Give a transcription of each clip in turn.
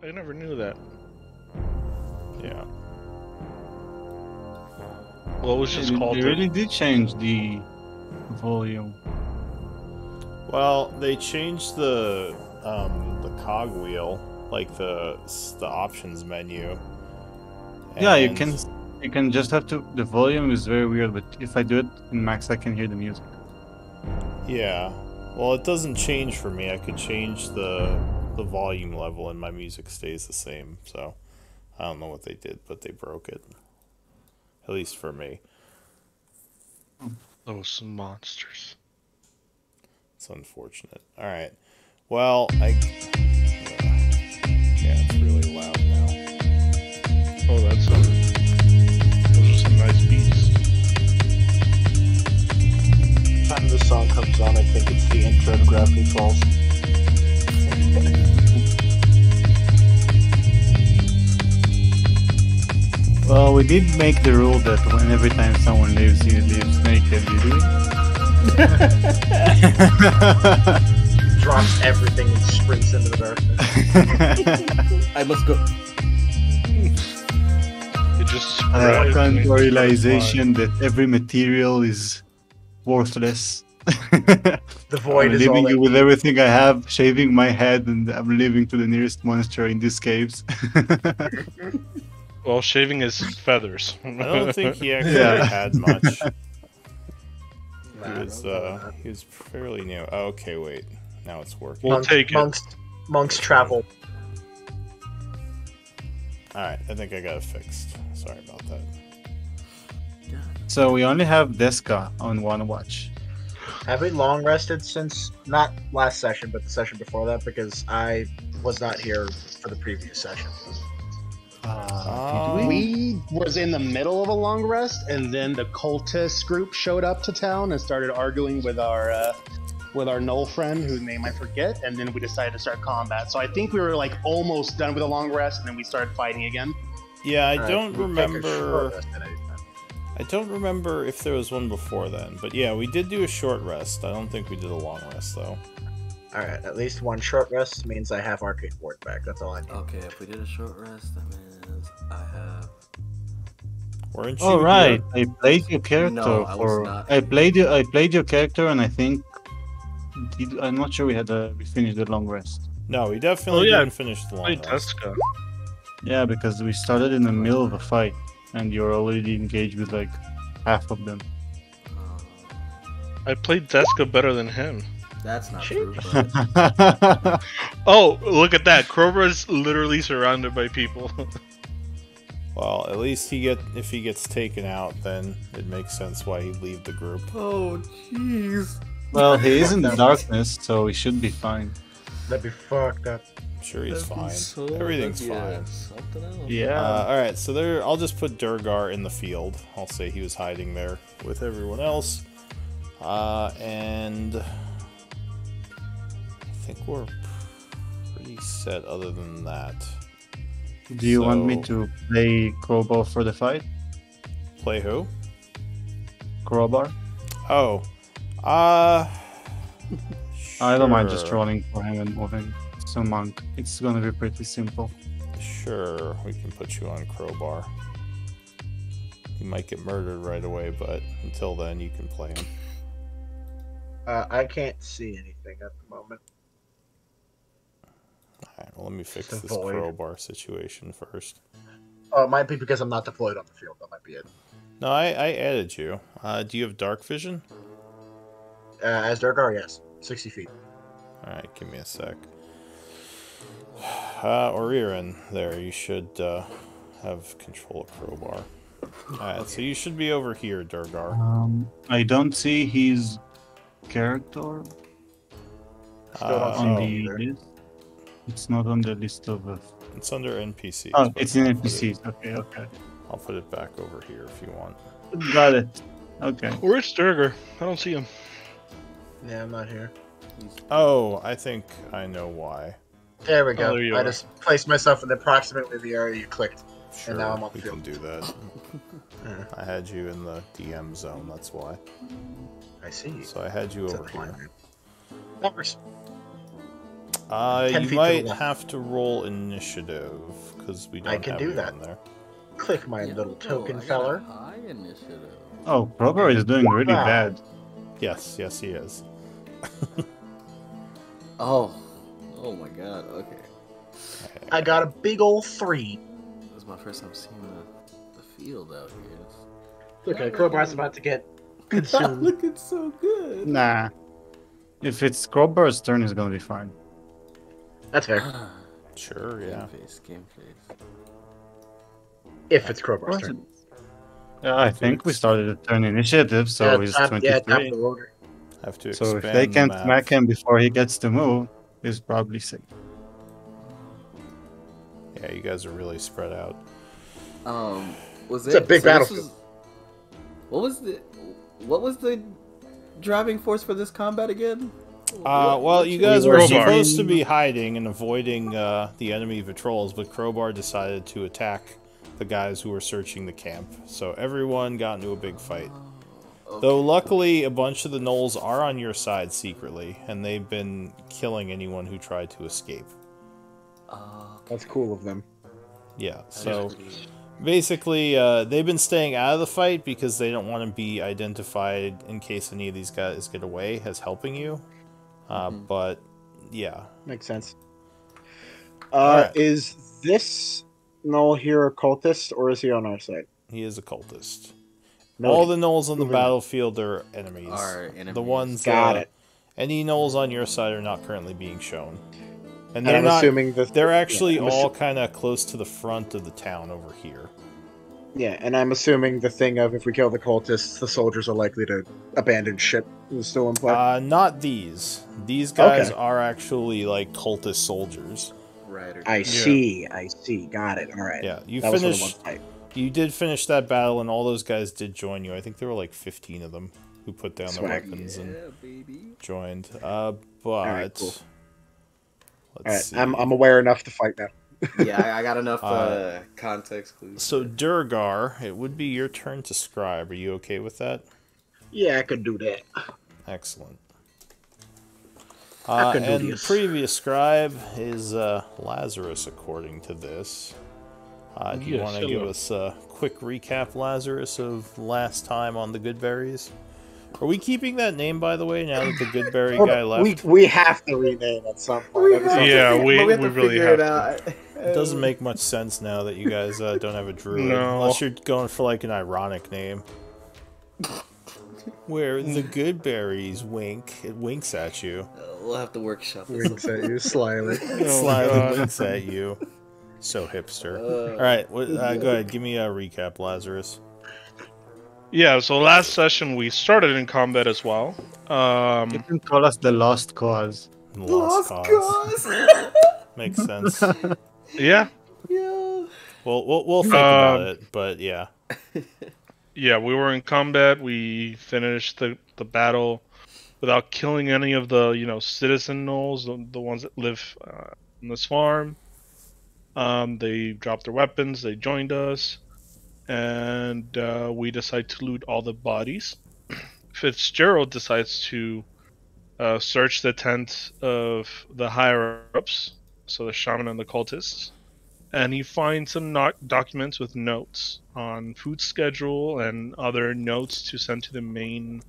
I never knew that. Yeah. Well, it was just called. They really did change the volume. Well, they changed the cogwheel, like the options menu. Yeah, And you can just have to. The volume is very weird, but if I do it in max, I can hear the music. yeah. Well, it doesn't change for me. I could change the volume level, and my music stays the same. So I don't know what they did, but they broke it. At least for me. Those monsters. It's unfortunate. All right. Well, yeah, it's really loud now. Oh, that's those are some nice beats. Time this song comes on, I think it's the intro to Gravity Falls. Well, we did make the rule that when every time someone leaves, he leaves naked. You do it? Drops everything and sprints into the darkness. I must go. It just I spread. come to a realization that every material is worthless. The void I'm is all leaving I you with need. everything I have, shaving my head, and I'm leaving to the nearest monster in these caves. Well, shaving his feathers. I don't think he actually Yeah. had much. Nah, He was fairly new. Oh, okay, wait. Now it's working. We'll take it. Monks travel. Alright, I think I got it fixed. Sorry about that. So we only have Deska on one watch. Have we long rested since not last session, but the session before that? Because I was not here for the previous session. Did We was in the middle of a long rest, and then the cultist group showed up to town and started arguing with our null friend, whose name I forget, and then we decided to start combat. So I think we were like almost done with a long rest, and then we started fighting again. Yeah, I Alright, don't we'll take a remember. short rest at any time. I don't remember if there was one before then. But yeah, we did do a short rest. I don't think we did a long rest, though. Alright, at least one short rest means I have Arcade Ward back. That's all I need. Okay, if we did a short rest, that means I have. Weren't you Oh right, here? I played your character. No, I was not. I played your character, and I think I'm not sure we finished the long rest. No, we definitely Oh, yeah. didn't finish the long Hey, rest. Teska. Yeah, because we started in the middle of a fight, and you're already engaged with like half of them. I played Deska better than him. That's not true. But Oh, look at that. Krobra's literally surrounded by people. Well, at least if he gets taken out, then it makes sense why he'd leave the group. oh, jeez. Well, he is in the darkness, so he should be fine. That'd be fucked up. I'm sure he's That'd be fine. so- Everything's that'd fine. be something else. Yeah. Alright, so there. I'll just put Durgar in the field. I'll say he was hiding there with everyone else. And I think we're pretty set other than that. Do you want me so- to play Crowbar for the fight? Play who? Crowbar? Oh. I don't mind just sure. rolling for him and moving. It's a monk. It's gonna be pretty simple. Sure, we can put you on Crowbar. You might get murdered right away, but until then, you can play him. I can't see anything at the moment. Alright, well, let me fix Just this avoid. Crowbar situation first. Oh, it might be because I'm not deployed on the field. That might be it. No, I added you. Do you have dark vision? As Durgar, yes. 60 feet. Alright, give me a sec. Oririn, there, you should have control of Crowbar. Alright, so you should be over here, Durgar. I don't see his character Still don't see on me the either. list. It's not on the list of. It's under NPCs. Oh, but it's in I'll put it- NPCs. Okay. I'll put it back over here if you want. Got it. Okay. Where's Sturger? I don't see him. Yeah, I'm not here. Oh, I think I know why. There we go. there you I are. just placed myself in approximately the area you clicked. Sure, now I'm on the we can field. do that. I had you in the DM zone, that's why. I see. So I had you It's over a line. here. Numbers. 10 You feet to the might left. have to roll initiative because we don't I can have do anyone that. there. Click my Yeah, little oh, token I got a feller. high initiative. Oh, Grover is doing really Wow. bad. Yes, yes, he is. Oh. Oh my god, okay. I got a big old 3. This is my first time seeing the field out here. Okay, Crowbar's about to get consumed. Looking so good. Nah. If it's Grover's turn, it's gonna be fine. That's fair. Sure, yeah. Game face. If it's Crowbar's turn. Yeah, I think we started a turn initiative, so he's top of 23. the order. Have to So expand if they the can't map. smack him before he gets to move, he's probably safe. Yeah, you guys are really spread out. Was It's a big battlefield. What was the driving force for this combat again? Well, you guys were Crowbar. supposed to be hiding and avoiding the enemy patrols, but Crowbar decided to attack the guys who were searching the camp. So everyone got into a big fight. Though luckily, a bunch of the gnolls are on your side secretly, and they've been killing anyone who tried to escape. That's cool of them. Yeah, so basically, they've been staying out of the fight because they don't want to be identified in case any of these guys get away as helping you. But, yeah. Makes sense. Alright. Is this Gnoll here a cultist, or is he on our side? He is a cultist. No, All the gnolls on the Moving on. battlefield are enemies. Are enemies. The ones Got it. Any gnolls on your side are not currently being shown. And And they're I'm not. assuming They're actually I'm all kind of close to the front of the town over here. Yeah, and I'm assuming the thing of if we kill the cultists, the soldiers are likely to abandon ship is still in play. Not these. These guys Okay. are actually like cultist soldiers. Right. I see. Got it. All right. Yeah, you That was for the finished. one fight. You did finish that battle, and all those guys did join you. I think there were like 15 of them who put down their Swag. weapons and baby. joined. right, cool. Let's All right, see. I'm aware enough to fight now. Yeah, I got enough context clues. So Durgar, it would be your turn to scribe. Are you okay with that? Yeah, I could do that. Excellent. I can do And the this. previous scribe is Lazarus, according to this. Do you Yes, want to give hello. us a quick recap, Lazarus, of last time on the Goodberries? Are we keeping that name, by the way, now that the Goodberry guy left? We have to rename at some point. That'd be something. Yeah, we have to really figure have it to. out. It doesn't make much sense now that you guys don't have a druid. No. Unless you're going for like an ironic name. Where the Goodberries wink. It winks at you. We'll have to workshop this. Winks at you slyly. It Oh, slyly God. winks at you. So hipster. Alright, go ahead. Give me a recap, Lazarus. Yeah, so last session we started in combat as well. You can call us the Lost Cause. Lost cause. Makes sense. Yeah, Yeah. We'll think about it, but yeah. yeah, we were in combat. We finished the battle without killing any of the citizen gnolls, the ones that live on this farm. They dropped their weapons. They joined us, and we decide to loot all the bodies. Fitzgerald decides to search the tent of the higher ups, so the shaman and the cultists, and he finds some documents with notes on food schedule and other notes to send to the main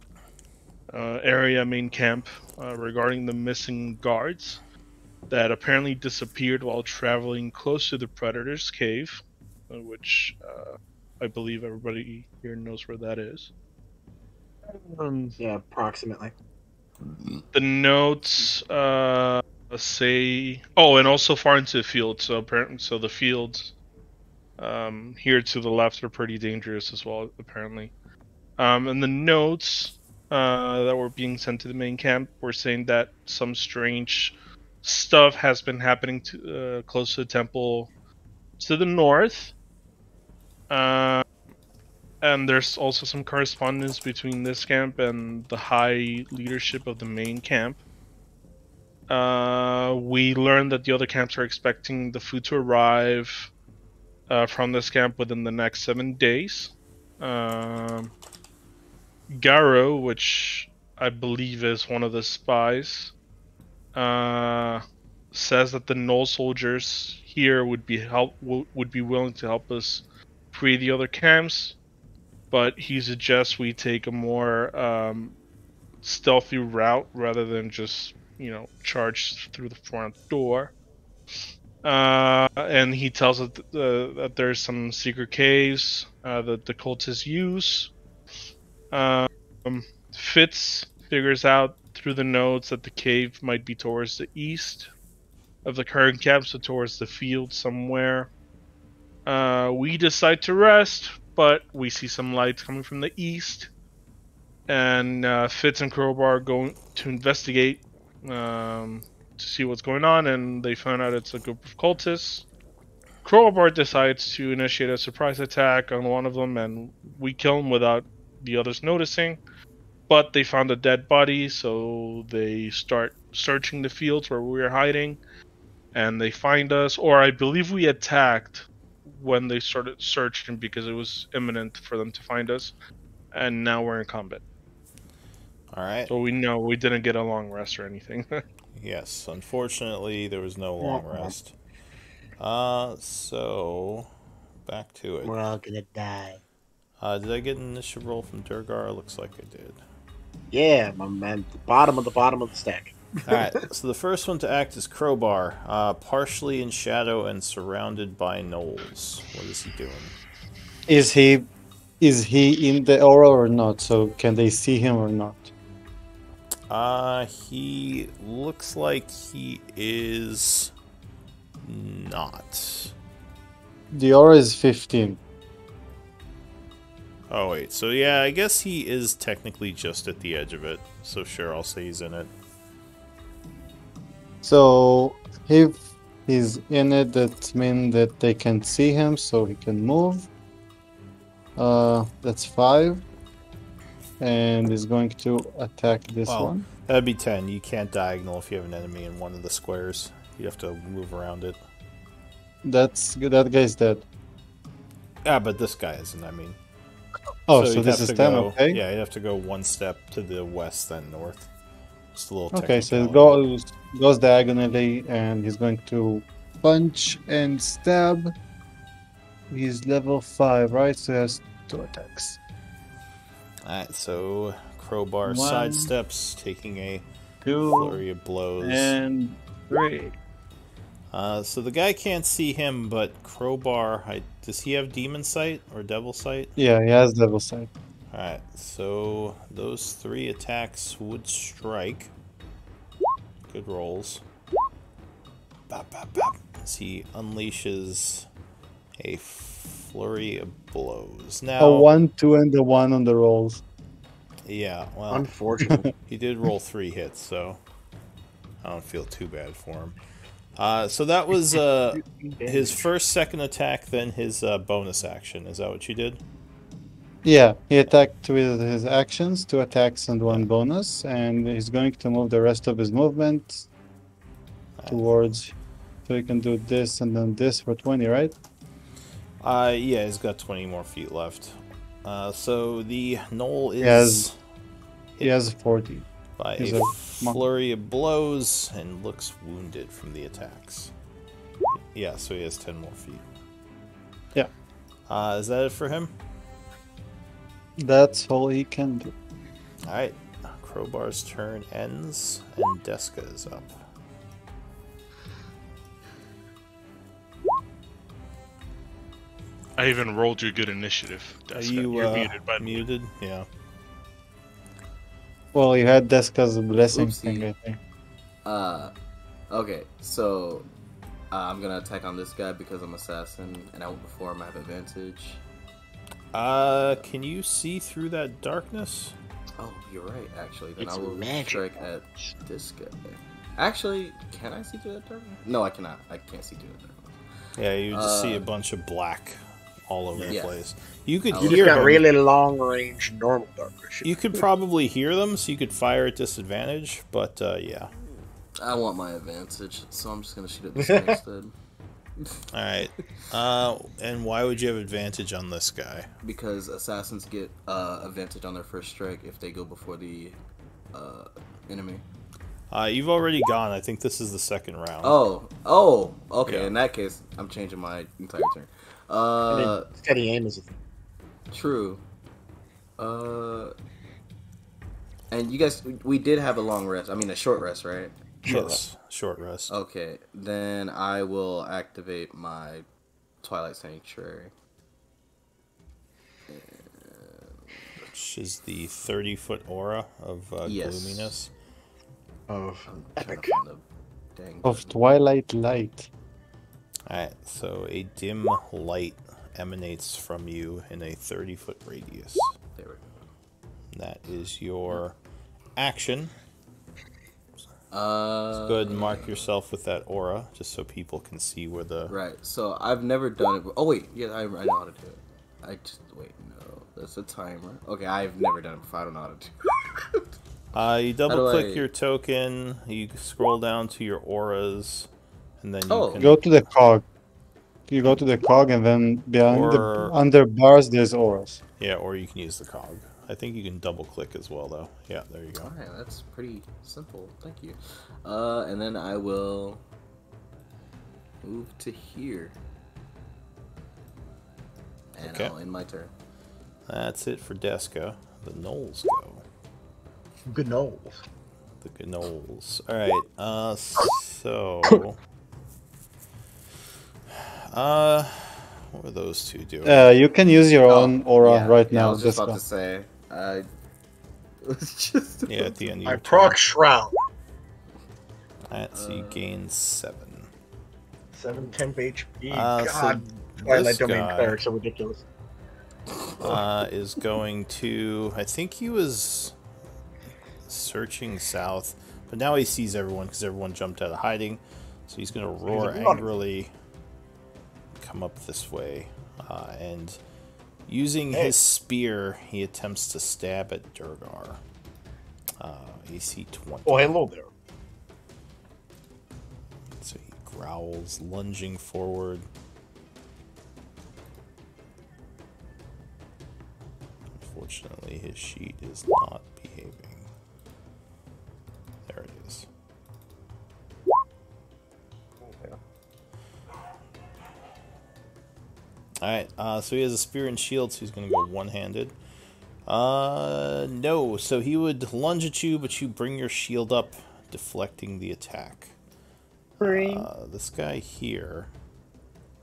main camp regarding the missing guards that apparently disappeared while traveling close to the Predator's cave, which I believe everybody here knows where that is. Yeah, approximately. The notes say, oh, and also far into the field. So apparently, the fields here to the left are pretty dangerous as well, apparently. And the notes that were being sent to the main camp were saying that some strange stuff has been happening to close to the temple to the north. And there's also some correspondence between this camp and the high leadership of the main camp. We learned that the other camps are expecting the food to arrive from this camp within the next 7 days. Garo, which I believe is one of the spies, says that the Knoll soldiers here would be willing to help us free the other camps, but he suggests we take a more stealthy route rather than just charge through the front door. And he tells us that there's some secret caves that the cultists use. Um, Fitz figures out through the notes that the cave might be towards the east of the current camp, so towards the field somewhere. We decide to rest, but we see some lights coming from the east, and Fitz and Crowbar are going to investigate to see what's going on, and they find out it's a group of cultists. Crowbar decides to initiate a surprise attack on one of them, and we kill him without the others noticing. But they found a dead body, so they start searching the fields where we were hiding, and they find us. Or I believe we attacked when they started searching because it was imminent for them to find us, and now we're in combat. All right. So we know we didn't get a long rest or anything. Yes, unfortunately, there was no long rest. So back to it. We're all gonna die. Did I get an initiative roll from Durgar? Looks like I did. Yeah, my man. The bottom of the stack. Alright, so the first one to act is Crowbar. Partially in shadow and surrounded by gnolls. What is he doing? Is he in the aura or not? So can they see him or not? He looks like he is not. The aura is 15. Oh, wait. So, yeah, I guess he is technically just at the edge of it. So, sure, I'll say he's in it. So if he's in it, that means that they can see him, so he can move. That's 5. And he's going to attack this one. That'd be 10. You can't diagonal if you have an enemy in one of the squares. You have to move around it. That guy's dead. Yeah, but this guy isn't, I mean. Oh, so you'd this have is to 10, go, okay? Yeah, you have to go one step to the west, then north. Just a little Okay, so it technicality. goes diagonally, and he's going to punch and stab. He's level 5, right? So he has 2 attacks. Alright, so Crowbar 1, sidesteps, taking a 2, flurry of blows. and 3. So the guy can't see him, but Crowbar, does he have Demon Sight or Devil Sight? Yeah, he has devil sight. Alright, so those 3 attacks would strike. Good rolls. Bop, bop, bop. As he unleashes a flurry of blows. Now, A 1, 2, and a 1 on the rolls. yeah, well, Unfortunately. he did roll 3 hits, so I don't feel too bad for him. So that was his first, second attack, then his bonus action. Is that what you did? Yeah, he attacked with his actions, 2 attacks and 1 bonus, and he's going to move the rest of his movement towards. So he can do this and then this for 20, right? Yeah, he's got 20 more feet left. So the Knoll is He has 40. by he's a a monk. flurry of blows and looks wounded from the attacks. Yeah, so he has 10 more feet. Yeah. Is that it for him? That's all he can do. Alright, Crowbar's turn ends, and Deska is up. I even rolled you good initiative. Are Deska. you You're muted, by the way. muted? Yeah. Well, you had Deska's blessing Oopsie. thing, I think. Okay, so I'm gonna attack on this guy because I'm assassin and I went before him. I have advantage. Can you see through that darkness? Oh, you're right. Actually, then It's I will magic. strike at this guy. Actually, can I see through that darkness? No, I cannot. I can't see through that darkness. Yeah, you just see a bunch of black all over the Yeah. place. You could You You hear just got them. really long range normal dark vision. You could probably hear them, so you could fire at disadvantage. But yeah. I want my advantage, so I'm just gonna shoot at this guy instead. All right. And why would you have advantage on this guy? Because assassins get advantage on their first strike if they go before the enemy. You've already gone. I think this is the second round. Oh, okay. Yeah. In that case, I'm changing my entire turn. I mean, steady aim is a thing. True. And you guys, we did have a long rest. I mean, a short rest, right? Short rest. Okay, then I will activate my Twilight Sanctuary. Which is the 30-foot aura of Yes. gloominess. Of I'm trying epic. to find the dang Of Twilight Light. Alright, so a dim light emanates from you in a 30-foot radius. There we go. That is your action. Uh, Go ahead and mark yourself with that aura, just so people can see where the... Right. So I've never done it. Oh wait, yeah, I know how to do it. I just wait. No, that's a timer. Okay, I've never done it before. I don't know how to do it. You double-click I- your token, you scroll down to your auras, and then you Oh. can... Go to the cog. You go to the cog, and then behind Or- under bars, there's auras. Yeah, or you can use the cog. I think you can double-click as well, though. Yeah, there you go. Alright, that's pretty simple. Thank you. And then I will move to here. And Okay. I'll end my turn. That's it for Deska. The Gnolls go. Good Knowles. The Gnolls. Alright, so... what were those two doing? You can use your own aura yeah, right yeah, I now. was just about Deska. to say. I was just Yeah, at the end of I your proc turn. Shroud. Alright, so you gain 7. 7 temp HP. So God, Twilight this Domain guy- clerics are ridiculous. Is going to... I think he was searching south, but now he sees everyone because everyone jumped out of hiding. So he's going to roar running. angrily, come up this way, and using his spear, he attempts to stab at Durgar. AC 20. Oh, hello there. So he growls, lunging forward. Unfortunately, his sheet is not behaving. There it is. Alright, so he has a spear and shield, so he's going to go one-handed. No, so he would lunge at you, but you bring your shield up, deflecting the attack. This guy here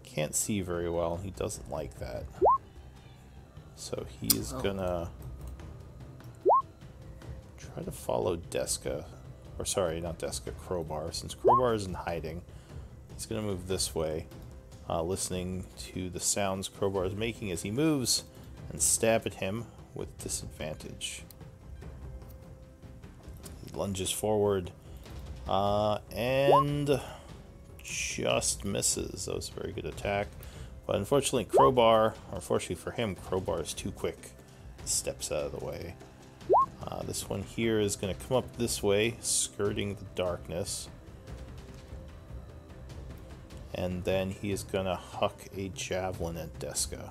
can't see very well. He doesn't like that. So he's gonna try to follow Deska. Or sorry, not Deska, Crowbar. Since Crowbar is in hiding, he's gonna move this way, listening to the sounds Crowbar is making as he moves, and stab at him with disadvantage. He lunges forward, and just misses. That was a very good attack. But unfortunately, unfortunately for him, Crowbar is too quick. Steps out of the way. This one here is going to come up this way, skirting the darkness. And then he is going to huck a javelin at Deska.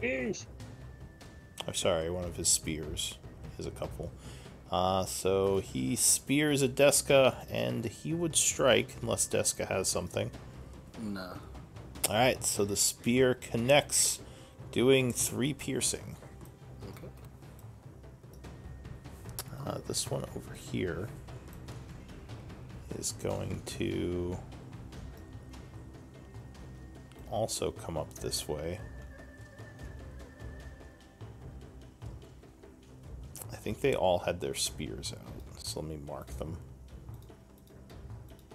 I'm sorry, one of his spears. He has a couple. So he spears at Deska, and he would strike unless Deska has something. No. Alright, so the spear connects, doing 3 piercing. Okay. This one over here is going to also come up this way. I think they all had their spears out, so let me mark them.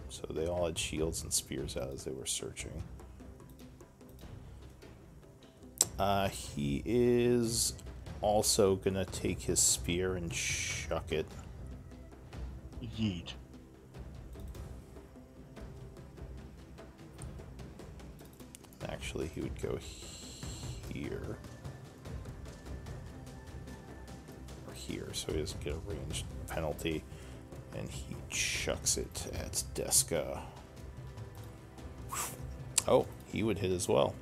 So they all had shields and spears out as they were searching. He is also gonna take his spear and chuck it. Yeet. Actually, he would go here. Or here, so he doesn't get a ranged penalty. And he chucks it at Deska. Oh, he would hit as well.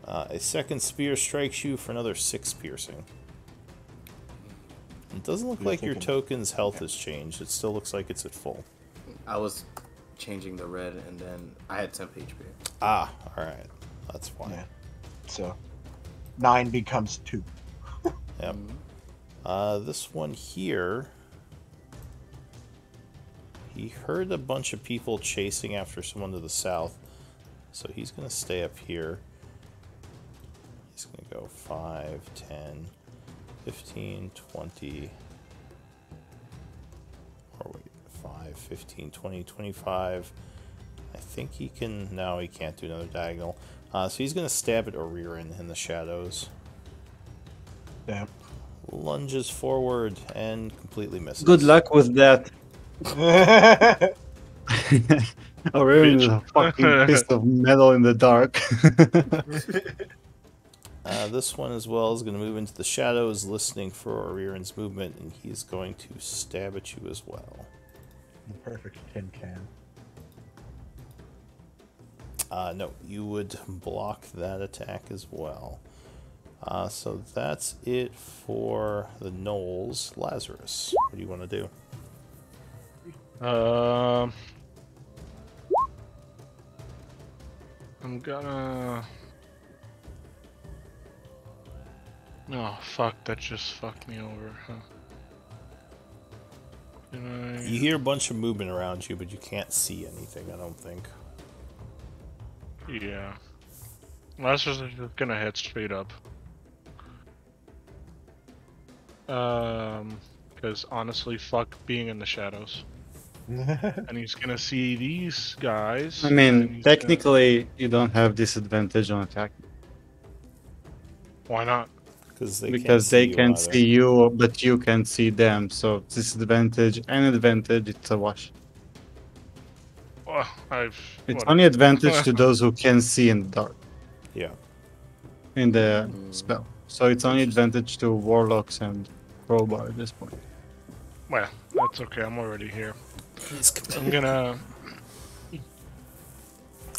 A second spear strikes you for another 6 piercing. It doesn't look like your token's health has changed. It still looks like it's at full. I was changing the red, and then I had temp HP. Ah, alright. That's fine. Yeah. So 9 becomes 2. Yep. This one here, he heard a bunch of people chasing after someone to the south, so he's going to stay up here. He's going to go 5, 10, 15, 20, or wait, 5, 15, 20, 25. I think he can, no, he can't do another diagonal. So he's going to stab at Oririn in the shadows. Damn. Lunges forward and completely misses. Good luck with that. Orion is a fucking piece of metal in the dark. This one as well is going to move into the shadows, listening for Oririn's movement, and he's going to stab at you as well. Perfect tin can. No, you would block that attack as well. So that's it for the Knolls. Lazarus, what do you want to do? I'm gonna. Oh fuck! That just fucked me over. Huh? Can I... You hear a bunch of movement around you, but you can't see anything, I don't think. Yeah. Lazarus is just gonna head straight up. Because honestly, fuck being in the shadows. And he's gonna see these guys. I and mean, he's technically, you don't have disadvantage on attack Why not? because they can see you, but you can see them. So disadvantage and advantage, it's a wash. Well, It's only advantage to those who can see in the dark Yeah. in the spell. So it's only advantage to warlocks and crowbar at this point. Well, that's okay. I'm already here. I'm gonna.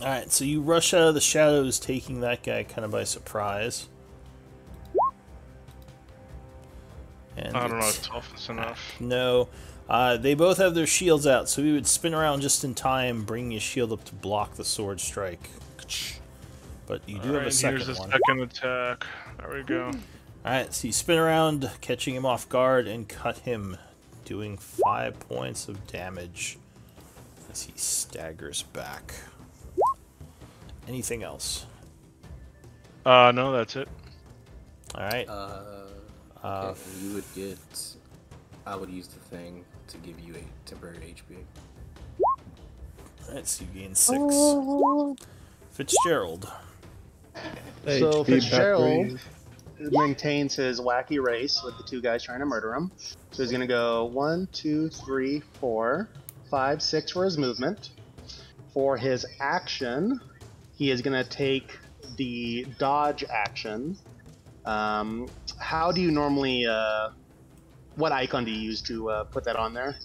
Alright, so you rush out of the shadows, taking that guy kind of by surprise. And I don't know if tough is enough. No. They both have their shields out, so he would spin around just in time, bringing his shield up to block the sword strike. But you do have a second here's the one. second attack. There we go. Alright, so you spin around, catching him off guard, and cut him, doing 5 points of damage as he staggers back. Anything else? No, that's it. Alright. Okay, and you would get. I would use the thing to give you a temporary HP. Alright, so you gain 6. Fitzgerald. So HP Fitzgerald battery. maintains his wacky race with the 2 guys trying to murder him. So he's gonna go 1, 2, 3, 4, 5, 6 for his movement. For his action, he is gonna take the dodge action. How do you normally? What icon do you use to put that on there?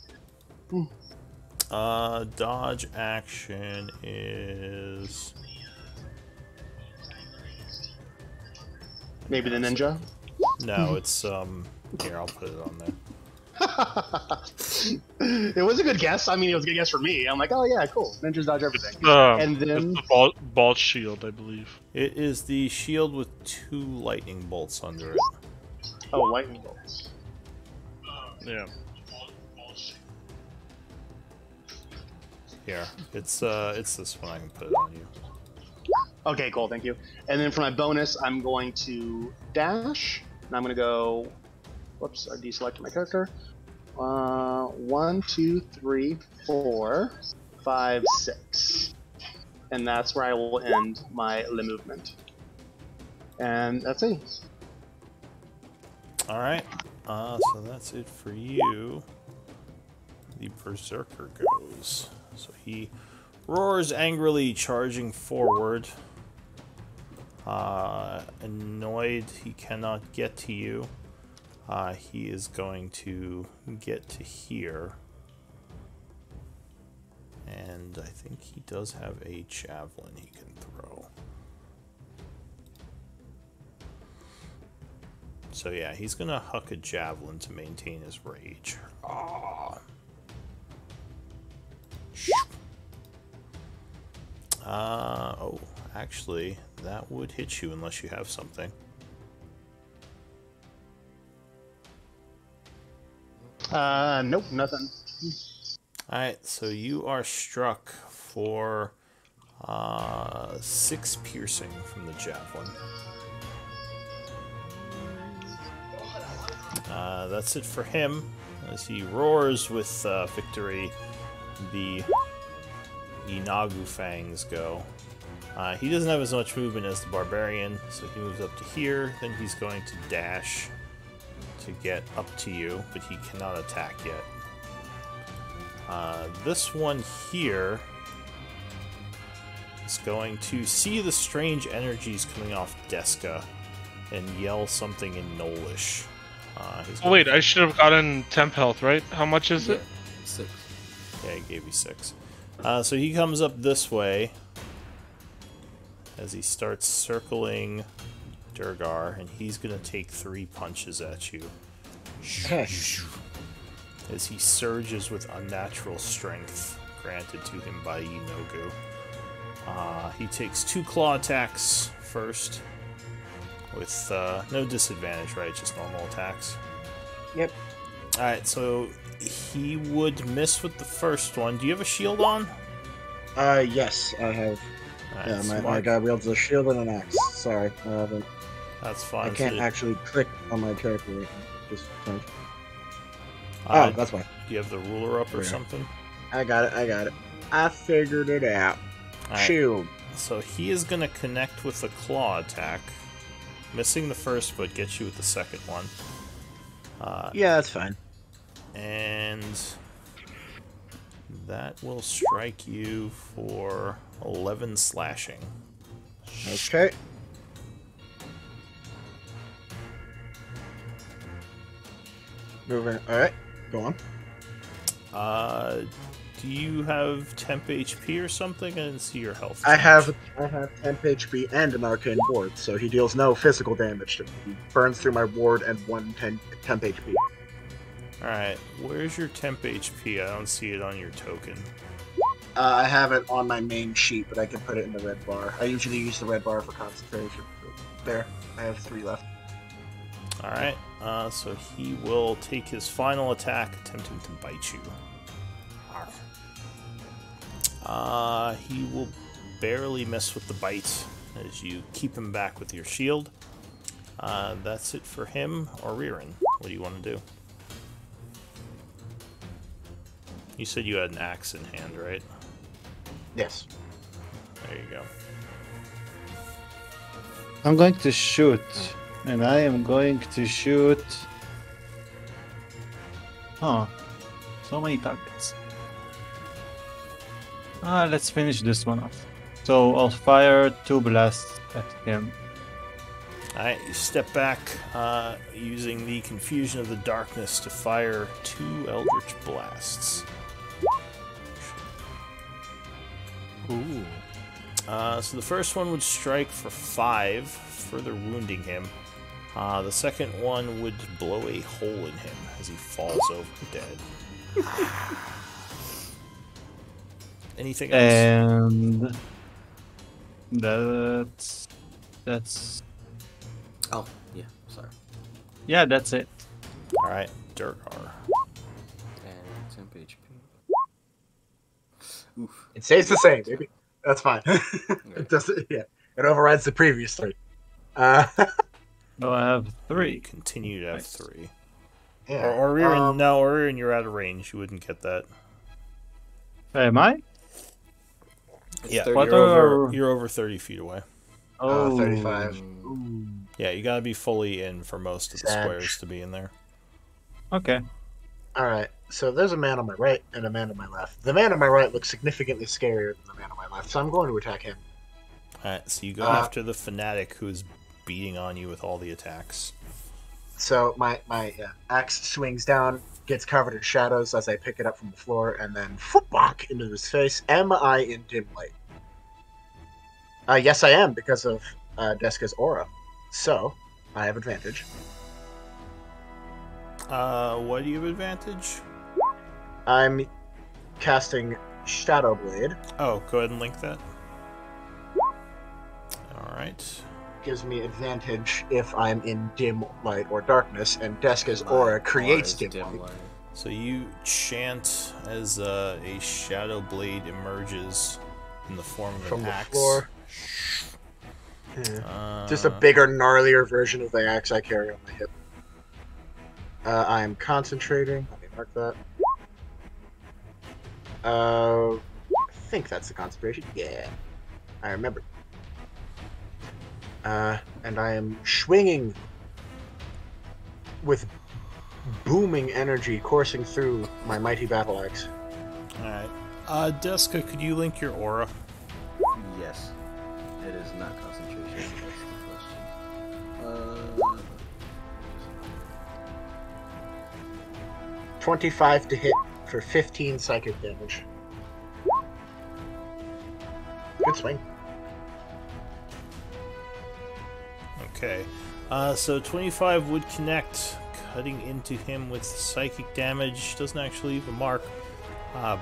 Dodge action is... Maybe the ninja. No, it's, here, I'll put it on there. It was a good guess. I mean, it was a good guess for me. I'm like, oh yeah, cool. Ninjas dodge everything. And then it's the bolt shield, I believe. It is the shield with 2 lightning bolts under it. oh, lightning bolts. Yeah. Here, it's this one. I can put it on you. Okay, cool. Thank you. And then for my bonus, I'm going to dash. And I'm going to go. Whoops! I deselected my character. 1, 2, 3, 4, 5, 6, and that's where I will end my le movement. And that's it. All right. So that's it for you. The Berserker goes. So he roars angrily, charging forward. Annoyed he cannot get to you. He is going to get to here. And I think he does have a javelin he can throw. So yeah, he's gonna huck a javelin to maintain his rage. Ah. Oh, actually, that would hit you unless you have something. Nope, nothing. Alright, so you are struck for 6 piercing from the javelin. That's it for him. As he roars with victory, the Inagu fangs go. He doesn't have as much movement as the barbarian, so he moves up to here. Then he's going to dash to get up to you, but he cannot attack yet. This one here is going to see the strange energies coming off Deska and yell something in Nolish. Oh wait, I should have gotten temp health, right? How much is it? 6. Yeah, he gave you 6. So he comes up this way as he starts circling Durgar, and he's going to take 3 punches at you. As he surges with unnatural strength granted to him by Inogu. He takes 2 claw attacks first, with no disadvantage, right? Just normal attacks. Yep. Alright, so he would miss with the first one. Do you have a shield on? Yes, I have. Alright, Yeah, my smart. guy wields a shield and an axe. Sorry, I haven't. That's fine. I can't So, actually click on my character right now. Just trying. uh, Oh, that's why. do you have the ruler up or Yeah. something? I got it. I figured it out. Alright, Shield. so he is going to connect with a claw attack. Missing the first, but gets you with the second one. Yeah, that's fine. And that will strike you for 11 slashing. Okay. Moving. All right. Go on. Do you have temp HP or something? I didn't see your health. I have temp HP and an arcane ward, so he deals no physical damage to me. He burns through my ward and temp HP. Alright, where's your temp HP? I don't see it on your token. I have it on my main sheet, but I can put it in the red bar. I usually use the red bar for concentration. There, I have 3 left. Alright, so he will take his final attack, attempting to bite you. He will barely miss with the bite as you keep him back with your shield. That's it for him. Or Ririn, what do you want to do? You said you had an axe in hand, right? Yes. There you go. I'm going to shoot. And I am going to shoot... Huh. So many targets. Let's finish this one off. So I'll fire 2 blasts at him. Alright, you step back, using the confusion of the darkness to fire 2 eldritch blasts. Ooh. So the first one would strike for 5, further wounding him. The second one would blow a hole in him as he falls over dead. Anything else? And... That's... Oh, yeah, sorry. Yeah, that's it. Alright, Durgar. And temp HP. Oof. It stays the same, baby. That's fine. Okay. It doesn't. Yeah, it overrides the previous 3. Oh, I have 3. Continue to have Nice. 3. Yeah. Or Ririn, no, Ririn, you're out of range. You wouldn't get that. Am I? Yeah, 30. What you're over 30 feet away. Oh, 35. Yeah, you gotta be fully in for most of the Sad. squares to be in there. Okay. All right. So there's a man on my right and a man on my left. The man on my right looks significantly scarier than the man on my left, so I'm going to attack him. Alright, so you go after the fanatic who's beating on you with all the attacks. So my axe swings down, gets covered in shadows as I pick it up from the floor, and then football into his face. Am I in dim light? Yes, I am, because of Deska's aura. So I have advantage. What do you have advantage? I'm casting Shadow Blade. Oh, go ahead and link that. Alright. Gives me advantage if I'm in dim light or darkness, and Deska's aura creates dim light. So you chant as a shadow blade emerges in the form of From an the axe. floor. Just a bigger, gnarlier version of the axe I carry on my hip. I am concentrating. Let me mark that. I think that's the concentration. Yeah, I remember. And I am swinging with booming energy coursing through my mighty battle axe. Alright. Deska, could you link your aura? Yes. It is not concentration. That's the question. 25 to hit for 15 psychic damage. Good swing. Okay. So 25 would connect, cutting into him with psychic damage. Doesn't actually leave a mark,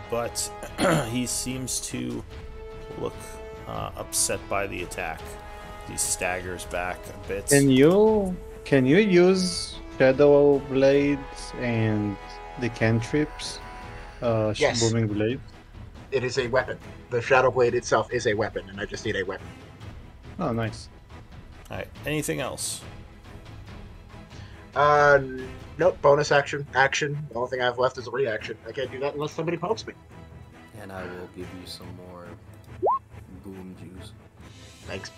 but he seems to look upset by the attack. He staggers back a bit. Can you use Shadow Blades and the cantrips? Yes. Booming Blade? It is a weapon. The Shadow Blade itself is a weapon, and I just need a weapon. Oh, nice. Alright, anything else? Nope, bonus action. Action. The only thing I have left is a reaction. I can't do that unless somebody pokes me. And I will give you some more boom juice. Thanks.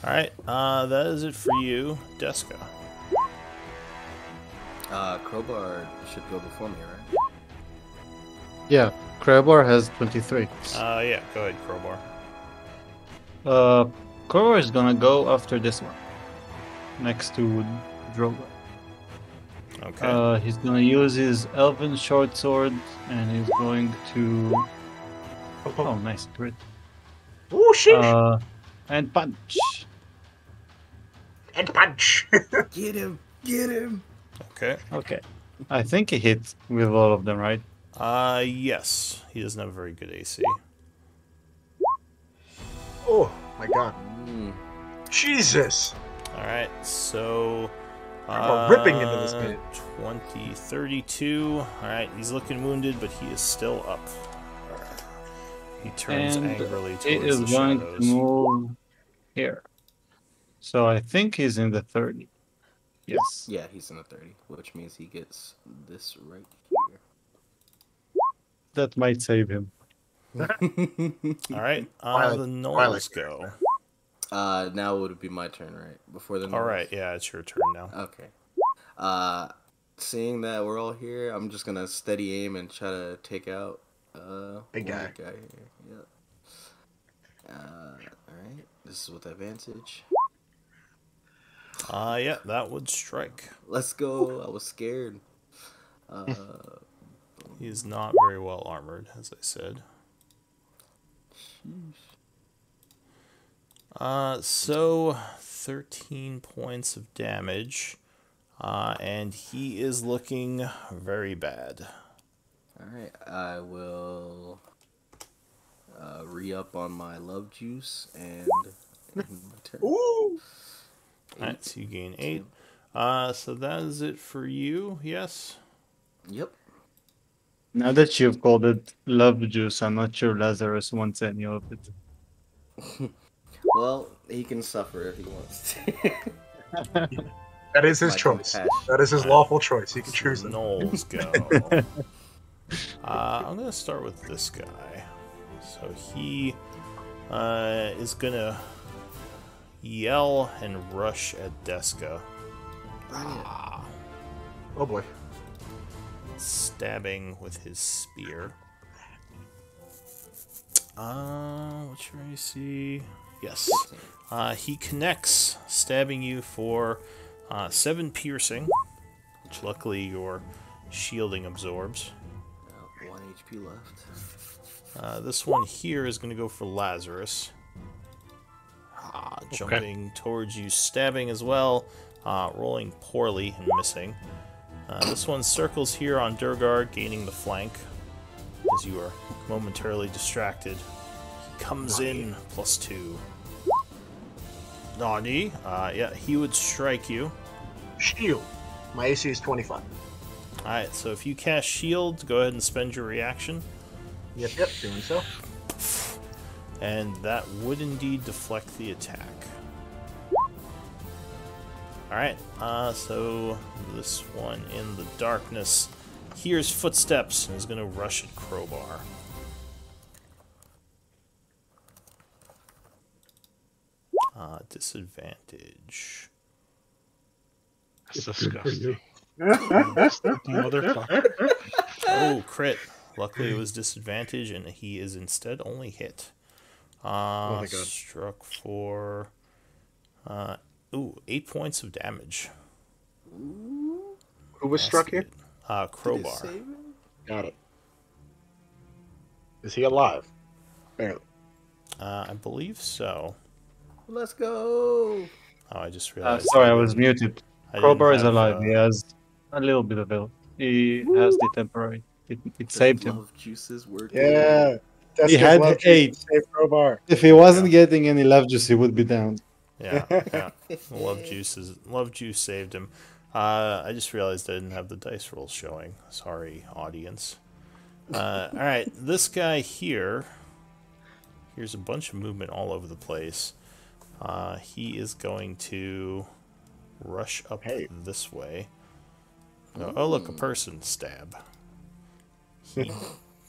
Alright, that is it for you, Deska. Crowbar should go before me, right? Yeah, Crowbar has 23. Yeah, go ahead, Crowbar. Crowbar is gonna go after this one. Next to Drogo. Okay. He's gonna use his Elven Short Sword, and he's going to... Oh, nice crit. Ooh, sheesh. And punch. And punch. Get him! Get him! Okay. Okay. I think he hit with all of them, right? Yes. He doesn't have a very good AC. Oh, my God. Jesus. Alright, so... I'm ripping into this bit. 20, 32. Alright, he's looking wounded, but he is still up. He turns And angrily towards he is the going shadows. to move here. So I think he's in the 30. Yes. Yeah, he's in the 30, which means he gets this right here. That might save him. Alright, Twilight- the Knolls Twilight. go. Now it would be my turn, right? Before the Alright, yeah, it's your turn now. Okay. Seeing that we're all here, I'm just gonna steady aim and try to take out Big guy. one guy here. Yep. Alright. This is with advantage. Yeah, that would strike. Let's go. I was scared. He is not very well armored, as I said. So 13 points of damage, and he is looking very bad. Alright, I will re-up on my love juice and turn. Ooh. Alright, so you gain 8. So that is it for you, yes? Yep. Now that you've called it love juice, I'm not sure Lazarus wants any of it. Well, he can suffer if he wants to. That is his My choice. compassion. That is his lawful choice. He can So choose the them. Knolls go. I'm going to start with this guy. So he is going to yell and rush at Deska. Oh boy. Stabbing with his spear. What's your AC? Yes. He connects, stabbing you for 7 piercing, which luckily your shielding absorbs. 1 HP left. This one here is going to go for Lazarus. Jumping towards you, stabbing as well, rolling poorly and missing. This one circles here on Durgar, gaining the flank as you are momentarily distracted. He comes in +2. Nani? Yeah, he would strike you. Shield. My AC is 25. Alright, so if you cast shield, go ahead and spend your reaction. Yep, doing so. And that would indeed deflect the attack. Alright, so this one in the darkness hears footsteps and is going to rush at Crowbar. Disadvantage. That's disgusting. Motherfucker. Oh, crit. Luckily it was disadvantage and he is instead only hit. Oh my God. Struck for 8 points of damage. Who was struck here? Crowbar. Got it. Is he alive? Barely. I believe so. Let's go. Oh, I just realized. Sorry, I was muted. I didn't Crowbar is have, alive. He has a little bit of health. He has the temporary. It saved him. Love juices work. Yeah. That's He good. had Love juice 8. to save Crowbar. If he wasn't getting any love juice, he would be down. Yeah. Love juice saved him. I just realized I didn't have the dice rolls showing. Sorry, audience. All right, this guy here. Here's a bunch of movement all over the place. He is going to rush up this way. Oh, look, a person stab. He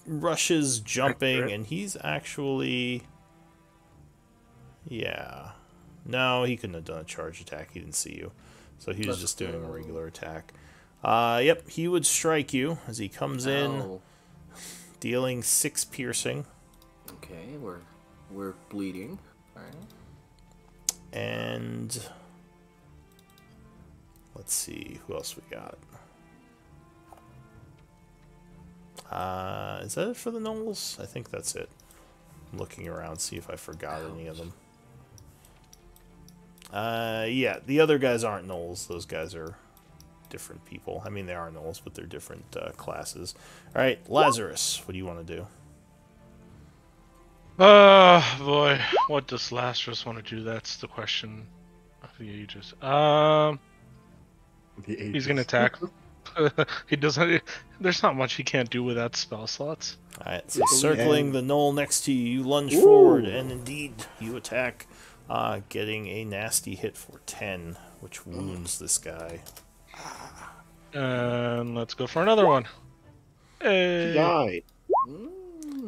rushes, jumping, and he's actually... Yeah. No, he couldn't have done a charge attack. He didn't see you. So he was just doing a regular attack. Yep, he would strike you as he comes in, dealing 6 piercing. Okay, we're bleeding. All right. And let's see who else we got. Is that it for the gnolls? I think that's it. I'm looking around, see if I forgot any of them. Yeah, the other guys aren't gnolls. Those guys are different people. I mean, they are gnolls, but they're different classes. All right, Lazarus, what do you want to do? Oh boy, what does Lazarus want to do? That's the question of the ages. He's gonna attack. He doesn't. There's not much he can't do without spell slots. All right, so circling the gnoll next to you, you lunge forward, and indeed you attack, getting a nasty hit for 10, which wounds this guy. And let's go for another one. Hey. Died.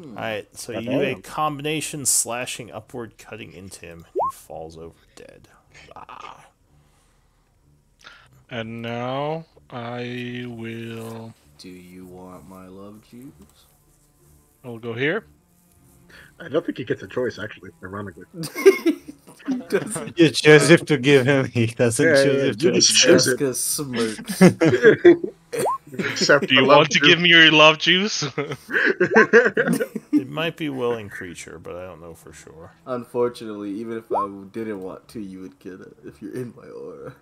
Alright, so you do a combination slashing upward, cutting into him, and he falls over dead. And now I will. Do you want my love juice? I will go here. I don't think he gets a choice, actually, ironically. You choose if to give him. He doesn't choose if you to. just choose it. Jessica smirks. Except Do you want to give me your love juice? It might be willing creature, but I don't know for sure. Unfortunately, even if I didn't want to, you would get it if you're in my aura.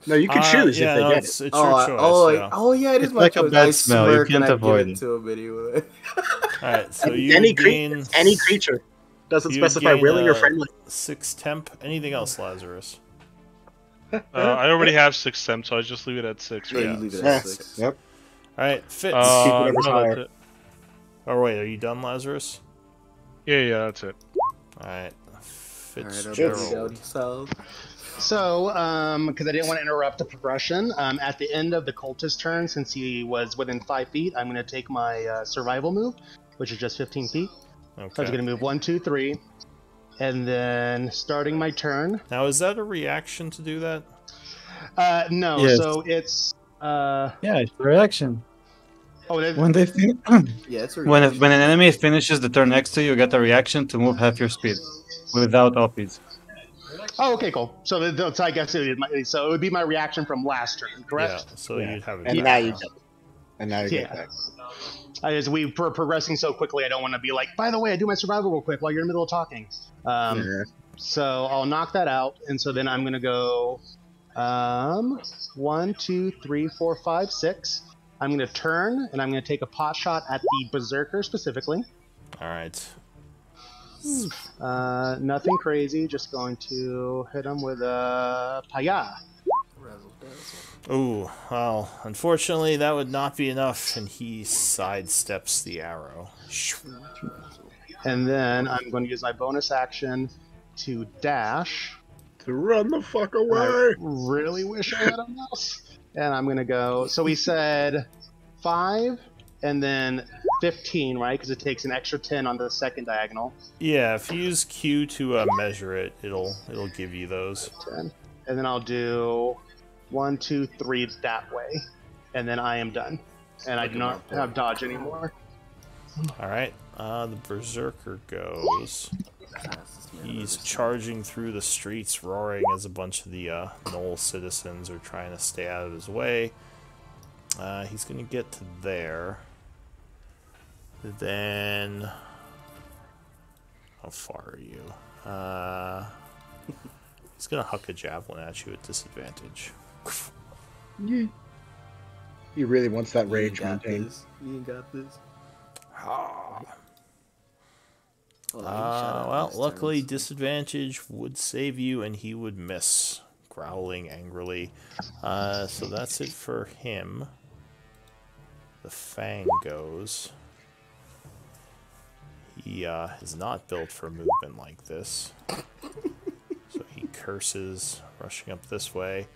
No, you can choose if they get it's it. your choice. Yeah, it is It's my like a choice. bad I smell, you smirk can't and I avoid give it. to him anyway. Alright, so you Any gain... creature. Doesn't you specify gain, willing or friendly. 6 temp. Anything else, Lazarus? I already have 6 temp, so I just leave it at 6. Yeah, Right? you leave it at Yes. 6. Yep. Alright, Fitz. whatever's no, higher. that's it. Oh, wait, are you done, Lazarus? Yeah, that's it. Alright, Alright, Fitzgerald. So, because I didn't want to interrupt the progression, at the end of the cultist turn, since he was within 5 feet, I'm going to take my survival move, which is just 15 feet. So I'm going to move 1, 2, 3, and then starting my turn. Now, is that a reaction to do that? No, Yes. so it's Yeah, it's a reaction. oh, When they Yeah, it's a when an enemy finishes the turn next to you, you get a reaction to move half your speed without OPs. oh, okay, cool. So, so I guess it would be my reaction from last turn, correct? Yeah, so you'd have it. And now you get it. And now you get Yeah. that. As we were progressing so quickly, I don't want to be like, by the way, I do my survival real quick while you're in the middle of talking. Yeah. So I'll knock that out, and so then I'm going to go 1, 2, 3, 4, 5, 6. I'm going to turn, and I'm going to take a pot shot at the Berserker specifically. All right. Nothing crazy, just going to hit him with a Paya. Razzle dazzle. Ooh, well, unfortunately, that would not be enough, and he sidesteps the arrow. And then I'm going to use my bonus action to dash. To run the fuck I away. really wish I had a mouse. And I'm going to go. So we said 5 and then 15, right? Because it takes an extra 10 on the second diagonal. Yeah, if you use Q to measure it, it'll give you those. 10. And then I'll do 1, 2, 3 that way. And then I am done. And I do not have dodge anymore. All right, the Berserker goes. He's charging through the streets, roaring as a bunch of the Knoll citizens are trying to stay out of his way. He's going to get to there. Then... How far are you? He's going to huck a javelin at you at disadvantage. He really wants that rage You got maintained. this. You ain't got this. Well, luckily disadvantage would save you, and he would miss, growling angrily. So that's it for him. The Fang goes. He is not built for movement like this. So he curses, rushing up this way.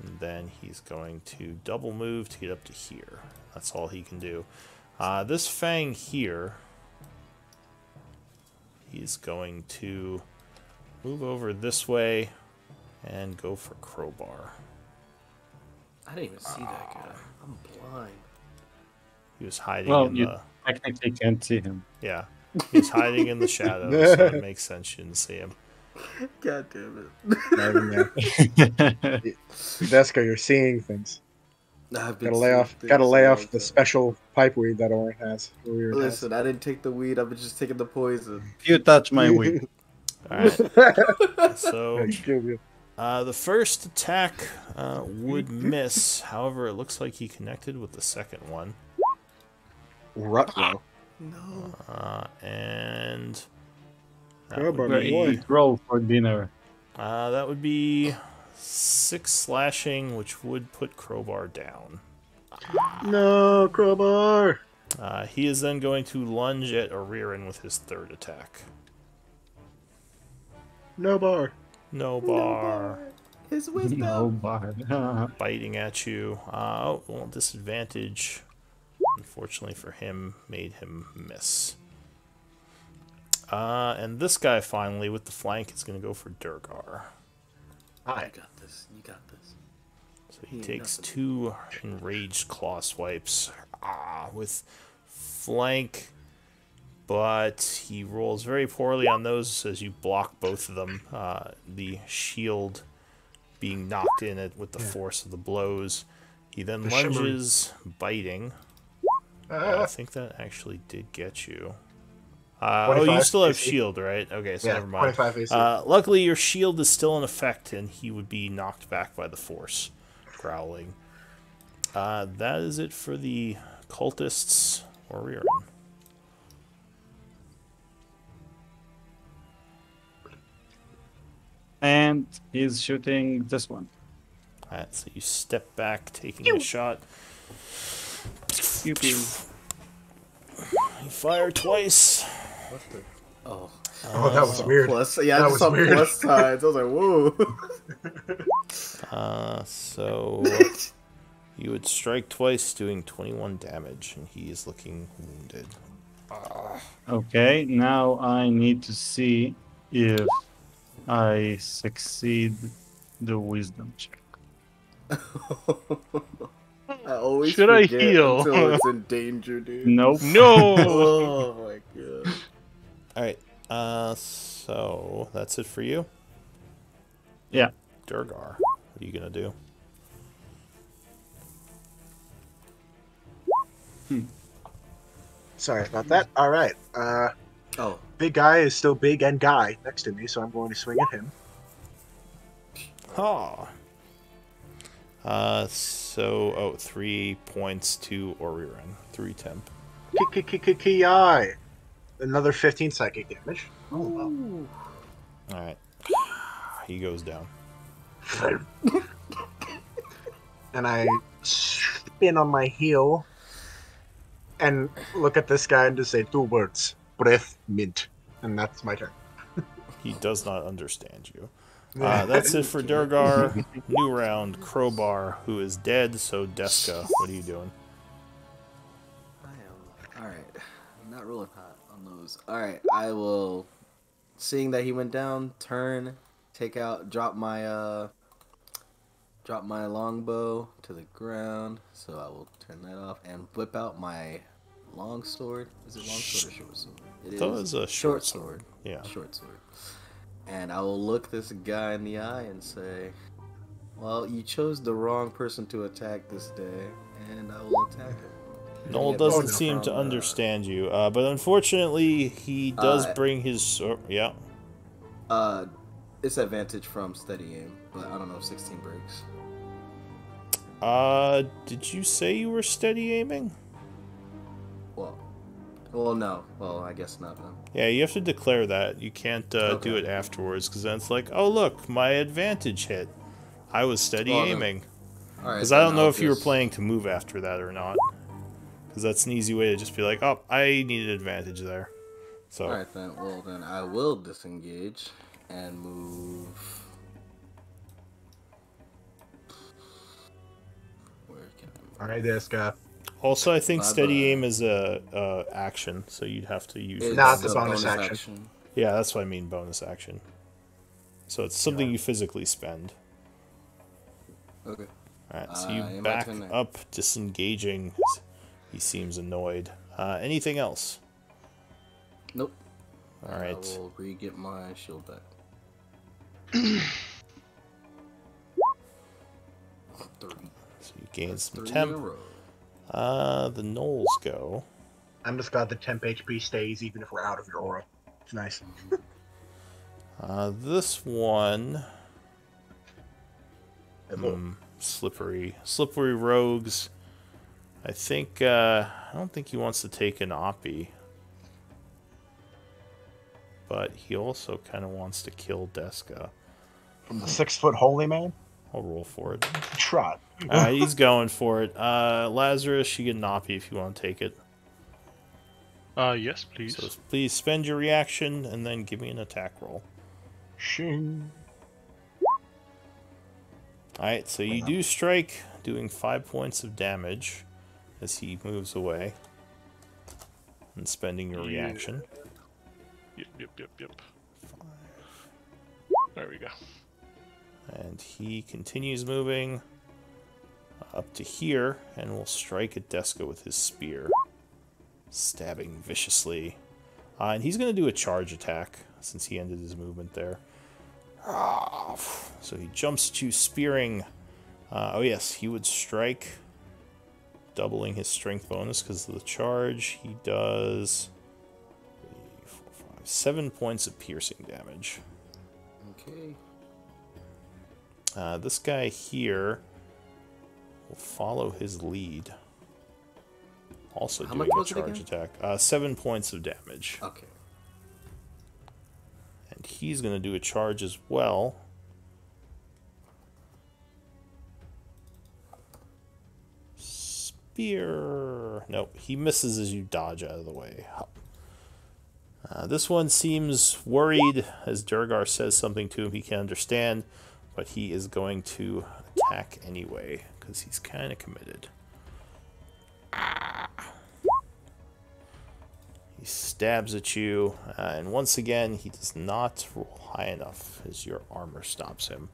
And then he's going to double move to get up to here. That's all he can do. This Fang here, he's going to move over this way and go for Crowbar. I didn't even see that guy. I'm blind. He was hiding Well, in you the... technically can't see him. Yeah, he's hiding in the shadows, so it makes sense you didn't see him. God damn Not even there. Deska, you're seeing things. it. I've been Gotta lay seeing off. things Gotta lay all off the the time. special pipe weed that Orin has. Listen, I didn't take the weed. I've been just taking the poison. You touch my weed. Alright, so the first attack would miss. However, it looks like he connected with the second one. Rutro. No. And that Oh, would my be, boy. Roll for dinner. that would be 6 slashing, which would put Crowbar down. No, crowbar. He is then going to lunge at Oririn with his third attack. No bar. No bar. His wisdom. No bar. Biting at you. Well, disadvantage, unfortunately for him, made him miss. And this guy finally, with the flank, is going to go for Durgar. Hi. You got this. You got this. So he takes 2 enraged claw swipes with flank, but he rolls very poorly on those as you block both of them. The shield being knocked in it with the force of the blows. He then lunges, biting. I think that actually did get you. Oh, you 25 still have AC. shield, right? Okay, so Yeah, never mind. 25 AC. Luckily, your shield is still in effect, and he would be knocked back by the force, growling. That is it for the cultists or Riordan. And he's shooting this one. Alright, so you step back, taking a shot. Pew pew. You fire twice. What the? Oh. Oh, that was weird. Plus, yeah, That I was just saw weird. plus signs. I was like, whoa. So you would strike twice, doing 21 damage, and he is looking wounded. Okay, now I need to see if I succeed the wisdom check. I always Should I forget heal? until it's in danger, dude. Nope. No. Oh my god. Alright, so that's it for you? Yeah. Durgar, what are you gonna do? Sorry about that. All right. Oh, Big guy is still big and guy next to me, so I'm going to swing at him. Ha! So 3 points to Oriran. 3 temp. Ki. Another 15 psychic damage. Oh, wow. Alright. He goes down. And I spin on my heel and look at this guy and just say 2 words. Breath mint. And that's my turn. He does not understand you. That's it for Durgar. New round, Crowbar, who is dead, so Deska, what are you doing? I am. Alright. I'm not rolling hot on those. Alright, I will. Seeing that he went down, turn, drop my longbow to the ground. So I will turn that off and whip out my long sword. Is it long sword or short sword? It That was a short sword. Yeah. Short sword. And I will look this guy in the eye and say, well, you chose the wrong person to attack this day, and I will attack him. Noel doesn't seem to understand you, but unfortunately, he does bring his sword. Yeah. It's advantage from steady aim, but I don't know if 16 breaks. Did you say you were steady aiming? Well, no. Well, I guess not then. Yeah, you have to declare that. You can't do it afterwards, because then it's like, oh look, my advantage hit. I was steady aiming. Because I don't know if you were planning to move after that or not. Because that's an easy way to just be like, oh, I need an advantage there. So. Alright then, well then I will disengage and move. Where can I move? Alright, this guy. Also, I think steady aim is a action, so you'd have to use it. Not the bonus action. Yeah, that's what I mean, bonus action. So it's something you physically spend. Okay. Alright, so you back up, disengaging. He seems annoyed. Anything else? Nope. Alright. I will re-get my shield back. 30. So you gain some temp. The Knolls go. I'm just glad the temp HP stays even if we're out of your aura. It's nice. This one... slippery rogues. I think, I don't think he wants to take an Oppie. But he also kind of wants to kill Deska. From the 6-foot holy man? I'll roll for it. Try. He's going for it. Lazarus, you get an Oppie if you want to take it. Yes, please. So please spend your reaction and then give me an attack roll. Shing. Alright, so you do strike, doing 5 points of damage as he moves away. And spending your reaction. Yep. There we go. And he continues moving up to here and will strike at Deska with his spear, stabbing viciously. And he's going to do a charge attack since he ended his movement there. So he jumps to spearing. Oh yes, he would strike, doubling his strength bonus because of the charge. He does 7 points of piercing damage. Okay. This guy here will follow his lead. Also doing a charge attack. 7 points of damage. Okay. And he's going to do a charge as well. Spear. Nope, he misses as you dodge out of the way. This one seems worried as Durgar says something to him he can't understand, but he is going to attack anyway because he's kind of committed. He stabs at you, and once again he does not roll high enough as your armor stops him.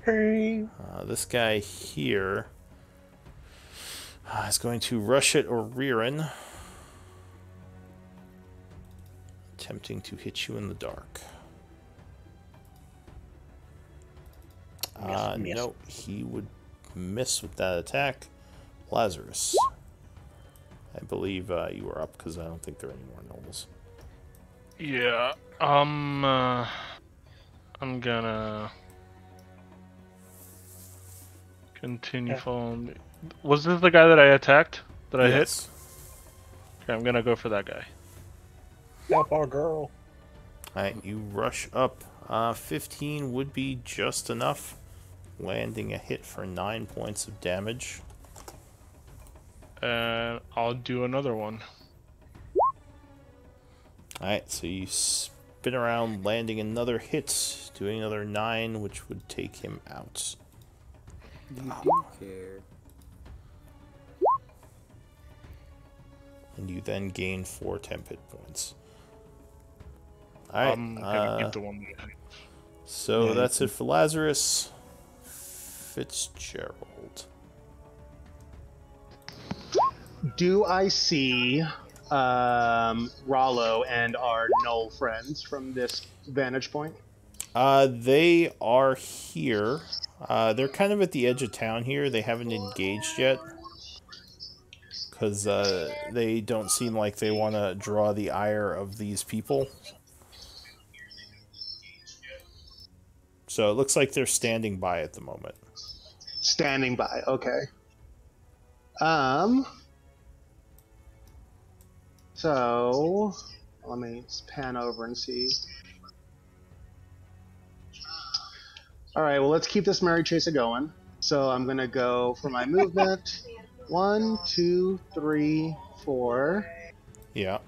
Hey. This guy here is going to rush at Oriran, attempting to hit you in the dark. Miss. No, he would miss with that attack. Lazarus, I believe you are up because I don't think there are any more normals. Yeah, I'm gonna Continue Okay. following me. Was this the guy that I attacked? That I hit? Yes. Okay, I'm gonna go for that guy. Help our girl. Alright, you rush up. 15 would be just enough, landing a hit for 9 points of damage. And I'll do another one. Alright, so you spin around, landing another hit, doing another 9, which would take him out. You do care. And you then gain 4 temp hit points. Alright, I'm gonna keep the one that I hit. so Yeah, that's it for Lazarus. Fitzgerald. Do I see Rollo and our Null friends from this vantage point? They are here. They're kind of at the edge of town here. They haven't engaged yet. Because they don't seem like they want to draw the ire of these people. So it looks like they're standing by at the moment. Standing by. Okay. So let me pan over and see. All right. Well, let's keep this merry chase going. So I'm gonna go for my movement. 1, 2, 3, 4, Yeah.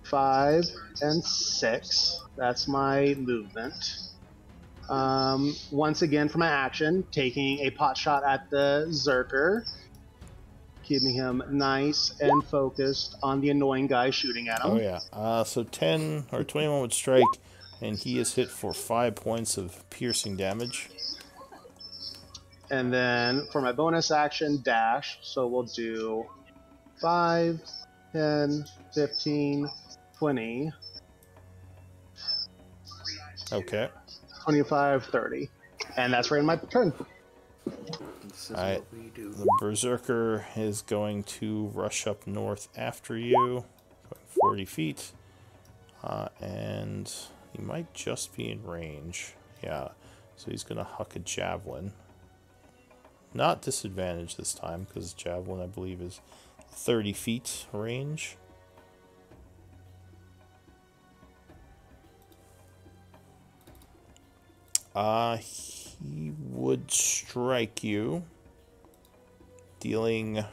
5, and 6. That's my movement. Once again, for my action, taking a pot shot at the Zerker, keeping him nice and focused on the annoying guy shooting at him. Oh, yeah. So 10 or 21 would strike, and he is hit for 5 points of piercing damage. And then for my bonus action, dash. So we'll do 5, 10, 15, 20, Okay. 25, 30. And that's right in my turn. This is Alright. what we do. The Berserker is going to rush up north after you, going 40 feet. And he might just be in range. Yeah. So he's going to huck a javelin. Not disadvantage this time, because javelin, I believe, is 30 feet range. He would strike you, dealing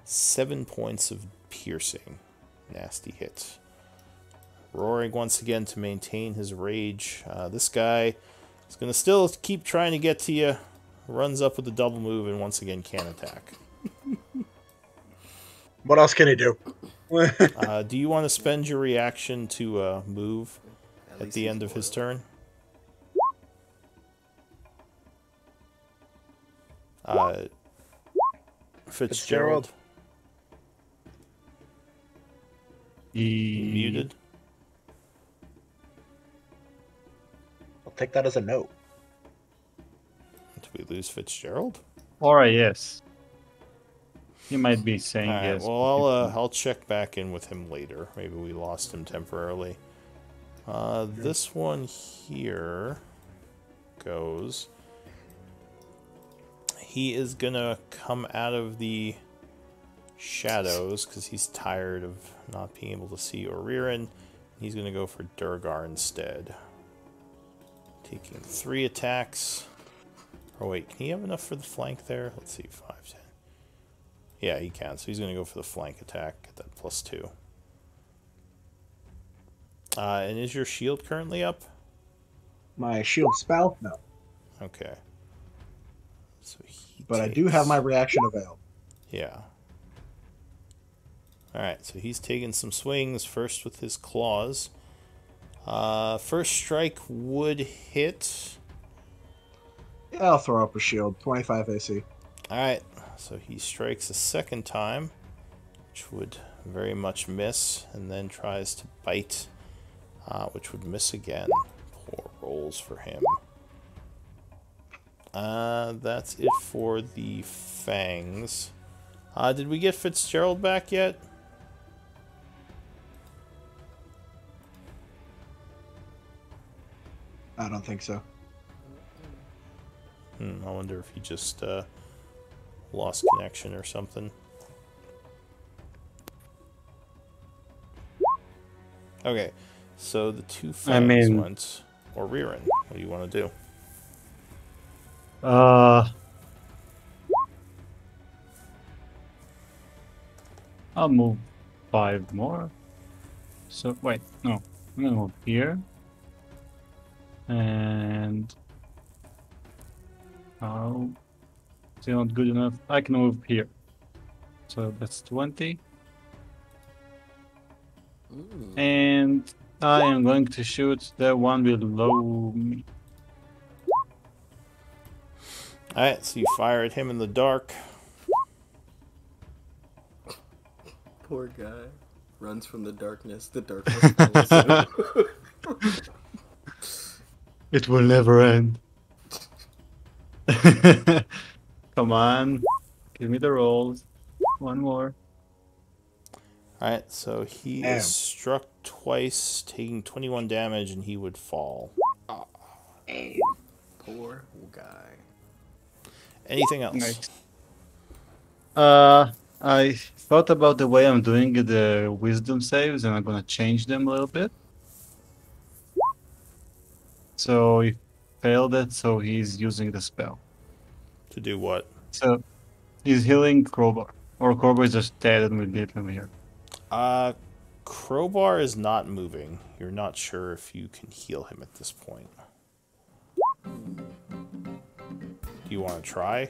7 points of piercing. Nasty hit. Roaring once again to maintain his rage. This guy is going to still keep trying to get to you. Runs up with a double move and once again can't attack. What else can he do? Do you want to spend your reaction to move at least the he's end of his turn? Fitzgerald. Muted. I'll take that as a no. Did we lose Fitzgerald? Alright, yes. He might be saying All right. yes. Well, I'll check back in with him later. Maybe we lost him temporarily. This one here goes. He is gonna come out of the shadows because he's tired of not being able to see Oririn. He's gonna go for Durgar instead, taking 3 attacks. Oh wait, can he have enough for the flank there? Let's see, 5, 10. Yeah, he can. So he's gonna go for the flank attack at that +2. And is your shield currently up? My shield spell? No. Okay. So he But I do have my reaction available. Yeah. Alright, so he's taking some swings, first with his claws. First strike would hit. Yeah, I'll throw up a shield. 25 AC. Alright, so he strikes a second time, which would very much miss, and then tries to bite, which would miss again. Poor rolls for him. That's it for the fangs. Did we get Fitzgerald back yet? I don't think so. I wonder if he just lost connection or something. Okay, so the two fangs went. Or Ririn, what do you want to do? I'll move 5 more. So wait, no, I'm gonna move here, and oh, still not good enough. I can move here. So that's 20, and I am going to shoot the one below me. Alright, so you fire at him in the dark. Poor guy. Runs from the darkness. The darkness follows him. It will never end. Come on, give me the rolls. One more. Alright, so he is struck twice, taking 21 damage, and he would fall. Poor guy. Anything else? Nice. I thought about the way I'm doing the wisdom saves, and I'm gonna change them a little bit. So he failed it, so he's using the spell. To do what? So he's healing Crowbar. Or Crowbar is just dead and we leave him here. Crowbar is not moving. You're not sure if you can heal him at this point. Do you want to try?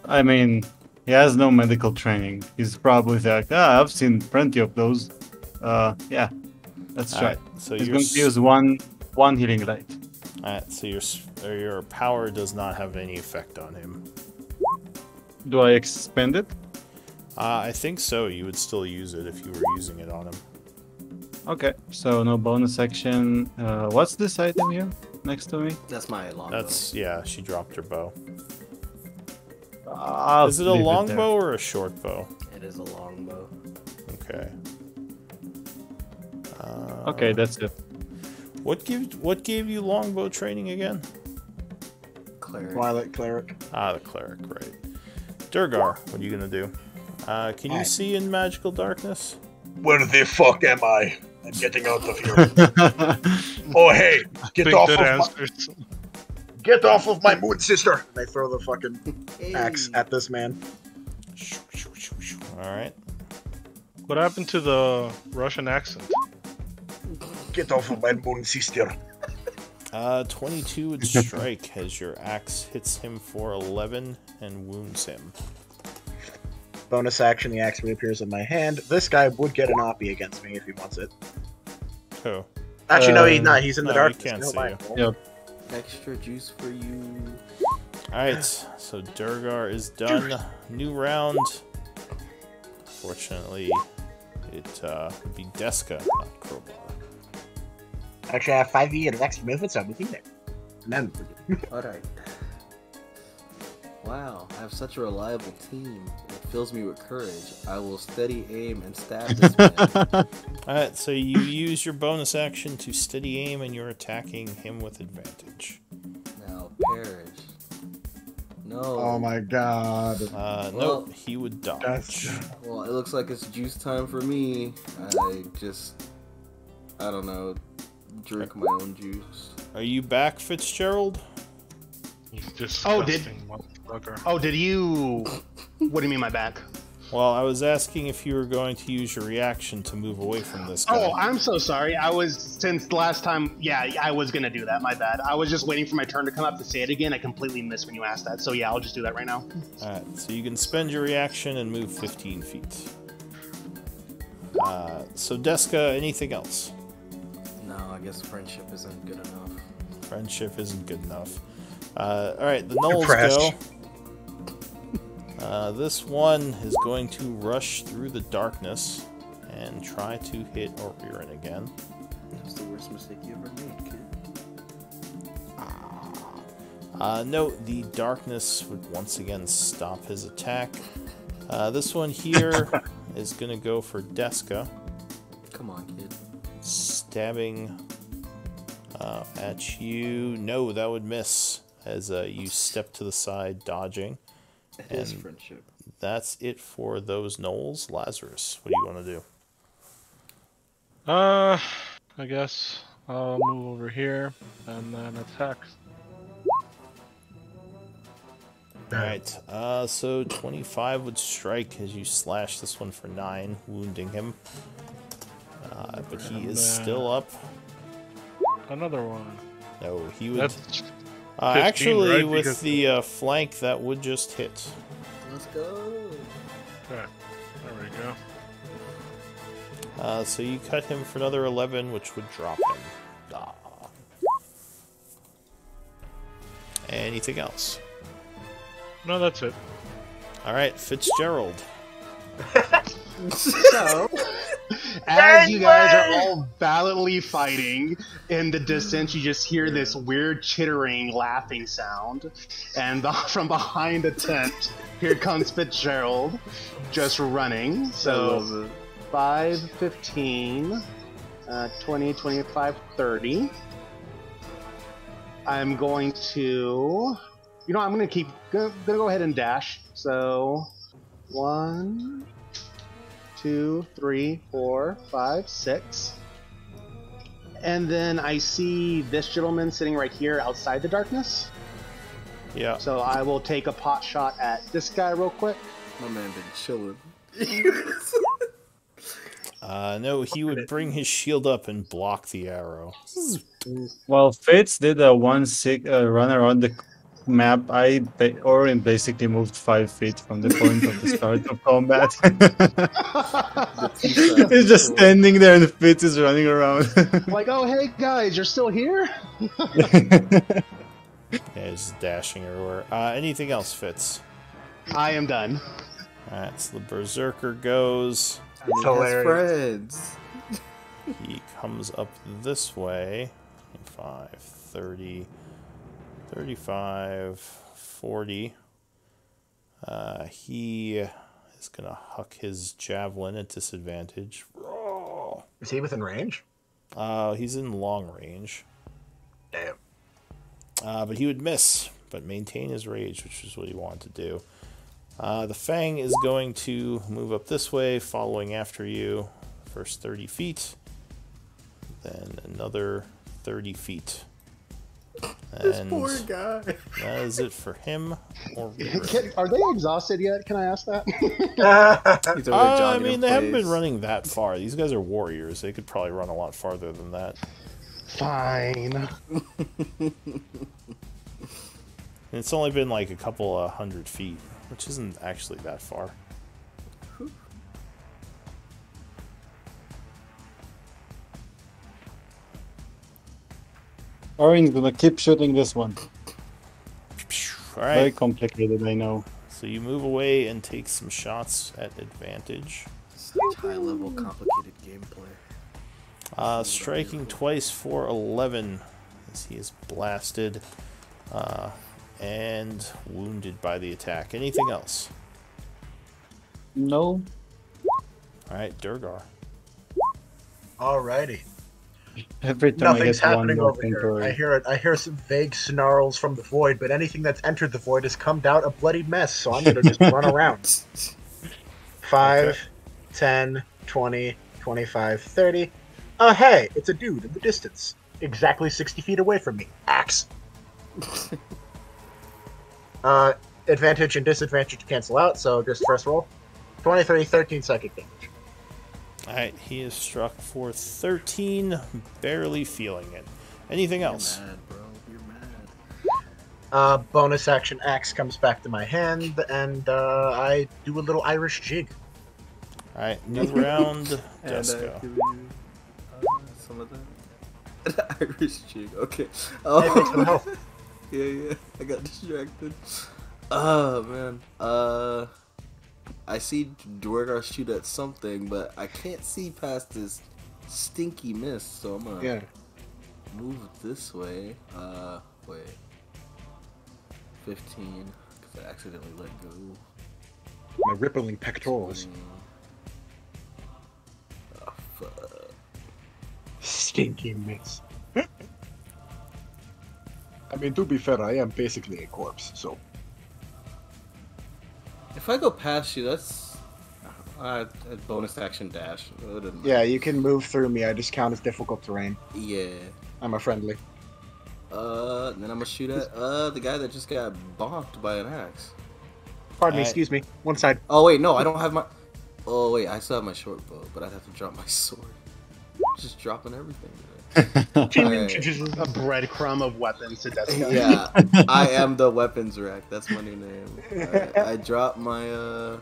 I mean, he has no medical training. He's probably like, I've seen plenty of those. Yeah, let's try. Right, so he's going to use one healing light. Alright, so your power does not have any effect on him. Do I expend it? I think so. You would still use it if you were using it on him. Okay, so no bonus action. What's this item here next to me? That's my longbow. Yeah, she dropped her bow. I'll Is it a longbow or a short bow? It is a longbow. Okay. Okay, that's it. What gave you longbow training again? Cleric. Twilight Cleric. Ah, the cleric, right. Durgar, what are you gonna do? Can you see in magical darkness? Where the fuck am I? I'm getting out of here. Oh hey, get off of my moon sister! And I throw the fucking axe at this man. Alright. What happened to the Russian accent? Get off of my moon sister. 22 would strike as your axe hits him for 11 and wounds him. Bonus action, the axe reappears in my hand. This guy would get an oppie against me if he wants it. Who? Actually, no, he's not. He's in the no, darkness. He can't see mind. you. Yep. Extra juice for you. Alright, so Durgar is done. New round. Fortunately, it would be Deska, not Crowbar. Actually, I have 5 years of extra movement, so I'm moving there. And then Alright. Wow, I have such a reliable team. It fills me with courage. I will steady aim and stab this man. Alright, so you use your bonus action to steady aim and you're attacking him with advantage. Now perish. No. oh my god. Nope, he would dodge. Well, it looks like it's juice time for me. I don't know, drink my own juice. Are you back, Fitzgerald? He's just did you... What do you mean my back? Well, I was asking if you were going to use your reaction to move away from this guy. Oh, I'm so sorry. Since the last time, yeah, I was gonna do that, my bad. I was just waiting for my turn to come up to say it again. I completely missed when you asked that, so yeah, I'll just do that right now. Alright, so you can spend your reaction and move 15 feet. So Deska, anything else? No, I guess friendship isn't good enough. Friendship isn't good enough. Alright, the Knolls go. This one is going to rush through the darkness and try to hit Oririn again. That's the worst mistake you ever made, kid. No, the darkness would once again stop his attack. This one here is going to go for Deska. Come on, kid. Stabbing At you. No, that would miss as you step to the side, dodging. It is friendship. That's it for those gnolls. Lazarus, what do you want to do? I guess I'll move over here and then attack. Alright, so 25 would strike as you slash this one for 9, wounding him. But he is still up. Another one. No, he would... That's 15, actually, right? with Because... the flank, that would just hit. Let's go. Okay. There we go. So you cut him for another 11, which would drop him. Ah. Anything else? No, that's it. Alright, Fitzgerald. So, as you guys are all valiantly fighting, in the distance you just hear this weird chittering, laughing sound, and from behind the tent, here comes Fitzgerald, just running. So, 5, 15, 20, 25, 30. I'm going to... You know, I'm going to gonna go ahead and dash. So, 1, 2, 3, 4, 5, 6. And then I see this gentleman sitting right here outside the darkness. Yeah. So I will take a pot shot at this guy real quick. My man been chilling. No, he would bring his shield up and block the arrow. Well, Fitz did a 1-6 run around the map. Orin basically moved 5 feet from the point of the start of combat. He's just standing there and Fitz is running around. Like, oh, hey guys, you're still here? Yeah, he's dashing everywhere. Anything else, Fitz? I am done. Alright, so the Berserker goes. It's hilarious. Friends. He comes up this way. 5, 30, 35, 40. He is going to huck his javelin at disadvantage. Is he within range? He's in long range. Damn. But he would miss, but maintain his rage, which is what he wanted to do. The Fang is going to move up this way, following after you. First 30 feet, then another 30 feet. This And poor guy. that is it for him. Or Are they exhausted yet? Can I ask that? He's already I jogging mean, in they haven't been place. running that far. These guys are warriors. They could probably run a lot farther than that. Fine. And it's only been like a couple of 100 feet, which isn't actually that far. Orin's gonna keep shooting this one. Alright. Very complicated, I know. So you move away and take some shots at advantage. Such high level, complicated gameplay. Striking twice for 11 as he is blasted and wounded by the attack. Anything else? No. Alright, Durgar. Alrighty. Every time Nothing's I hit one happening more over here. temporary. I hear some vague snarls from the void, but anything that's entered the void has come out a bloody mess, so I'm gonna just run around. 5, Okay. 10, 20, 25, 30. Oh, hey, it's a dude in the distance. Exactly 60 feet away from me. Axe. Advantage and disadvantage cancel out, so just first roll. 23, 13 psychic damage. Alright, he is struck for 13, barely feeling it. Anything else? You're mad, bro. You're mad. Bonus action axe comes back to my hand, and I do a little Irish jig. Alright, new round, And Dusko. give you some of that. Irish jig. Okay. Hey, thanks for the help. Yeah. I got distracted. Oh man. I see Dwargar shoot at something, but I can't see past this stinky mist, so I'm gonna move this way. Wait. 15, because I accidentally let go. My rippling pectorals. Oh, fuck. Stinky mess. mean, to be fair, I am basically a corpse, so. If I go past you, that's a bonus action dash. It wouldn't matter. Yeah, you can move through me. I just count as difficult terrain. Yeah. I'm a friendly. Then I'm gonna shoot at the guy that just got bonked by an axe. Pardon me, excuse me. One side. Oh wait, no, I don't have my. Oh wait, I still have my short bow, but I'd have to drop my sword. Just dropping everything today. Alright. A breadcrumb of weapons to Deska. Yeah, I am the weapons rack. That's my new name. Alright, I drop my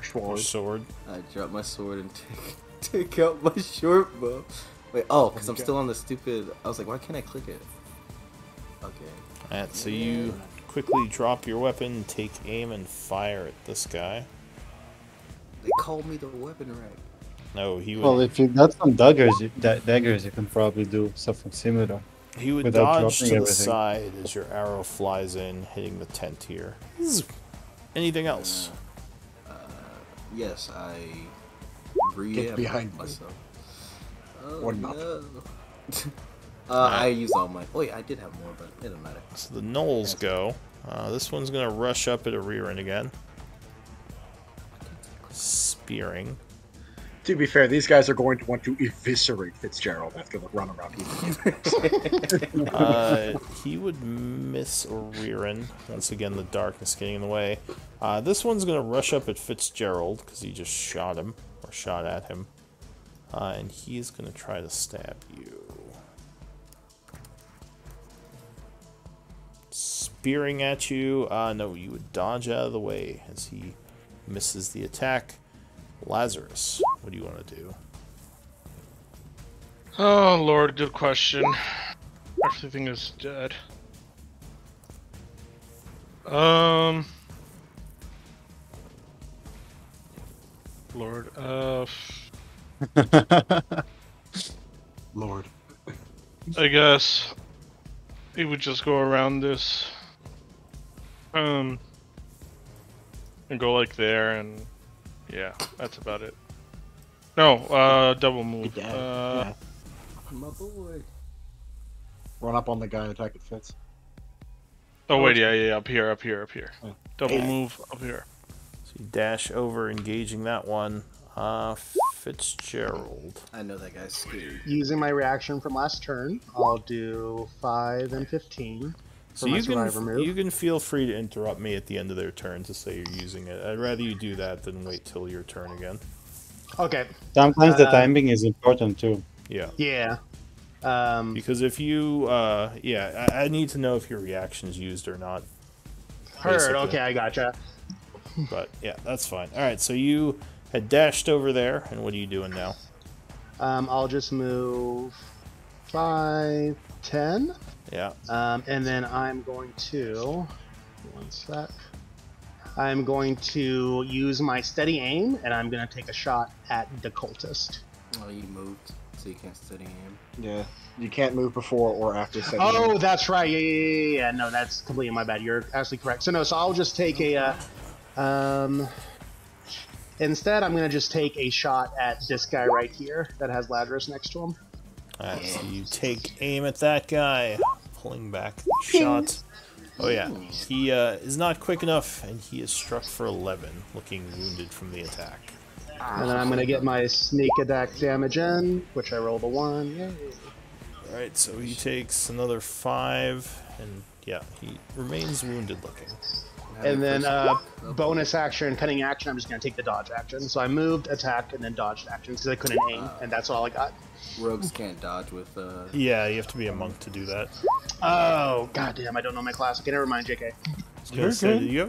Sword. I drop my sword and take out my short bow. Wait, oh, because I'm still on the stupid. I was like, why can't I click it? Okay. Alright, so you quickly drop your weapon, take aim, and fire at this guy. They called me the weapon rack. No, he would. Well, if you got some daggers, you can probably do something similar. He would without dodge to dropping the everything. side as your arrow flies in, hitting the tent here. Anything else? Yes, I Get behind me. myself. Oh, Or not. no. I used all my. Oh, yeah, I did have more, but it doesn't matter. So the gnolls go. This one's gonna rush up at a rear end again. Spearing. To be fair, these guys are going to want to eviscerate Fitzgerald after the run around here. He would miss a rear end. Once again, the darkness getting in the way. This one's gonna rush up at Fitzgerald because he just shot him or shot at him, and he's gonna try to stab you. Spearing at you. No, you would dodge out of the way as he misses the attack. Lazarus, what do you want to do? Oh Lord, good question. Everything is dead. Lord, Lord. I guess he would just go around this, and go like there, and yeah, that's about it. No, double move. Yeah. My boy. Run up on the guy and attack it Fitz. Oh wait, yeah, up here. Oh. Double move up here. So you dash over, engaging that one. Fitzgerald. I know that guy's scared. Using my reaction from last turn, I'll do 5 and 15 So for my you survivor move. can feel free to interrupt me at the end of their turn to say you're using it. I'd rather you do that than wait till your turn again. Okay. Sometimes the timing is important too. Yeah. Yeah. Because if you, I need to know if your reaction is used or not. Heard. basically. Okay, I gotcha. But yeah, that's fine. All right, so you had dashed over there, and what are you doing now? I'll just move 5, 10. Yeah. And then I'm going to... One sec. I'm going to use my steady aim, and I'm going to take a shot at the cultist. Oh, you moved, so you can't steady aim. Yeah. You can't move before or after setting. Oh, that's right. Yeah. No, that's completely my bad. You're actually correct. So I'll just take a... Instead, I'm going to just take a shot at this guy right here that has Lazarus next to him. Alright, so you take aim at that guy, pulling back the shot. Oh yeah, he is not quick enough, and he is struck for 11, looking wounded from the attack. And then I'm going to get my sneak attack damage in, which I rolled a 1. Yay. Alright, so he takes another 5, and yeah, he remains wounded looking. And then bonus action, cutting action, I'm just going to take the dodge action. So I moved, attacked, and then dodged actions because I couldn't aim, and that's all I got. Rogues can't dodge with. Yeah, you have to be a monk to do that. Oh, goddamn, I don't know my class. Okay, never mind, JK. I was gonna say, do you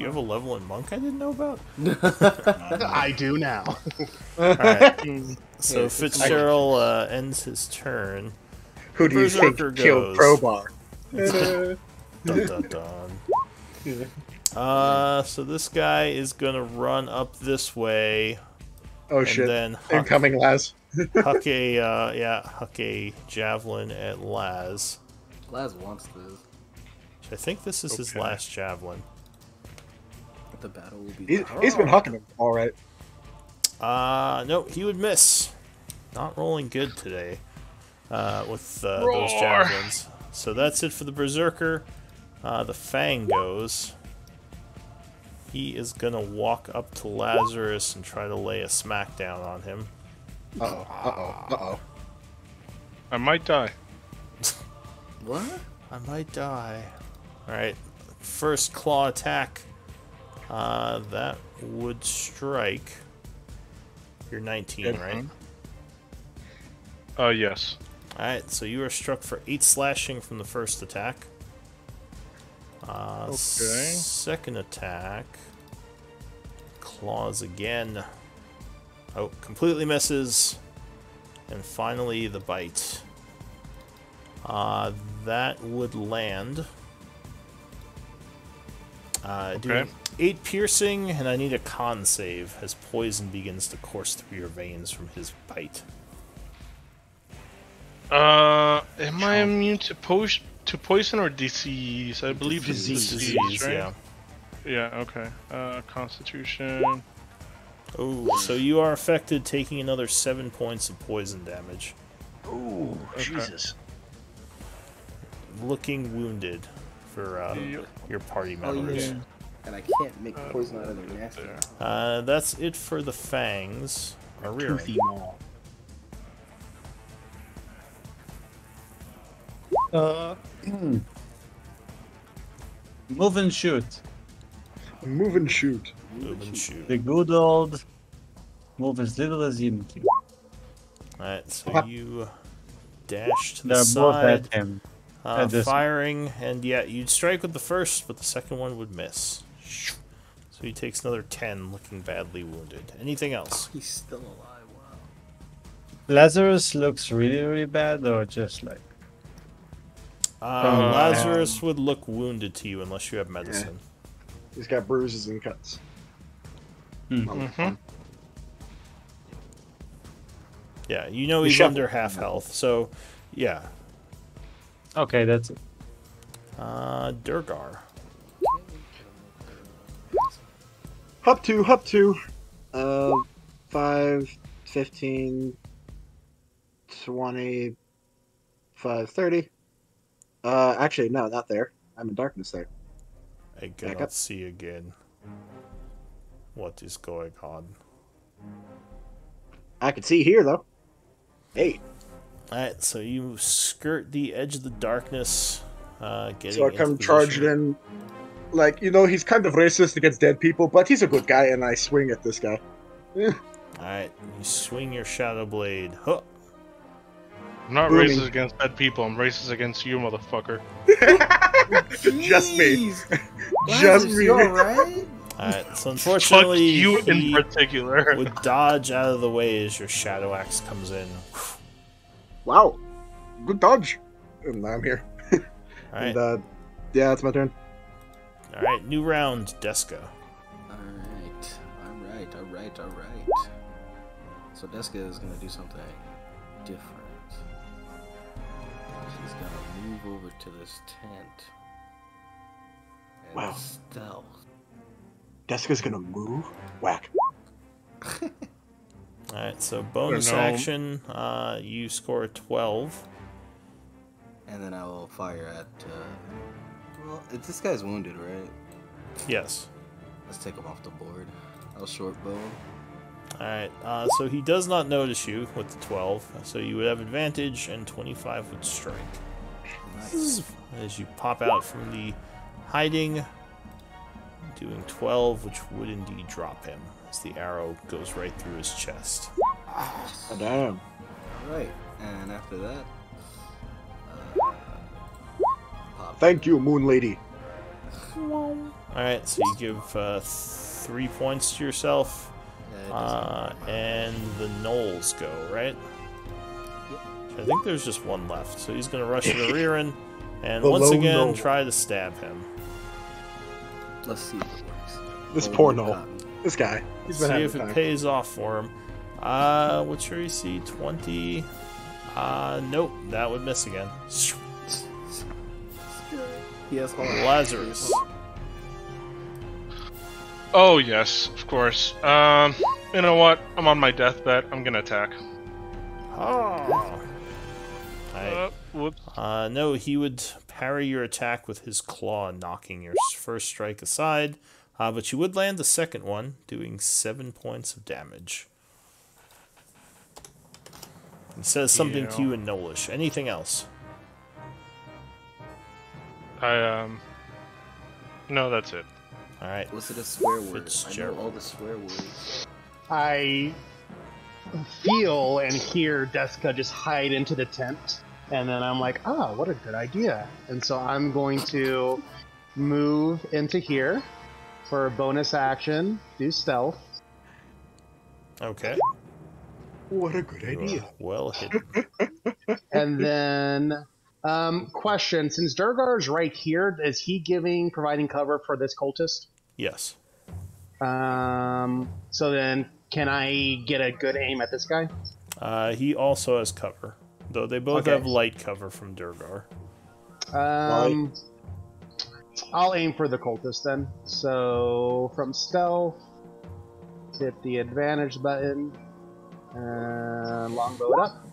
have a level in monk I didn't know about? I do now. Alright, so Fitzgerald ends his turn. Who do you think Berserker killed goes. Crowbar? Dun dun dun. So this guy is gonna run up this way. Oh and shit! then Incoming, Laz. huck a javelin at Laz. Laz wants this. I think this is his last javelin. The battle will be. He's been hucking him all right. No, he would miss. Not rolling good today with those javelins. so that's it for the Berserker. The Fang goes. He is gonna walk up to Lazarus and try to lay a smackdown on him. Uh-oh. I might die. What? I might die. Alright, first claw attack. That would strike. You're 19, right? Yes. Alright, so you are struck for 8 slashing from the first attack. Okay. Second attack. Claws again. Oh, completely misses. And finally, the bite. That would land. Doing 8 piercing, and I need a con save as poison begins to course through your veins from his bite. Am I immune to poison or disease? I believe it's disease, right? Yeah. Yeah, okay. Constitution. Oh, so you are affected, taking another 7 points of poison damage. Ooh, Jesus. Looking wounded for your party members. And I can't make poison out of their nasty. That's it for the fangs. Toothy maw. Move and shoot. Move and shoot. Move and shoot. The good old move as little as you need to. Alright, so you dash to the They're both side, at him. at this firing, and yeah, you'd strike with the first, but the second one would miss. So he takes another 10, looking badly wounded. Anything else? He's still alive. Wow. Lazarus looks really, really bad, or just like. Lazarus would look wounded to you unless you have medicine. He's got bruises and cuts. Mm-hmm. Yeah, you know he's under half health, so yeah. Okay, that's it. Durgar. Hop two. 5, 15, 20, 5, 30. Actually, no, not there. I'm in darkness there. I cannot see again. What is going on? I can see here, though. 8. Alright, so you skirt the edge of the darkness. Getting So I come into charged position. in. Like, you know, he's kind of racist against dead people, but he's a good guy, and I swing at this guy. Alright, you swing your shadow blade. Huh. I'm not Booming. racist against dead people. I'm racist against you, motherfucker. Just me. Jeez. Just Lazarus, me. you alright? Alright, so Fuck unfortunately, you in he particular. would dodge out of the way as your shadow axe comes in. Wow. Good dodge. And I'm here. Alright, And, yeah, it's my turn. alright, new round, Deska. Alright. So Deska is gonna do something different. She's gonna move over to this tent. And Wow. stealth. Deska's gonna move. Whack. Alright, so bonus know. action, you score a 12. And then I will fire at, well, this guy's wounded, right? Yes. Let's take him off the board. I'll short bow him. Alright, so he does not notice you with the 12, so you would have advantage, and 25 would strike. Nice. As you pop out from the hiding, doing 12, which would indeed drop him, as the arrow goes right through his chest. Oh, damn. Alright, and after that, pop. Thank you, Moon Lady. Alright, so you give 3 points to yourself, and the gnolls go, right? I think there's just one left, so he's going to rush to the rear end, and The once lone again gnoll. try to stab him. Let's see if it works. This Hold poor on, Noel. cotton. This guy. He's been See having if it time. pays off for him. What's your AC? 20? Nope, that would miss again. He has horns. Lazarus. Oh yes, of course. You know what? I'm on my deathbed. I'm gonna attack. Oh. Alright. Whoops. No, he would parry your attack with his claw, knocking your first strike aside. But you would land the second one, doing 7 points of damage. He says something to you in Nolish. Anything else? No, that's it. All right. Was it a swear word? I know Fitzgerald. all the swear words. I feel and hear Deska just hide into the tent, and then I'm like, oh, what a good idea. And so I'm going to move into here for a bonus action, do stealth. Okay. What a good idea. Well hidden. And then, question, since Durgar is right here, is he providing cover for this cultist? Yes. So then, can I get a good aim at this guy? He also has cover, though they both Okay. have light cover from Durgar. I'll aim for the cultist then. So from stealth, hit the advantage button, and longbow it up.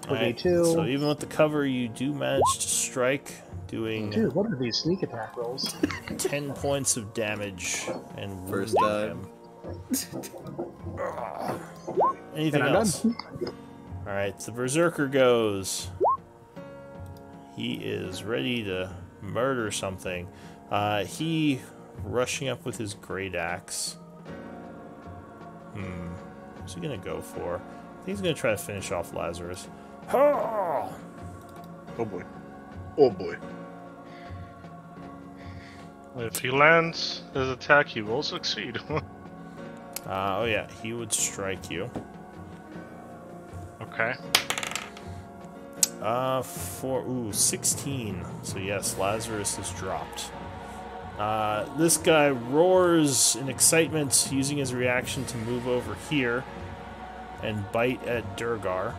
Alright, 22. so even with the cover, you do manage to strike, doing Dude, what are these sneak attack rolls? 10 points of damage and First wounding time. him. Anything And I'm else? done. Alright, the Berserker goes. He is ready to murder something. He rushing up with his great axe. What's he gonna go for? I think he's gonna try to finish off Lazarus. Ha! Oh boy. Oh boy. If he lands his attack, he will succeed. Oh yeah, he would strike you. Okay. For 16. So yes, Lazarus is dropped. This guy roars in excitement, using his reaction to move over here and bite at Durgar.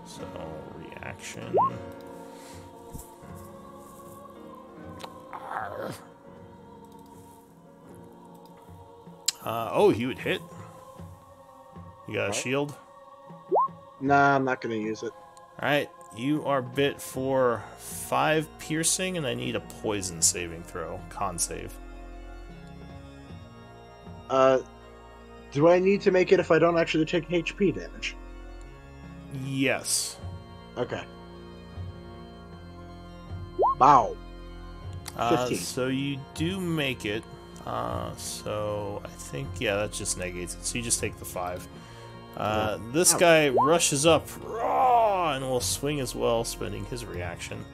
So reaction. Arr. Oh, he would hit. You got a shield? Nah, I'm not gonna use it. Alright, you are bit for 5 piercing, and I need a poison saving throw. Con save. Do I need to make it if I don't actually take HP damage? Yes. Okay. Wow. 15. So you do make it. So I think, yeah, that just negates it. So you just take the 5. This guy rushes up, raw, and will swing as well, spending his reaction.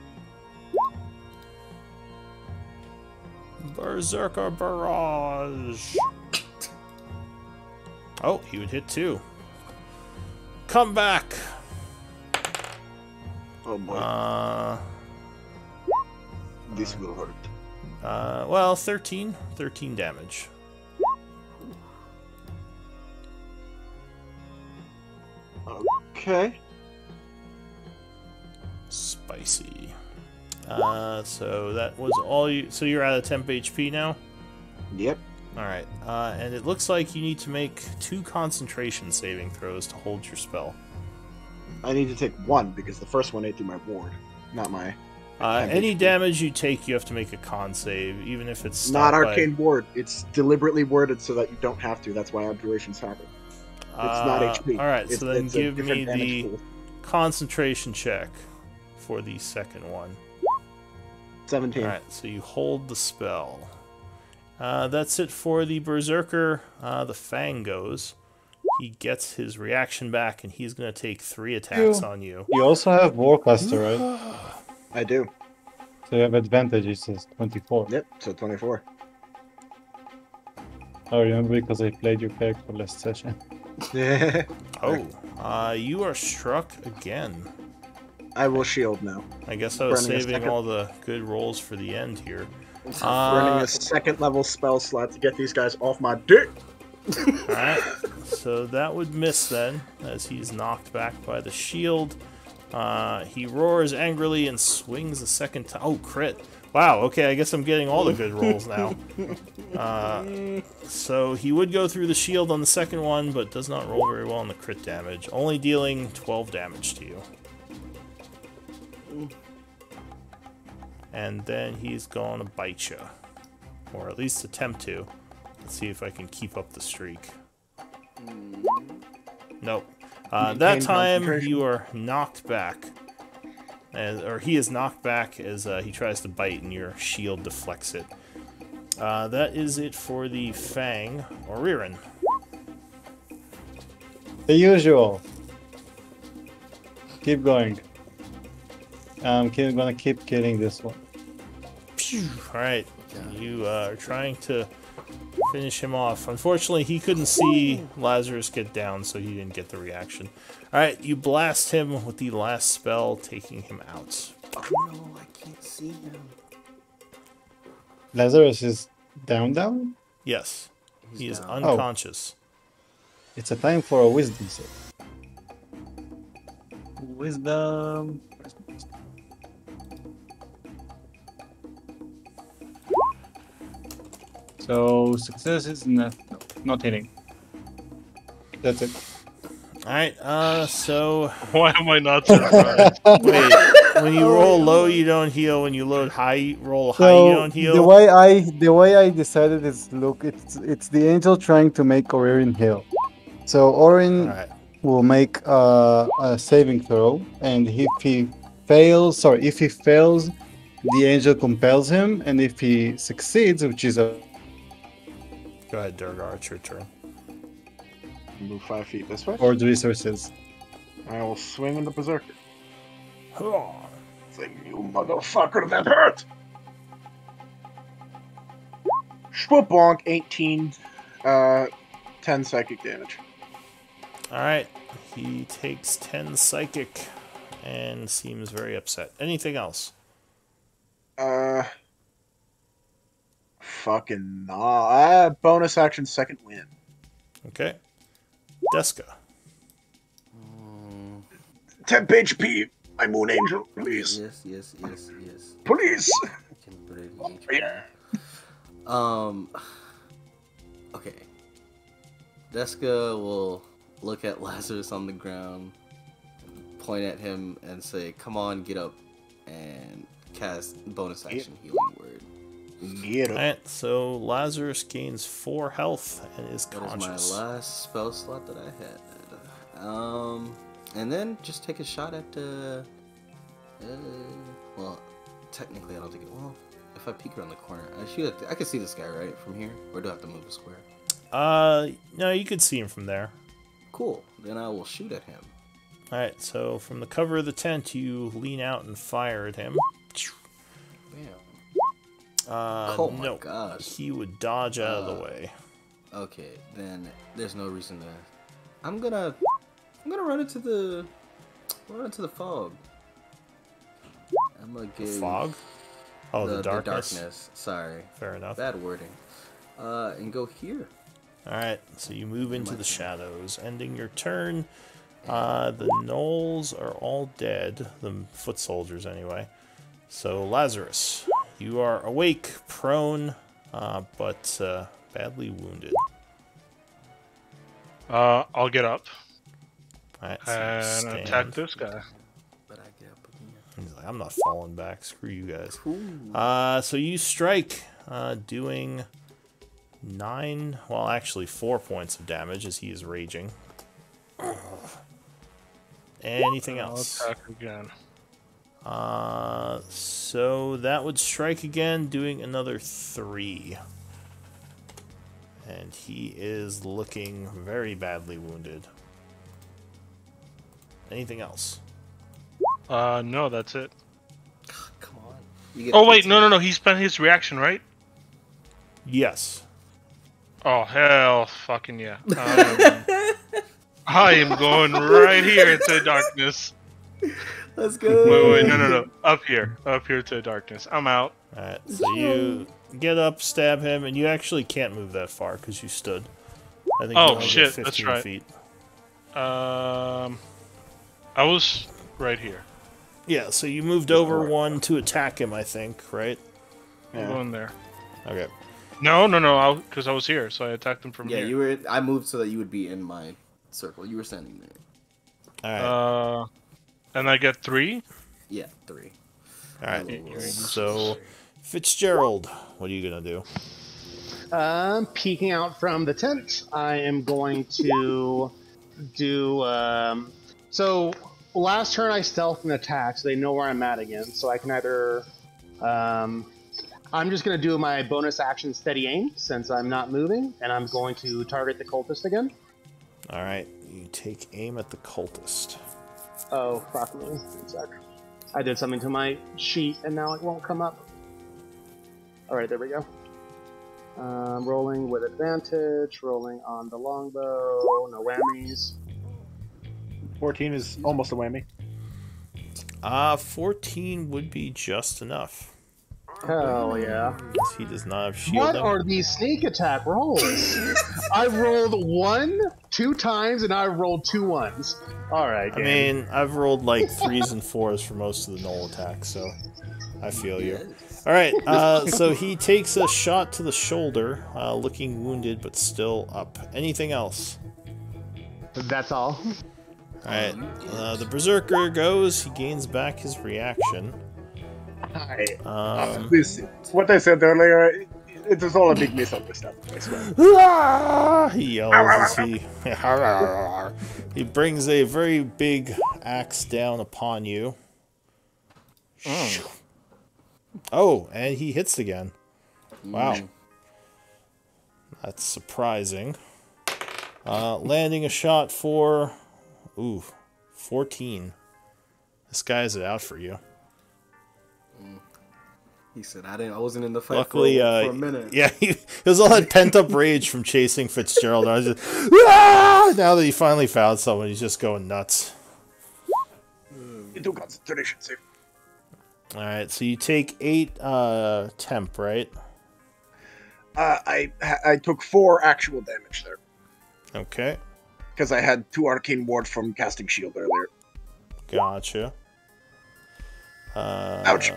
Berserker Barrage! Oh, he would hit 2. Come back! Oh boy. This will hurt. Well, 13 damage. Okay. Spicy. So that was all you... So you're at a temp HP now? Yep. Alright, and it looks like you need to make 2 concentration saving throws to hold your spell. I need to take 1 because the first one ate through my ward, not my. Any damage you take, you have to make a con save, even if it's Not stopped by- arcane ward. It's deliberately worded so that you don't have to. That's why abjurations happen. It's not HP. Alright, so then it's a give me different damage the pool. concentration check for the second one. 17. Alright, so you hold the spell. That's it for the Berserker. The Fang goes. He gets his reaction back, and he's going to take 3 attacks on you. You also have Warcaster, right? I do. So you have advantage, it says 24. Yep, so 24. I remember because I played your character last session. Oh, you are struck again. I will shield now. I guess I was Burning a saving second. all the good rolls for the end here. Running a second level spell slot to get these guys off my dick. Alright, so that would miss then, as he's knocked back by the shield. He roars angrily and swings a second time. Oh, crit. Wow, okay, I guess I'm getting all the good rolls now. So he would go through the shield on the second one, but does not roll very well on the crit damage. Only dealing 12 damage to you. And then he's going to bite you. Or at least attempt to. Let's see if I can keep up the streak. Nope. That time, you are knocked back. Or he is knocked back as he tries to bite and your shield deflects it. That is it for the Fang. Oririn. The usual. Keep going. I'm gonna keep killing this one. Alright, you are trying to finish him off. Unfortunately, he couldn't see Lazarus get down, so he didn't get the reaction. Alright, you blast him with the last spell, taking him out. No, I can't see him. Lazarus is down? Yes, he is down. unconscious. It's a time for a wisdom save. Wisdom. So success is not hitting. That's it. Alright, so... Why am I not surprised? Wait, when you roll low, you don't heal. When you roll high, you don't heal. the way I decided is, look, it's the angel trying to make Oririn heal. So Oririn Alright. will make a saving throw, and if he fails, the angel compels him, and if he succeeds, which is a Go ahead, Durgar, it's your turn. Move 5 feet this way. board resources. I will swing into Berserker. Oh. Thing, you motherfucker, that hurt! Schwabonk, 18, 10 psychic damage. Alright, he takes 10 psychic and seems very upset. Anything else? Fucking nah. Bonus action, second win. Okay. Deska. Temp HP, my moon angel, please. Yes. Please! I can bring each Yeah. Okay. Deska will look at Lazarus on the ground, point at him, and say, "Come on, get up," and cast bonus action healing word. Get up. Alright, so Lazarus gains 4 health and is That is conscious. my last spell slot that I had. And then just take a shot at well, technically I don't think it. Well, if I peek around the corner, I can see this guy right from here, or do I have to move a square? No, you could see him from there. Cool. Then I will shoot at him. Alright, so from the cover of the tent, you lean out and fire at him. Bam. Oh my no. gosh. He would dodge out of the way. Okay, then there's no reason to. I'm gonna run into the fog. I'm gonna give Fog? Oh, the darkness. The darkness. Sorry, Fair enough. bad wording. And go here. Alright, so you move into the shadows, ending your turn. The gnolls are all dead. The foot soldiers, anyway. So, Lazarus, you are awake, prone, but badly wounded. I'll get up Alright, so you and stand. attack this guy. But I get up again. He's like, I'm not falling back. Screw you guys. Cool. So you strike, doing 9, well, actually 4 points of damage as he is raging. Anything I'll else? attack again. So that would strike again, doing another 3. And he is looking very badly wounded. Anything else? No, that's it. Come on. You get Oh wait, 15. no. He spent his reaction, right? Yes. Oh hell, fucking yeah! I am going right here into darkness. Let's go. Wait, no. Up here to darkness. I'm out. Alright, so you get up, stab him, and you actually can't move that far because you stood. I think you Oh only get shit, 15 that's right. feet. I was right here. Yeah, so you moved over 1 to attack him, I think, right? I'm going there. Okay. No, because I was here, so I attacked him from Yeah, here. you were. I moved so that you would be in my circle. You were standing there. All right. And I get 3? Yeah, 3. All right. So, Fitzgerald, what are you gonna do? Peeking out from the tent, I am going to do. So last turn I stealth and attack, so they know where I'm at again. So I can either. I'm just going to do my bonus action steady aim since I'm not moving, and I'm going to target the cultist again. All right. You take aim at the cultist. Oh, fuck me. I did something to my sheet, and now it won't come up. Alright, there we go. Rolling with advantage, rolling on the longbow, no whammies. 14 is almost a whammy. 14 would be just enough. Hell yeah. He does not have What shielding. are these sneak attack rolls? I rolled 1, 2 times, and I rolled 2 ones. Alright, I mean, I've rolled like 3s and 4s for most of the null attacks, so I feel you. All right, so he takes a shot to the shoulder, looking wounded but still up. Anything else? That's all. All right, the berserker goes. He gains back his reaction. This, what I said earlier, it was all a big misunderstanding, I swear. He yells as he brings a very big axe down upon you. Oh, and he hits again. Wow. That's surprising. Landing a shot for 14. This guy has it out for you. He said, I wasn't in the fight Luckily, for a minute. Yeah, it was all that pent-up rage from chasing Fitzgerald. I was just, now that he finally found someone, he's just going nuts. Into concentration save. All right, so you take 8 temp, right? I took 4 actual damage there. Okay, Because I had 2 arcane ward from casting shield earlier. gotcha. Ouch.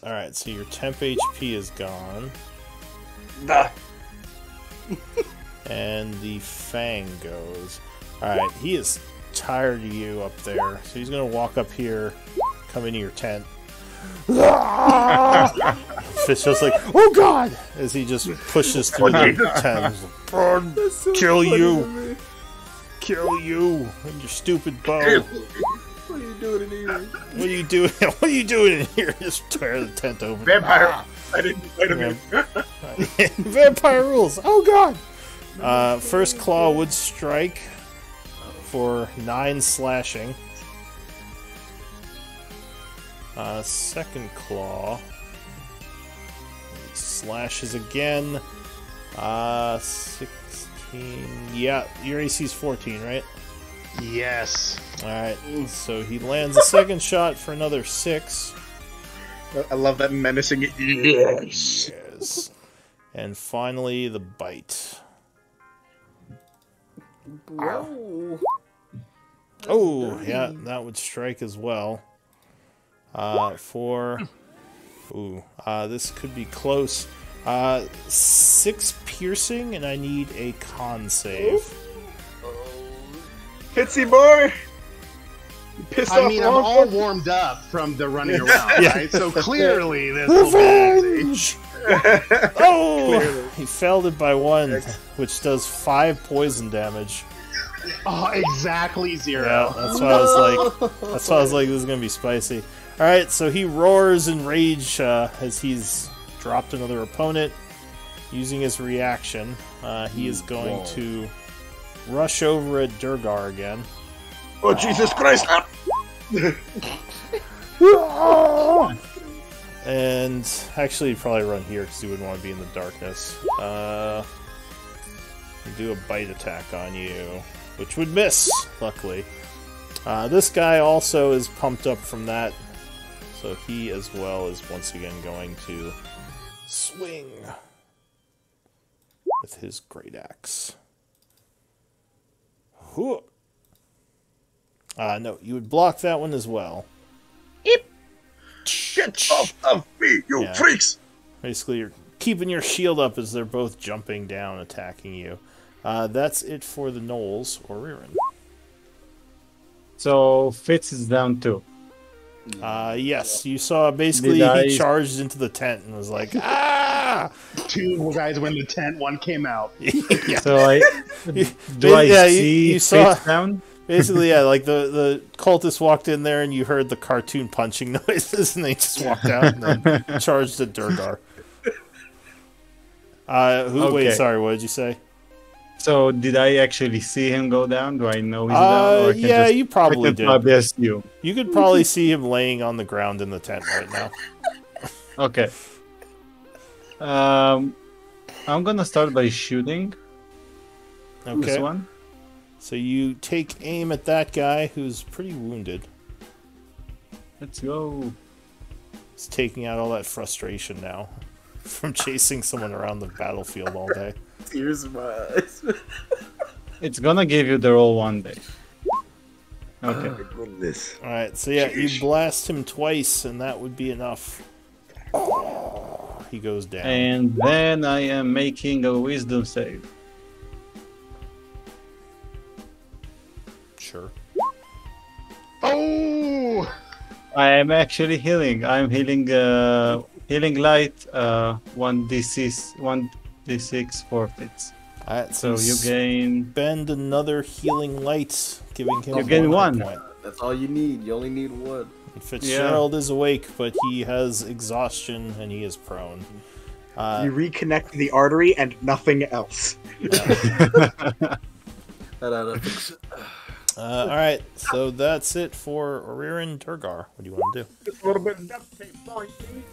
All right, so your temp HP is gone, Duh. and the Fang goes. All right, he is tired of you up there, so he's gonna walk up here, come into your tent. Fitz just like, oh god, as he just pushes through the tent. Kill you, kill you, and your stupid bow. What are you doing in here? What are you doing? What are you doing in here? Just tear the tent open. Vampire! I didn't fight him in. Vampire rules. Oh god. First claw would strike for 9 slashing. Second claw slashes again. 16. Yeah, your AC is 14, right? Yes. Alright, so he lands a second shot for another 6. I love that menacing. Yes. Yes. And finally, the bite. Bro. Oh, yeah, that would strike as well. This could be close. 6 piercing, and I need a con save. Hitsy boy! You pissed off I'm wrong all fucker. warmed up from the running around, Yeah. right? So clearly this will be easy. Revenge! Oh! Clearly. He failed it by 1, which does 5 poison damage. Oh, exactly 0. Yeah, that's why I was like, this is gonna be spicy. All right, so he roars in rage as he's dropped another opponent. Using his reaction, he is going to rush over at Durgar again. Oh, Jesus Christ! And actually, he'd probably run here because he wouldn't want to be in the darkness. Do a bite attack on you, which would miss, luckily. This guy also is pumped up from that, so he as well is once again going to swing with his great axe. No, you would block that one as well. Get off of me, you Yeah. freaks! Basically, you're keeping your shield up as they're both jumping down, attacking you. That's it for the Knolls or Ririn. So Fitz is down too. Yes, you saw basically Did I- he charged into the tent and was like, ah! Two guys went in the tent, one came out. Yeah. So I Yeah, see you saw- Fitz down? Basically, yeah, like the cultist walked in there and you heard the cartoon punching noises and they just walked out and then charged at Durgar. Wait, Okay. sorry, what did you say? So did I actually see him go down? Do I know he's down? Or I can Yeah, just, you probably I can did. probably assume. You could probably see him laying on the ground in the tent right now. Okay. I'm gonna start by shooting this Okay. one. So you take aim at that guy who's pretty wounded. Let's go. He's taking out all that frustration now from chasing someone around the battlefield all day. Tears in my eyes. It's gonna give you the roll one day. Okay. Oh, goodness. Alright, so yeah, you blast him twice and that would be enough. He goes down. And then I am making a wisdom save. Sure. Oh! I am actually healing. I'm healing healing light 1d6 forfeits. Alright, So so you gain spend another healing light, giving him You gain one. one. Point. That's all you need. You only need one. And Fitzgerald is awake, but he has exhaustion and he is prone. You reconnect the artery and nothing else. Alright, so that's it for Oririn Durgar. What do you want to do? Just a little bit of duct tape pointing.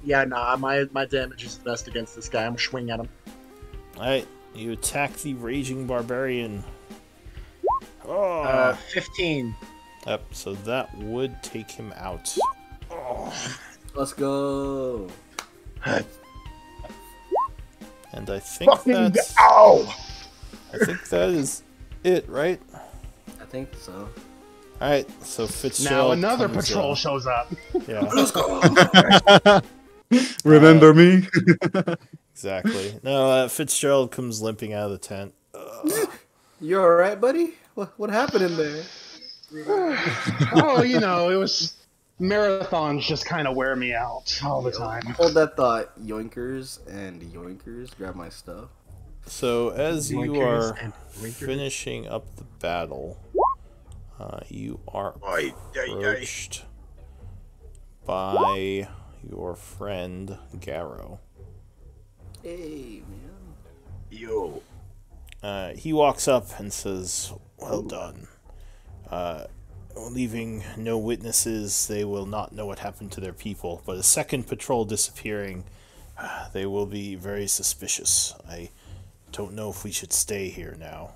Yeah, nah, my damage is the best against this guy. I'm swinging at him. Alright, you attack the Raging Barbarian. Oh! 15. Yep, so that would take him out. Let's go. And I think that's... Ow! I think that is it, right? I think so. Alright, so Fitzgerald Now another comes, patrol shows up. Yeah, Remember me? exactly. No, Fitzgerald comes limping out of the tent. You alright, buddy? What happened in there? Oh, you know, it was marathons just kind of wear me out all the time. Hold that thought. Yoinkers and yoinkers. Grab my stuff. So as you Yoinkers are and yoinkers. finishing up the battle, you are Oi, approached by your friend Garrow. Hey, man. yo. He walks up and says, "Well done. Leaving no witnesses, they will not know what happened to their people. But a second patrol disappearing, they will be very suspicious. I don't know if we should stay here now."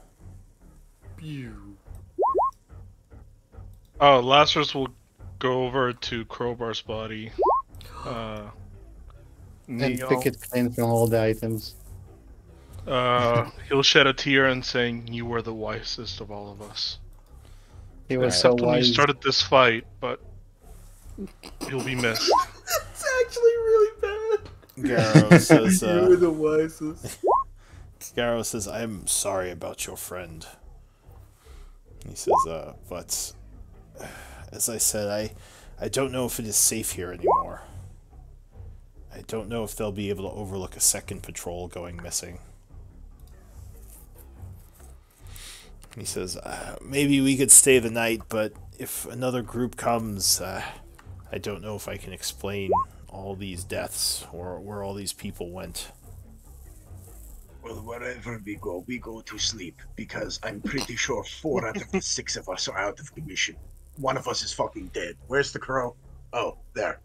Oh, Lazarus will go over to Crowbar's body. And Kneel. pick it clean from all the items. He'll shed a tear and saying, "You were the wisest of all of us. He was so Except when you wise. started this fight, but you'll be missed." It's actually really bad. Garrow says, You were the wisest. Garrow says, "I'm sorry about your friend." He says, but as I said, I don't know if it is safe here anymore. I don't know if they'll be able to overlook a second patrol going missing. He says, maybe we could stay the night, but if another group comes, I don't know if I can explain all these deaths or where all these people went. Well, wherever we go to sleep, because I'm pretty sure 4 out of the 6 of us are out of commission. One of us is fucking dead. Where's the crow? Oh, there.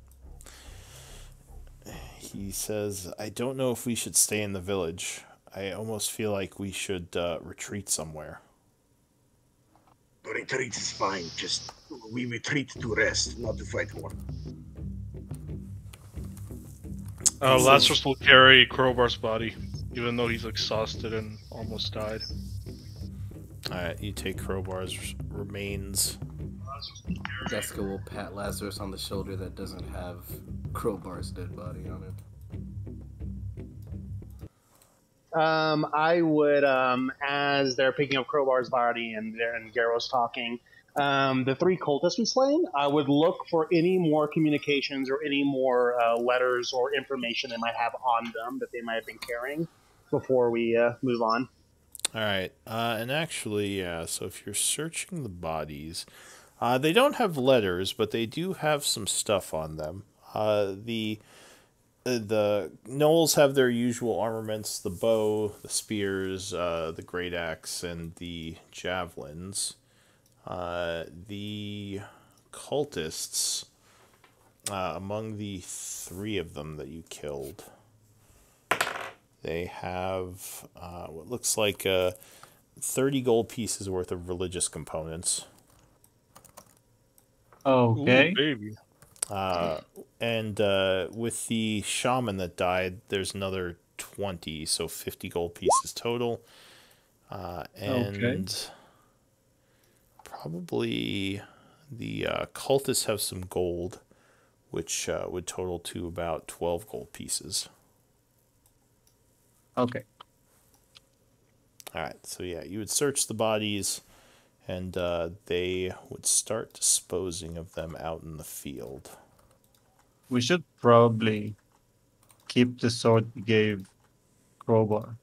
He says, I don't know if we should stay in the village. I almost feel like we should retreat somewhere. Retreat is fine. Just, we retreat to rest, not to fight more. Lazarus will carry Crowbar's body, even though he's exhausted and almost died. Alright, you take Crowbar's remains Jessica will pat Lazarus on the shoulder that doesn't have Crowbar's dead body on it. I would, as they're picking up Crowbar's body and Garrow's talking, the three cultists we slain, I would look for any more communications or any more letters or information they might have on them that they might have been carrying before we move on. All right, and actually, yeah. So if you're searching the bodies, they don't have letters, but they do have some stuff on them. The gnolls have their usual armaments: the bow, the spears, the great axe, and the javelins. The cultists, among the three of them that you killed, they have what looks like 30 gold pieces worth of religious components. Okay. Ooh, baby. And with the shaman that died, there's another 20, so 50 gold pieces total. And probably the cultists have some gold, which would total to about 12 gold pieces. Okay. All right, so yeah, you would search the bodies, and they would start disposing of them out in the field. We should probably keep the sword we gave Crowbar.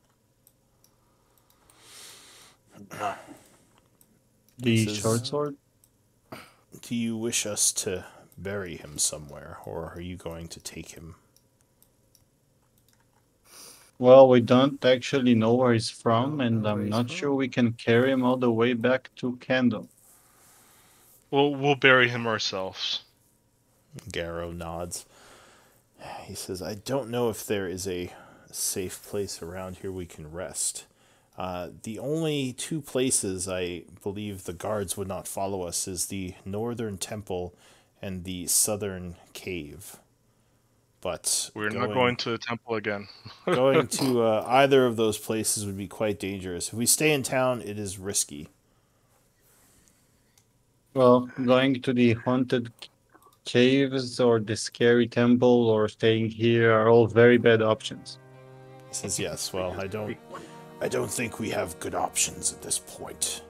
The This is- short sword? Do you wish us to bury him somewhere, or are you going to take him? Well, we don't actually know where he's from, We don't and know where I'm he's not from. sure we can carry him all the way back to Candle. We'll bury him ourselves. Garrow nods. He says, I don't know if there is a safe place around here we can rest. The only two places I believe the guards would not follow us is the northern temple and the southern cave. But We're not going to the temple again. going to either of those places would be quite dangerous. If we stay in town, it is risky. Well, going to the haunted caves or the scary temple or staying here are all very bad options. He says, yes, well, I don't think we have good options at this point.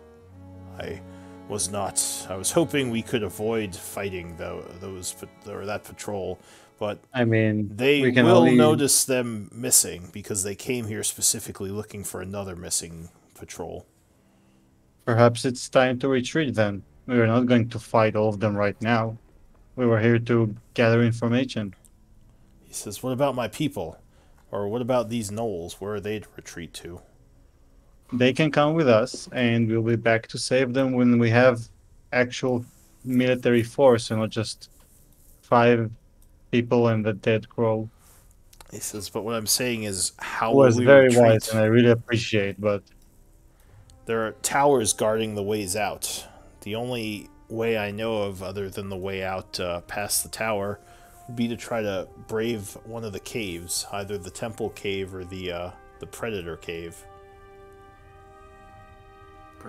I was hoping we could avoid fighting that patrol, but I mean, they we can will only notice them missing because they came here specifically looking for another missing patrol. perhaps it's time to retreat then. We are not going to fight all of them right now. We were here to gather information. He says, what about my people? Or what about these gnolls? Where are they to retreat to? They can come with us, and we'll be back to save them when we have actual military force and not just 5 people and the dead crow. He says, but what I'm saying is, how It will was we very retreat? wise, and I really appreciate, but There are towers guarding the ways out. The only way I know of, other than the way out past the tower, would be to try to brave one of the caves, either the temple cave or the predator cave.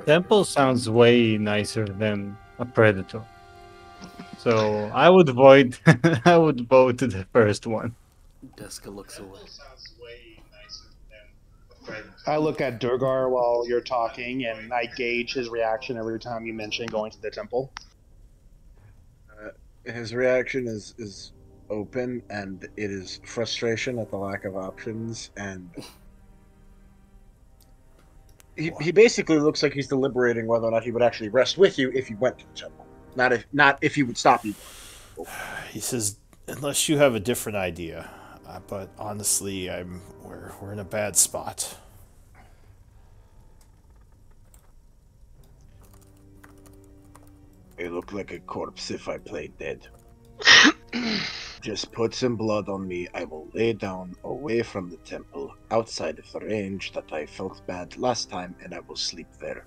temple sounds way nicer than a predator. So I would vote. I would vote to the first one. Jessica looks away. I look at Durgar while you're talking, and I gauge his reaction every time you mention going to the temple. His reaction is open, and it is frustration at the lack of options, and he basically looks like he's deliberating whether or not he would actually rest with you if you went to the temple, not if he would stop you. He says, unless you have a different idea. But honestly, we're in a bad spot. I look like a corpse if I play dead. Just put some blood on me. I will lay down away from the temple, outside of the range that I felt bad last time, and I will sleep there.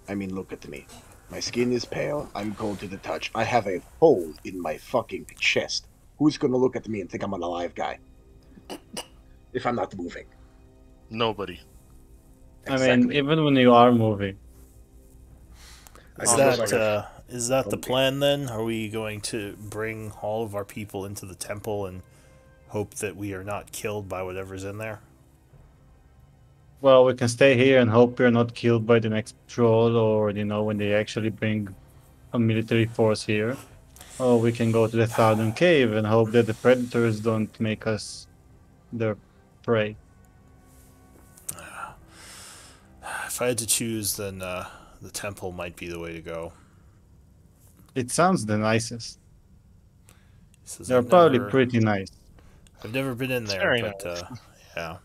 I mean, look at me. My skin is pale. I'm cold to the touch. I have a hole in my fucking chest. Who's gonna look at me and think I'm an alive guy? If I'm not moving. Nobody. I mean, even when you are moving, Is Almost that is that the plan then? Are we going to bring all of our people into the temple and hope that we are not killed by whatever's in there? Well, we can stay here and hope we're not killed by the next patrol, or when they actually bring a military force here. Or we can go to the Southern Cave and hope that the predators don't make us their prey. If I had to choose, then the temple might be the way to go. It sounds the nicest. Says They're probably pretty nice. I've never been in It's there, very but nice. yeah.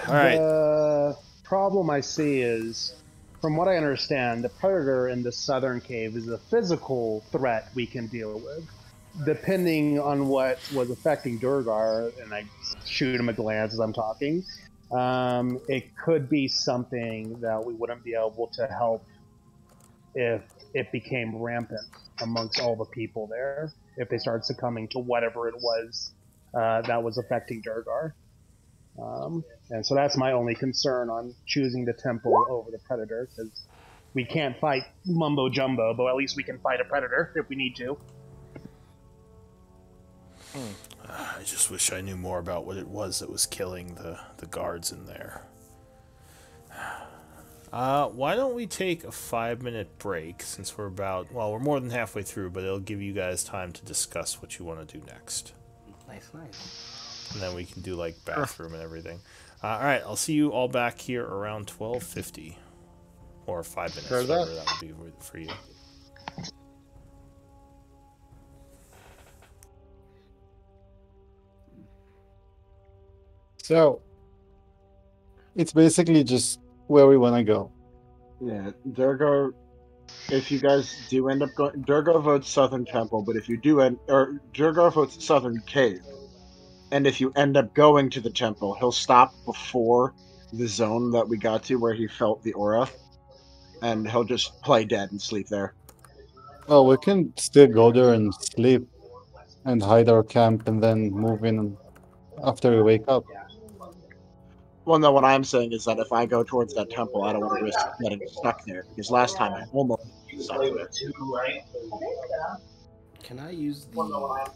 All right. The problem I see is, from what I understand, the predator in the southern cave is a physical threat we can deal with. Depending on what was affecting Durgar, and I shoot him a glance as I'm talking, it could be something that we wouldn't be able to help if it became rampant amongst all the people there, if they started succumbing to whatever it was that was affecting Durgar. And so that's my only concern on choosing the temple over the predator, because we can't fight mumbo jumbo, but at least we can fight a predator if we need to. I just wish I knew more about what it was that was killing the guards in there. Why don't we take a 5-minute break, since we're we're more than halfway through, but it'll give you guys time to discuss what you want to do next. Nice. And then we can do like bathroom and everything. All right, I'll see you all back here around 12:50, or 5 minutes, whatever that would be for you. So, it's basically just where we want to go. Yeah, Durgar. If you guys do end up going, Durgar votes Southern Temple, but if you do Durgar votes Southern Cave, and if you end up going to the temple, he'll stop before the zone that we got to where he felt the aura, and he'll just play dead and sleep there. Well, we can still go there and sleep and hide our camp and then move in after we wake up. Well, no, what I'm saying is that if I go towards that temple, I don't want to risk getting stuck there, because last time I almost got stuck there. Can I use the...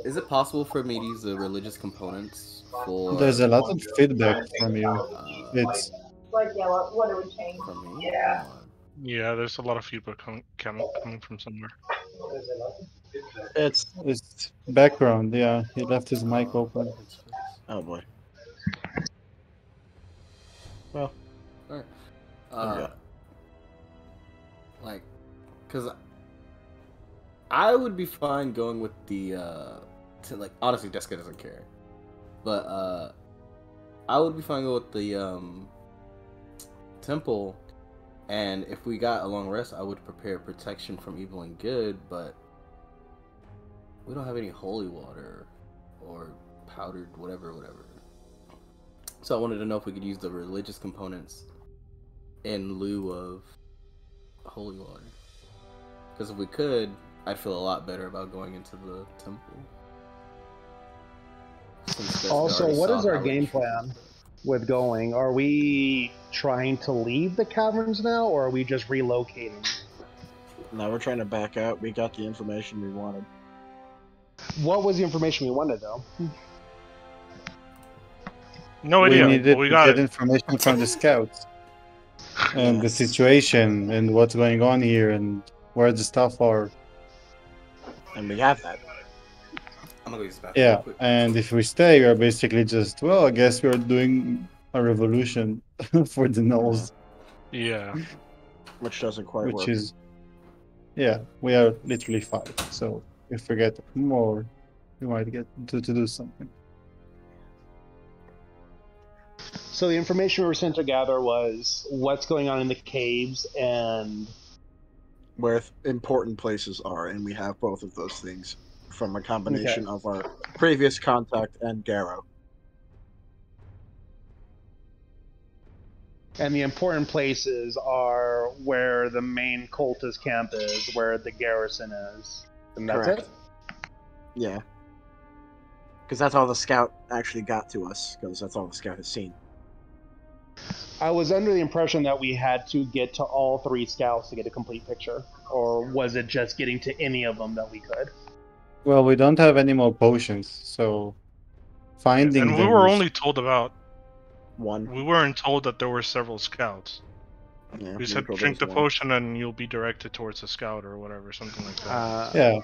Is it possible for me to use the religious components for... There's a lot of feedback from you. It's From me? Yeah, there's a lot of feedback coming from somewhere. It's background, yeah. He left his mic open. oh boy. Well, alright. Like, because I would be fine going with the honestly, Jessica doesn't care, but I would be fine going with the temple, and if we got a long rest, I would prepare protection from evil and good, but we don't have any holy water or powdered whatever. So I wanted to know if we could use the religious components in lieu of holy water. Because if we could, I'd feel a lot better about going into the temple. Also, what is our game plan with going? Are we trying to leave the caverns now, or are we just relocating? No, we're trying to back out. We got the information we wanted. What was the information we wanted, though? No we idea. needed We to got get it. information from the scouts and the situation and what's going on here and where the stuff are. And we have that. I'm gonna go use the bathroom Yeah, real quick. and if we stay, we're basically just, well, I guess we're doing a revolution for the nose. Yeah. Which doesn't quite which work. is, yeah, we are literally 5. So if we get more, we might get to do something. So the information we were sent to gather was what's going on in the caves and where important places are, and we have both of those things from a combination of our previous contact and Garrow. And the important places are where the main cultist camp is, where the garrison is. And that's Correct. it? Yeah. Because that's all the scout actually got to us, because that's all the scout has seen. I was under the impression that we had to get to all 3 scouts to get a complete picture, or was it just getting to any of them that we could? Well, we don't have any more potions, so finding And we them were is... only told about. One. We weren't told that there were several scouts. Yeah, We we said rolled drink as the one. potion and you'll be directed towards a scout or whatever, something like that. Yeah.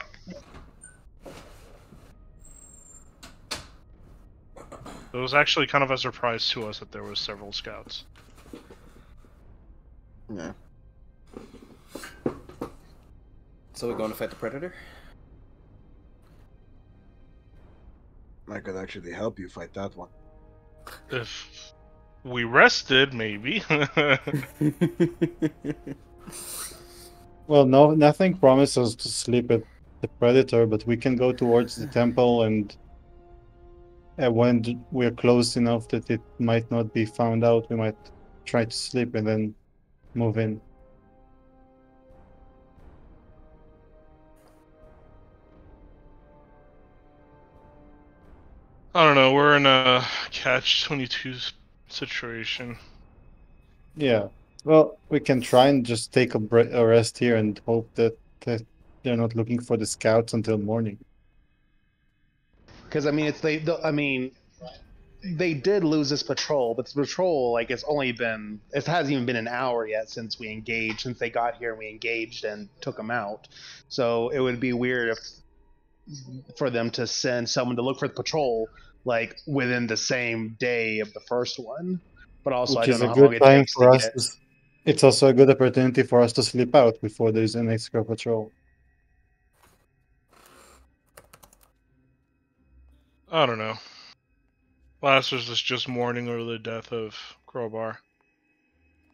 It was actually kind of a surprise to us that there was several scouts. Yeah. So we're going to fight the predator? I could actually help you fight that one. If we rested, maybe. Well, no, nothing promises to sleep at the Predator, but we can go towards the temple, and when we're close enough that it might not be found out, we might try to sleep and then move in. I don't know, we're in a catch-22 situation. Yeah. Well, we can try and just take a rest here and hope that they're not looking for the scouts until morning. Because I mean, they did lose this patrol, but this patrol, like, it hasn't even been an hour yet since they got here and we engaged and took them out. So it would be weird for them to send someone to look for the patrol, like, within the same day of the first one. But also, Which I don't is know a how good long it time takes for to us get. to... It's also a good opportunity for us to sleep out before there's an extra patrol. I don't know. Lazarus is just mourning over the death of Crowbar.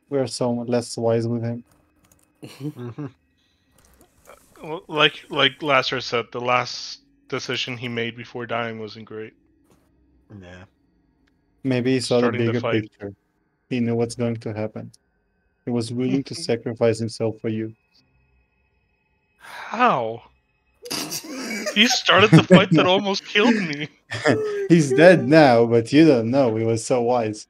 We're so less wise with him. Well, like Lazarus said, the last decision he made before dying wasn't great. Yeah. Maybe he saw the Starting the bigger fight. picture. He knew what's going to happen. He was willing to sacrifice himself for you. How? He started the fight that almost killed me. He's dead now, but you don't know. He was so wise.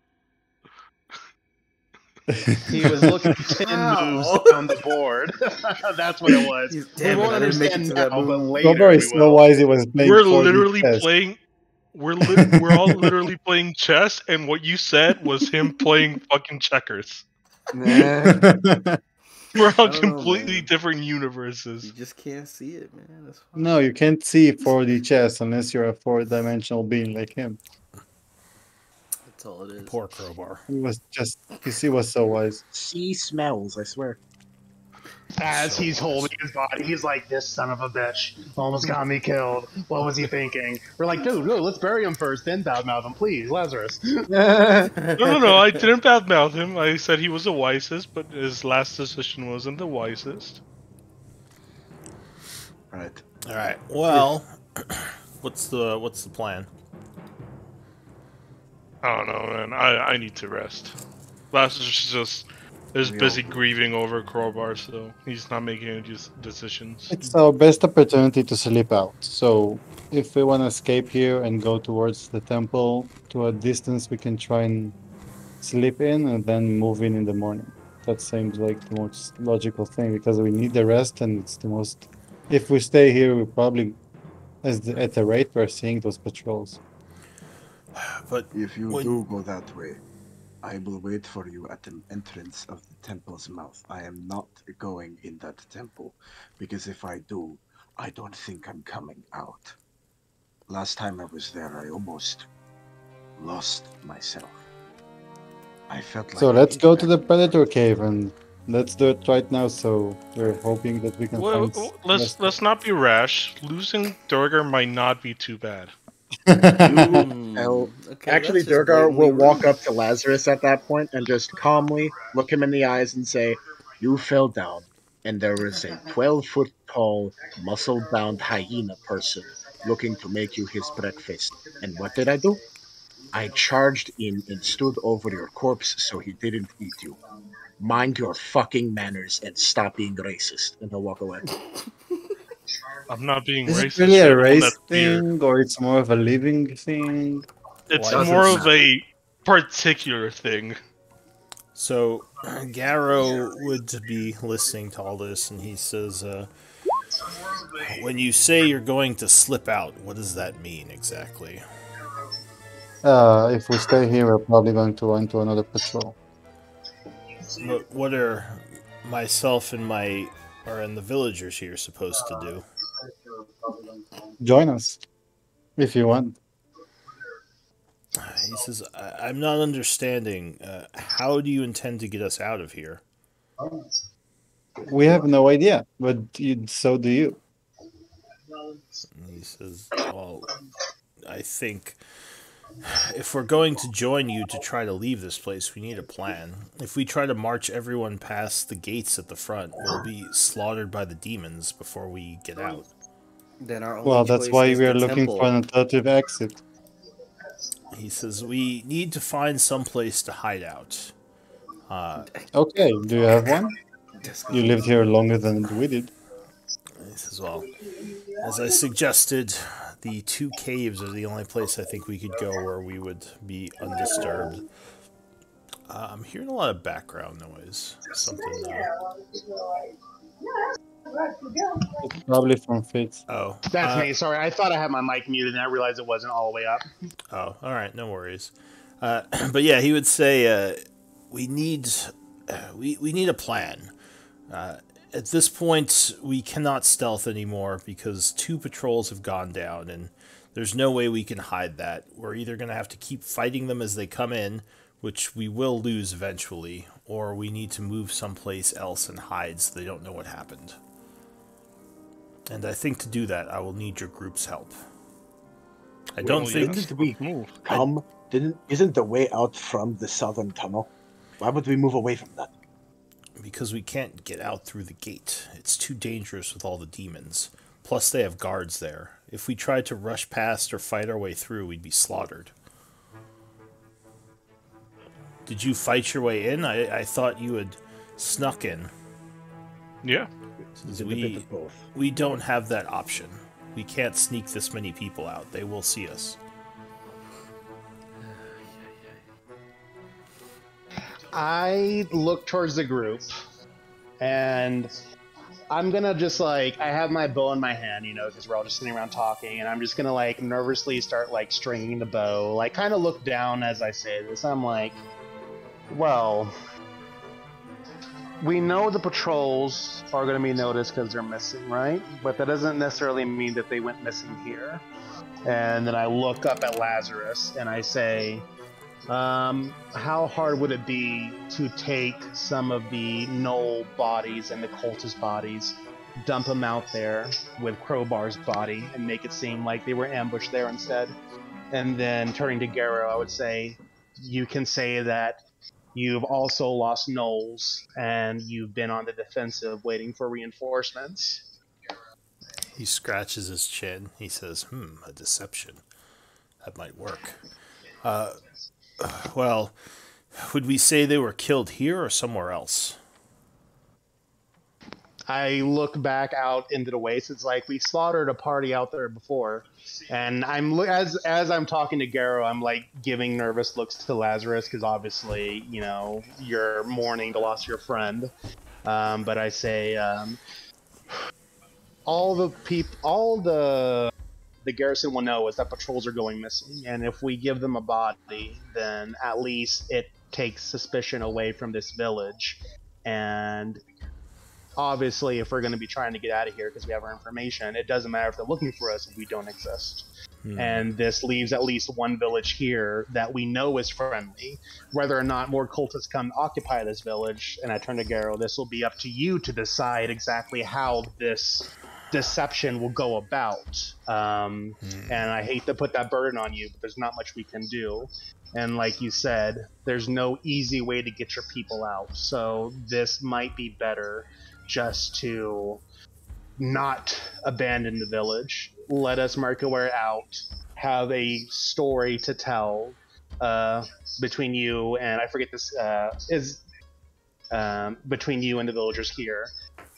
He was looking 10 moves down the board. That's what it was. We won't understand now, but later Robert we is so will. wise. He was playing We're 4D literally chess. playing. We're all literally playing chess, and what you said was him playing fucking checkers. Nah. We're on I don't know, completely man. different You universes. just can't see it, man. That's fine. No, you can't see 4D chess unless you're a 4-dimensional being like him. That's all it is. Poor Crowbar. He was just, he was so wise. She smells, I swear. As he's holding his body, he's like, "This son of a bitch almost got me killed. What was he thinking?" We're like, "Dude, no, let's bury him first, then badmouth him, please, Lazarus." No, I didn't badmouth him. I said he was the wisest, but his last decision wasn't the wisest. Right. All right. Well, what's the plan? I don't know, man. I need to rest. Lazarus is We busy all- grieving over Crowbar, so he's not making any decisions. It's our best opportunity to sleep out. So if we want to escape here and go towards the temple to a distance, we can try and sleep in and then move in the morning. That seems like the most logical thing because we need the rest, and it's the most... If we stay here, we probably, at the rate we're seeing those patrols. But If you when- do go that way, I will wait for you at the entrance of the temple's mouth. I am not going in that temple, because if I do, I don't think I'm coming out. Last time I was there, I almost lost myself. I felt like So I let's ate go to back. the Predator Cave and let's do it right now. So we're hoping that we can Well, find... let's not be rash. Losing Durgar might not be too bad. Hell, Okay, Actually, that's just Durgar will blatantly walk rude. up to Lazarus at that point and just calmly look him in the eyes and say, "You fell down, and there was a 12-foot tall, muscle bound hyena person looking to make you his breakfast. And what did I do? I charged in and stood over your corpse so he didn't eat you. Mind your fucking manners and stop being racist." And he'll walk away. I'm not being Is it racist. really You're a the one race that's weird. thing, or it's more of a living thing? It's Doesn't more of matter. a particular thing. So Garrow would be listening to all this, and he says, "When you say you're going to slip out, what does that mean exactly?" If we stay here, we're probably going to run to another patrol. But what are myself and the villagers here supposed to do? Join us if you want. He says, "I'm not understanding. How do you intend to get us out of here?" We have no idea, but so do you. And he says, "Well, I think if we're going to join you to try to leave this place, we need a plan. If we try to march everyone past the gates at the front, we'll be slaughtered by the demons before we get out." Then our only Well, that's choice why is we the are looking for temple. an alternative exit. He says, "We need to find some place to hide out." Okay, do you have one? Just You lived here longer than we did. He says, "Well, as I suggested, the two caves are the only place I think we could go where we would be undisturbed." I'm hearing a lot of background noise. Something. It's probably from Fitz. Oh. That's me. Sorry, I thought I had my mic muted and I realized it wasn't all the way up. Oh. All right. No worries. But yeah, he would say, "We need, we need a plan. At this point, we cannot stealth anymore because two patrols have gone down, and there's no way we can hide that. We're either going to have to keep fighting them as they come in, which we will lose eventually, or we need to move someplace else and hide so they don't know what happened. And I think to do that, I will need your group's help." I don't Well, think. yes, Didn't we let's move. come? Isn't the way out from the southern tunnel? Why would we move away from that? Because we can't get out through the gate. It's too dangerous with all the demons. Plus, they have guards there. If we tried to rush past or fight our way through, we'd be slaughtered. Did you fight your way in? I thought you had snuck in. Yeah. It's a bit of both. We don't have that option. We can't sneak this many people out. They will see us. I look towards the group, and I'm gonna just like I have my bow in my hand, because we're all just sitting around talking, and I'm just gonna like nervously start like stringing the bow, like kind of look down as I say this. I'm like, well, we know the patrols are gonna be noticed because they're missing, right? But that doesn't necessarily mean that they went missing here. And then I look up at Lazarus and I say, how hard would it be to take some of the Knoll bodies and the cultist bodies, dump them out there with Crowbar's body, and make it seem like they were ambushed there instead? And then turning to Garrow, I would say, you can say that you've also lost Knolls, and you've been on the defensive waiting for reinforcements. He scratches his chin. He says, a deception. That might work. Well, would we say they were killed here or somewhere else? I look back out into the waste. It's like we slaughtered a party out there before, and as I'm talking to Garrow, I'm like giving nervous looks to Lazarus because obviously, you're mourning the loss of your friend. But I say, all the garrison will know is that patrols are going missing, and if we give them a body, then at least it takes suspicion away from this village. And obviously, if we're going to be trying to get out of here because we have our information, it doesn't matter if they're looking for us if we don't exist. And this leaves at least one village here that we know is friendly. Whether or not more cultists come occupy this village, and I turn to Garrow, this will be up to you to decide exactly how this deception will go about. And I hate to put that burden on you, but there's not much we can do. And like you said, there's no easy way to get your people out. So this might be better just to not abandon the village. Let us make our way out, have a story to tell between you and I forget this is between you and the villagers here.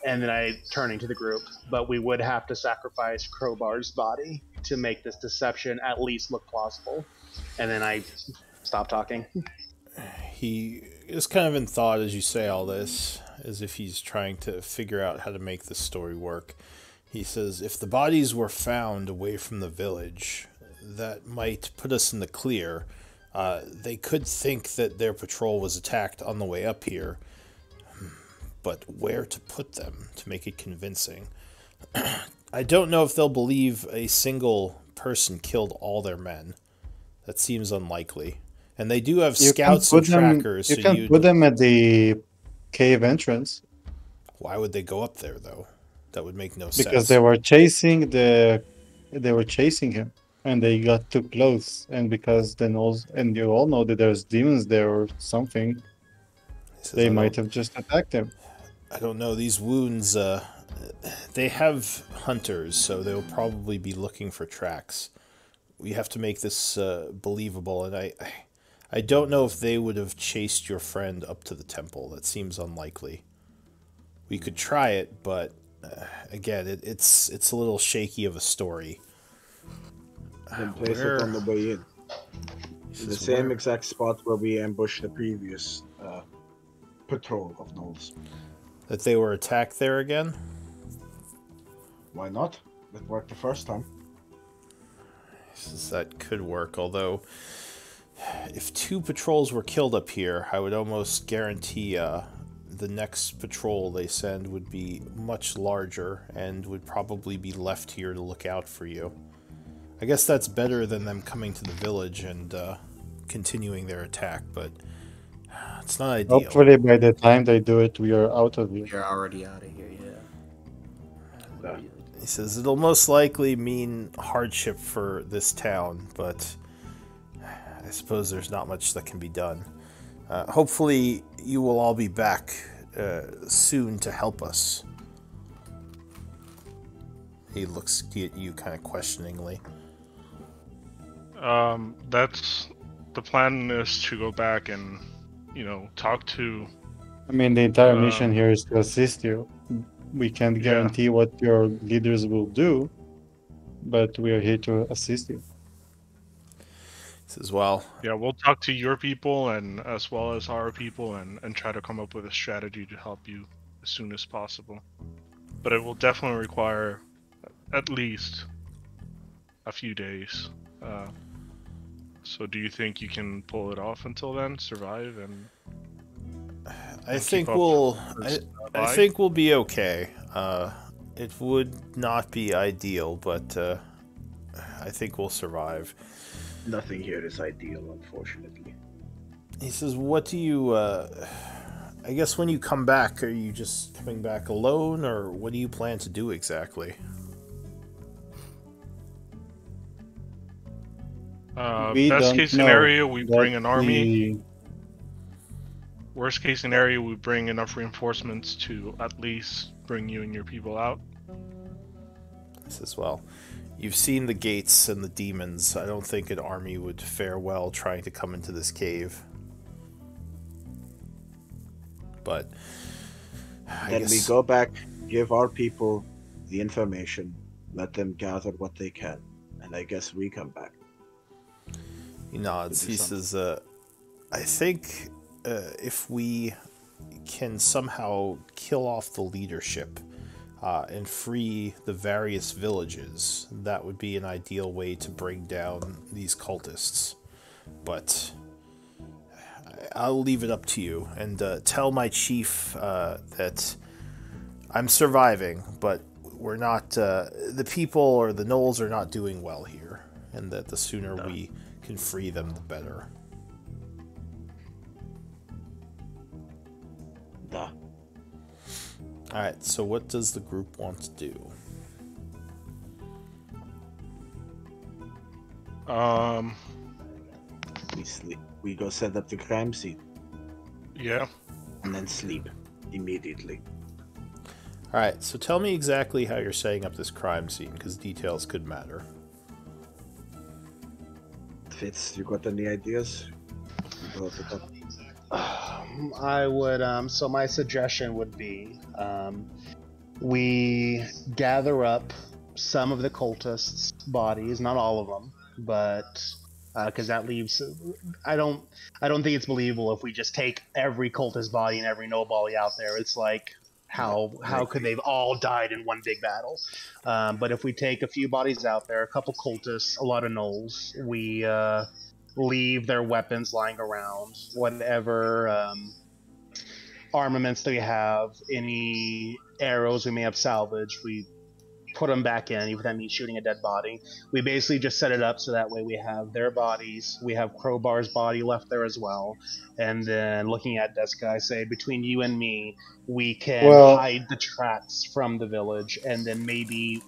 And then I turning to the group, but we would have to sacrifice Crowbar's body to make this deception at least look plausible. And then I stop talking. He is kind of in thought as you say all this, as if he's trying to figure out how to make this story work. He says, if the bodies were found away from the village, that might put us in the clear. They could think that their patrol was attacked on the way up here, but where to put them to make it convincing? I don't know if they'll believe a single person killed all their men. That seems unlikely. And they do have scouts and trackers. You can put them at the cave entrance. Why would they go up there, though? That would make no sense. Because they were chasing him, and they got too close. And because then also, and you all know that there's demons there or something, they might have just attacked him. I don't know. These wounds, they have hunters, so they'll probably be looking for tracks. We have to make this believable, and I don't know if they would have chased your friend up to the temple. That seems unlikely. We could try it, but again, it's a little shaky of a story. Then place it on the way in. The same exact spot where we ambushed the previous patrol of gnolls. That they were attacked there again? Why not? It worked the first time. That could work, although if 2 patrols were killed up here, I would almost guarantee the next patrol they send would be much larger and would probably be left here to look out for you. I guess that's better than them coming to the village and continuing their attack, but it's not ideal. Hopefully by the time they do it, we are out of here. You're already out of here, yeah. He says it'll most likely mean hardship for this town, but I suppose there's not much that can be done. Hopefully you will all be back soon to help us. He looks at you kind of questioningly. That's the plan, is to go back and, talk to... I mean, the entire mission here is to assist you. We can't guarantee what your leaders will do, but we are here to assist you. He says, well... Yeah, we'll talk to your people and as well as our people and try to come up with a strategy to help you as soon as possible. But it will definitely require at least a few days. So do you think you can pull it off until then? Survive and... I think we'll be okay. It would not be ideal, but I think we'll survive. Nothing here is ideal, unfortunately. He says, what do you... I guess when you come back, are you just coming back alone, or what do you plan to do exactly? Best case scenario, we bring an army. Worst case scenario, we bring enough reinforcements to at least bring you and your people out. He says, well, you've seen the gates and the demons. I don't think an army would fare well trying to come into this cave. But then we go back, give our people the information, let them gather what they can, and I guess we come back. He nods. He says, I think if we can somehow kill off the leadership and free the various villages, that would be an ideal way to bring down these cultists. But I'll leave it up to you, and tell my chief that I'm surviving, but we're not, the people or the gnolls are not doing well here, and that the sooner we can free them, the better. Duh. Alright, so what does the group want to do? We sleep. We go set up the crime scene. Yeah. And then sleep immediately. Alright, so tell me exactly how you're setting up this crime scene, because details could matter. Fitz, you got any ideas? You brought it up. I would, so my suggestion would be, we gather up some of the cultists' bodies, not all of them, but because that leaves. I don't think it's believable if we just take every cultist body and every no body out there. It's like how could they've all died in one big battle? But if we take a few bodies out there, a couple cultists, a lot of gnolls, we leave their weapons lying around, whatever armaments that we have, any arrows we may have salvaged, we put them back in, even if that means shooting a dead body. We basically just set it up so that way we have their bodies, we have Crowbar's body left there as well, and then looking at Deska, I say, between you and me, we can Well, hide the tracks from the village, and then maybe...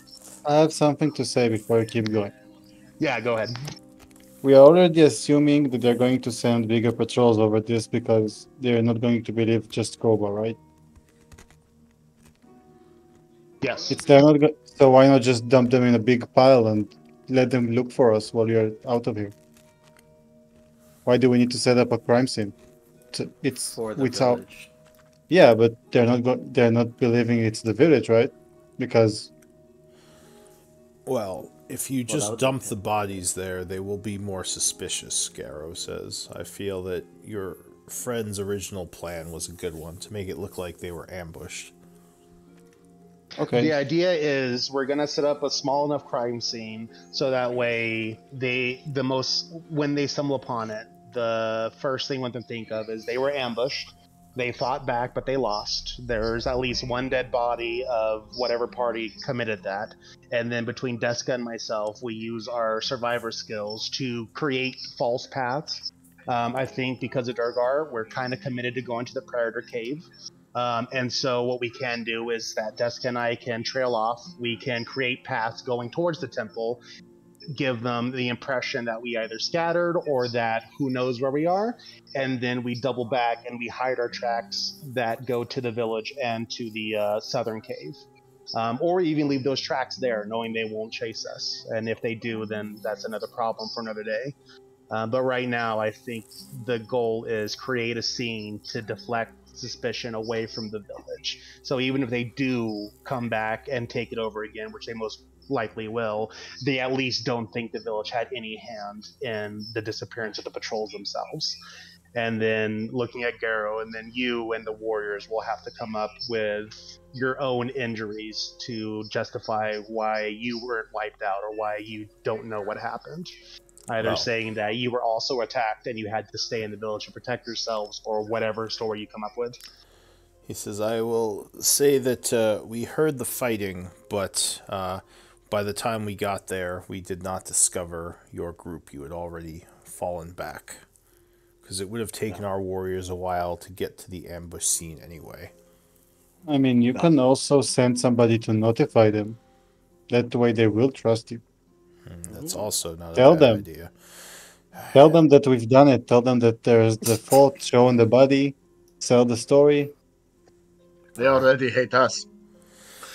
I have something to say before you keep going. Yeah, go ahead. We are already assuming that they're going to send bigger patrols over this because they're not going to believe just Cobra, right? Yes. They're not so why not just dump them in a big pile and let them look for us while you're out of here? Why do we need to set up a crime scene? It's For the without. village. Yeah, but they're not believing it's the village, right? Because Well, if you Well, that just would dump depend. the bodies there, they will be more suspicious, Scarrow says. I feel that your friend's original plan was a good one, to make it look like they were ambushed. okay, The idea is we're gonna set up a small enough crime scene so that way when they stumble upon it, the first thing one can think of is they were ambushed. They fought back, but they lost. There's at least one dead body of whatever party committed that. And then between Deska and myself, we use our survivor skills to create false paths. I think because of Durgar, we're kind of committed to going to the Predator Cave. And so what we can do is that Deska and I can trail off. We can create paths going towards the temple, give them the impression that we either scattered or that who knows where we are, and then we double back and we hide our tracks that go to the village and to the southern cave. Or even leave those tracks there, knowing they won't chase us. And if they do, then that's another problem for another day. But right now, I think the goal is create a scene to deflect suspicion away from the village. So even if they do come back and take it over again, which they most likely will, they at least don't think the village had any hand in the disappearance of the patrols themselves. And then looking at Garrow, and then you and the warriors will have to come up with your own injuries to justify why you weren't wiped out or why you don't know what happened. Either Well, saying that you were also attacked and you had to stay in the village to protect yourselves, or whatever story you come up with. he says, I will say that we heard the fighting, but by the time we got there, we did not discover your group. You had already fallen back. Because it would have taken our warriors a while to get to the ambush scene anyway. I mean you can also send somebody to notify them. That way they will trust you. That's also not a Tell bad them. idea. Tell them that we've done it. Tell them that there's the fault shown the body. Sell the story. They already hate us.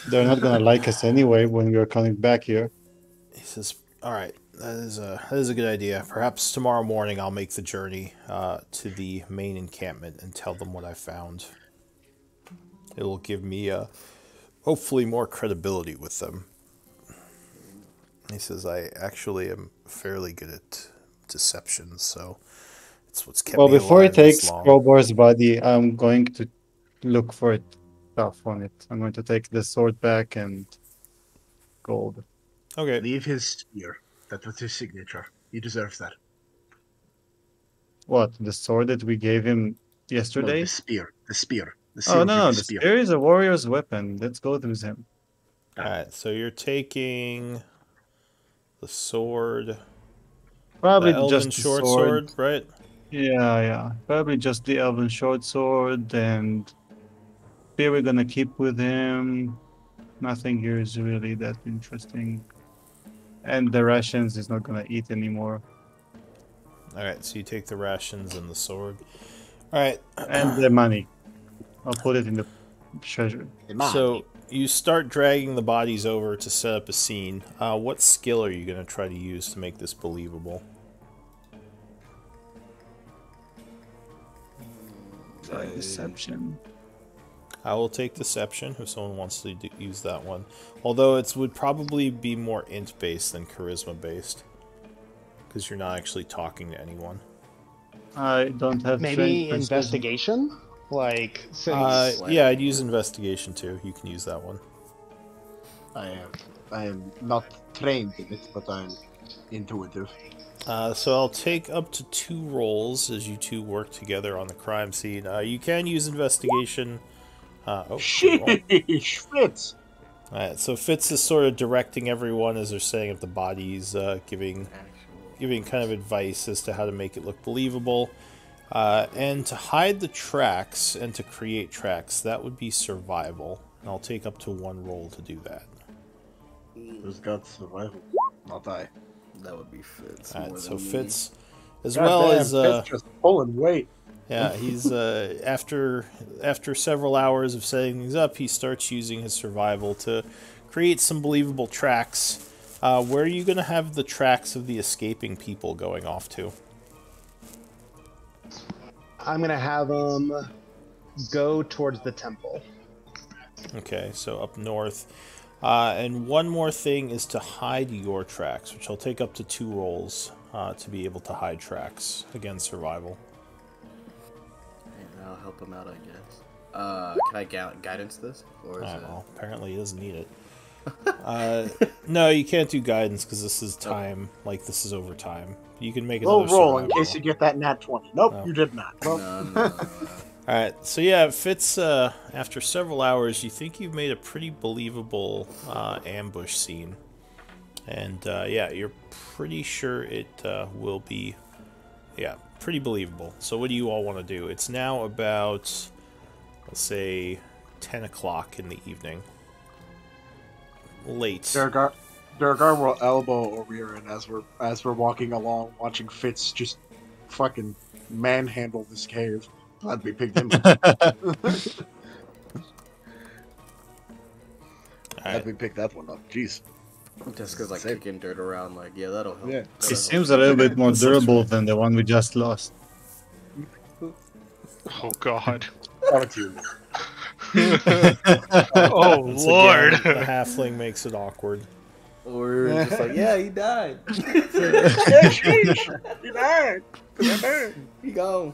They're not gonna like us anyway when we're coming back here. He says, all right, that is a good idea. Perhaps tomorrow morning I'll make the journey to the main encampment and tell them what I found. It will give me hopefully more credibility with them. He says, I actually am fairly good at deception, so it's what's kept Well, me before he alive this takes long. Crowbar's body, I'm going to look for it. Stuff on it. I'm going to take the sword back and gold. Okay. Leave his spear. That was his signature. He deserves that. What? The sword that we gave him No, yesterday? the spear. The spear. The Oh, seal no, for no. the The spear. spear is a warrior's weapon. Let's go with him. Alright, so you're taking the sword, the Probably elven just the short sword. sword, right? Yeah. Probably just the elven short sword and spear we're gonna keep with him. Nothing here is really that interesting. And the rations is not gonna eat anymore. Alright, so you take the rations and the sword. Alright, And the money. I'll put it in the treasure. so you start dragging the bodies over to set up a scene. What skill are you going to try to use to make this believable? Try deception. I will take deception if someone wants to use that one. Although it would probably be more int based than charisma based. because you're not actually talking to anyone. I don't have Maybe strength precision. investigation? Like, since... Yeah, I'd use investigation too. You can use that one. I am not trained in it, but I'm intuitive. So I'll take up to 2 rolls as you two work together on the crime scene. You can use investigation. Good roll. Sheesh, Fritz! Alright, so Fitz is sort of directing everyone as they're setting up the bodies, giving kind of advice as to how to make it look believable. And to hide the tracks and to create tracks, that would be survival. And I'll take up to 1 roll to do that. Who's got survival? Not I. That would be Fitz. Alright, so Fitz, as God well damn, as Fitz just pulling weight. yeah, he's after several hours of setting things up, he starts using his survival to create some believable tracks. Where are you going to have the tracks of the escaping people going off to? I'm gonna have them go towards the temple. Okay, so up north. And one more thing is to hide your tracks, which I'll take up to 2 rolls to be able to hide tracks. Again, survival. And I'll help him out, I guess. Can I guidance this? Or is it... Well, apparently he doesn't need it. No, you can't do guidance because this is time. Like, this is over time. You can make another Roll in survival. case you get that nat 20. Nope, No. you did not. Well, No. Alright, so yeah, Fitz, after several hours, you think you've made a pretty believable ambush scene. And yeah, you're pretty sure it will be, yeah, pretty believable. So what do you all want to do? It's now about, let's say, 10 o'clock in the evening. Late. Durgar will elbow Orion as we're walking along, watching Fitz just fucking manhandle this cave. Glad we picked him up. Glad we picked that one up. Jeez. Jessica's like Same. kicking dirt around, like, yeah, that'll help. Yeah. That'll He help. seems a little bit more durable than the one we just lost. Oh God. Fuck you. Oh Once Lord. again, the halfling makes it awkward. Or just like, yeah, he died. He gone.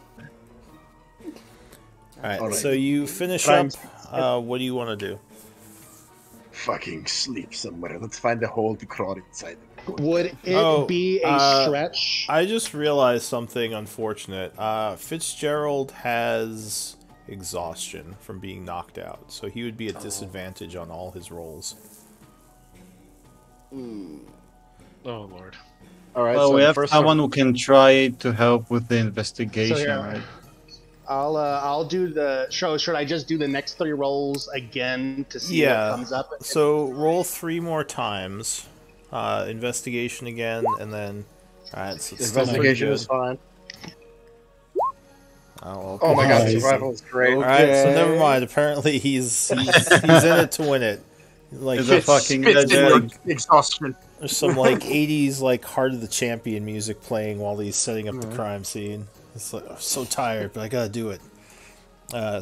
Alright, so you finish Crimes. up. What do you want to do? Fucking sleep somewhere. Let's find a hole to crawl inside. Would it be a stretch? I just realized something unfortunate. Fitzgerald has exhaustion from being knocked out, so he would be at disadvantage on all his rolls. Oh Lord. All right. Well, so we the have first someone who can try to help with the investigation, So, yeah. right? I'll do the show. Should I just do the next 3 rolls again to see Yeah. what comes up? So roll 3 more times. Investigation again, and then. Alright, so it's still not investigation good. is fine. Oh, Oh my god, Nice. survival is great. Alright, so never mind. Apparently he's in it to win it. Like He's a fucking Fitz in legend. your exhaustion. there's some like 80s like Heart of the Champion music playing while he's setting up the crime scene. It's like I'm so tired, but I gotta do it.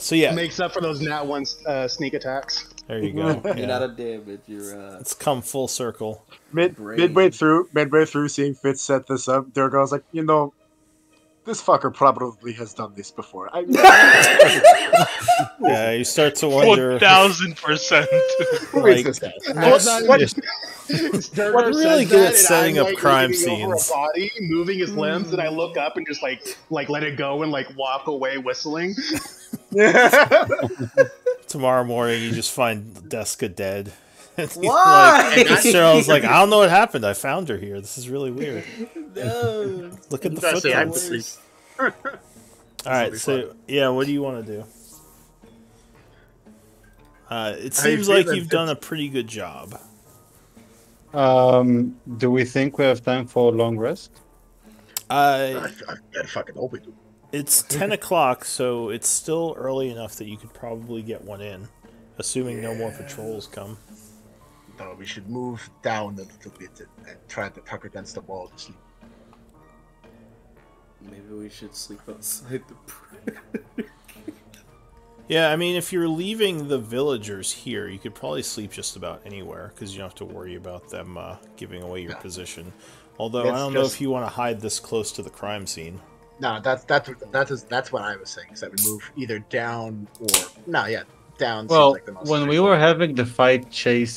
So yeah, Makes up for those nat 1 sneak attacks. there you go. You're Yeah. not a damage, you're It's come full circle. Great. Midway through seeing Fitz set this up, Durgar's like, this fucker probably has done this before. Yeah, you start to wonder. 1000%. Who Like, is this guy? next- What really good at setting up crime Over scenes. a body, moving his limbs, and I look up and just like let it go and like walk away whistling. Tomorrow morning, you just find Deska dead. And he's Why? Like, Fitzgerald's like, I don't know what happened. I found her here. This is really weird. No. Look at the That's the footprints. All right, so yeah, what do you want to do? It seems feel like that you've done a pretty good job. Do we think we have time for a long rest? Uh, I fucking hope we do. it's 10 o'clock, so it's still early enough that you could probably get one in, assuming no more patrols come. No, we should move down a little bit and try to tuck against the wall to sleep. Maybe we should sleep outside the Yeah, I mean, if you're leaving the villagers here, you could probably sleep just about anywhere, because you don't have to worry about them giving away your position. Although I It's don't know just- if you want to hide this close to the crime scene. No, that's what I was saying. Is that we move either down or down seems Well, like the most. when we were having the fight chase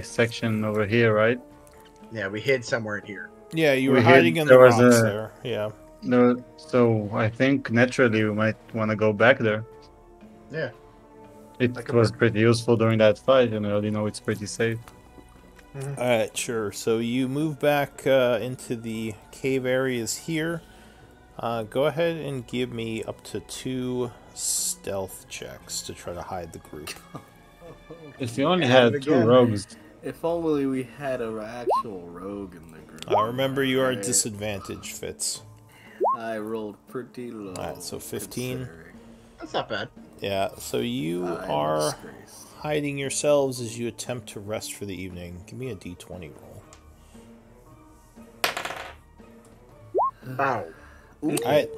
section over here, right? Yeah, we hid somewhere in here. Yeah, you We were hid- hiding in the there was rocks a- there. Yeah. No, so I think naturally we might want to go back there. Yeah. It That could was work. pretty useful during that fight, and I already know it's pretty safe. Alright, sure. So you move back into the cave areas here. Go ahead and give me up to 2 stealth checks to try to hide the group. If you only At it had 2 again. rogues, If only we had an actual rogue in the group. Remember, you are Right. disadvantaged, Fitz. I rolled pretty low. Alright, so 15. considering That's not bad. Yeah, so you I'm are disgraced. hiding yourselves as you attempt to rest for the evening. Give me a d20 roll. Bow. Alright,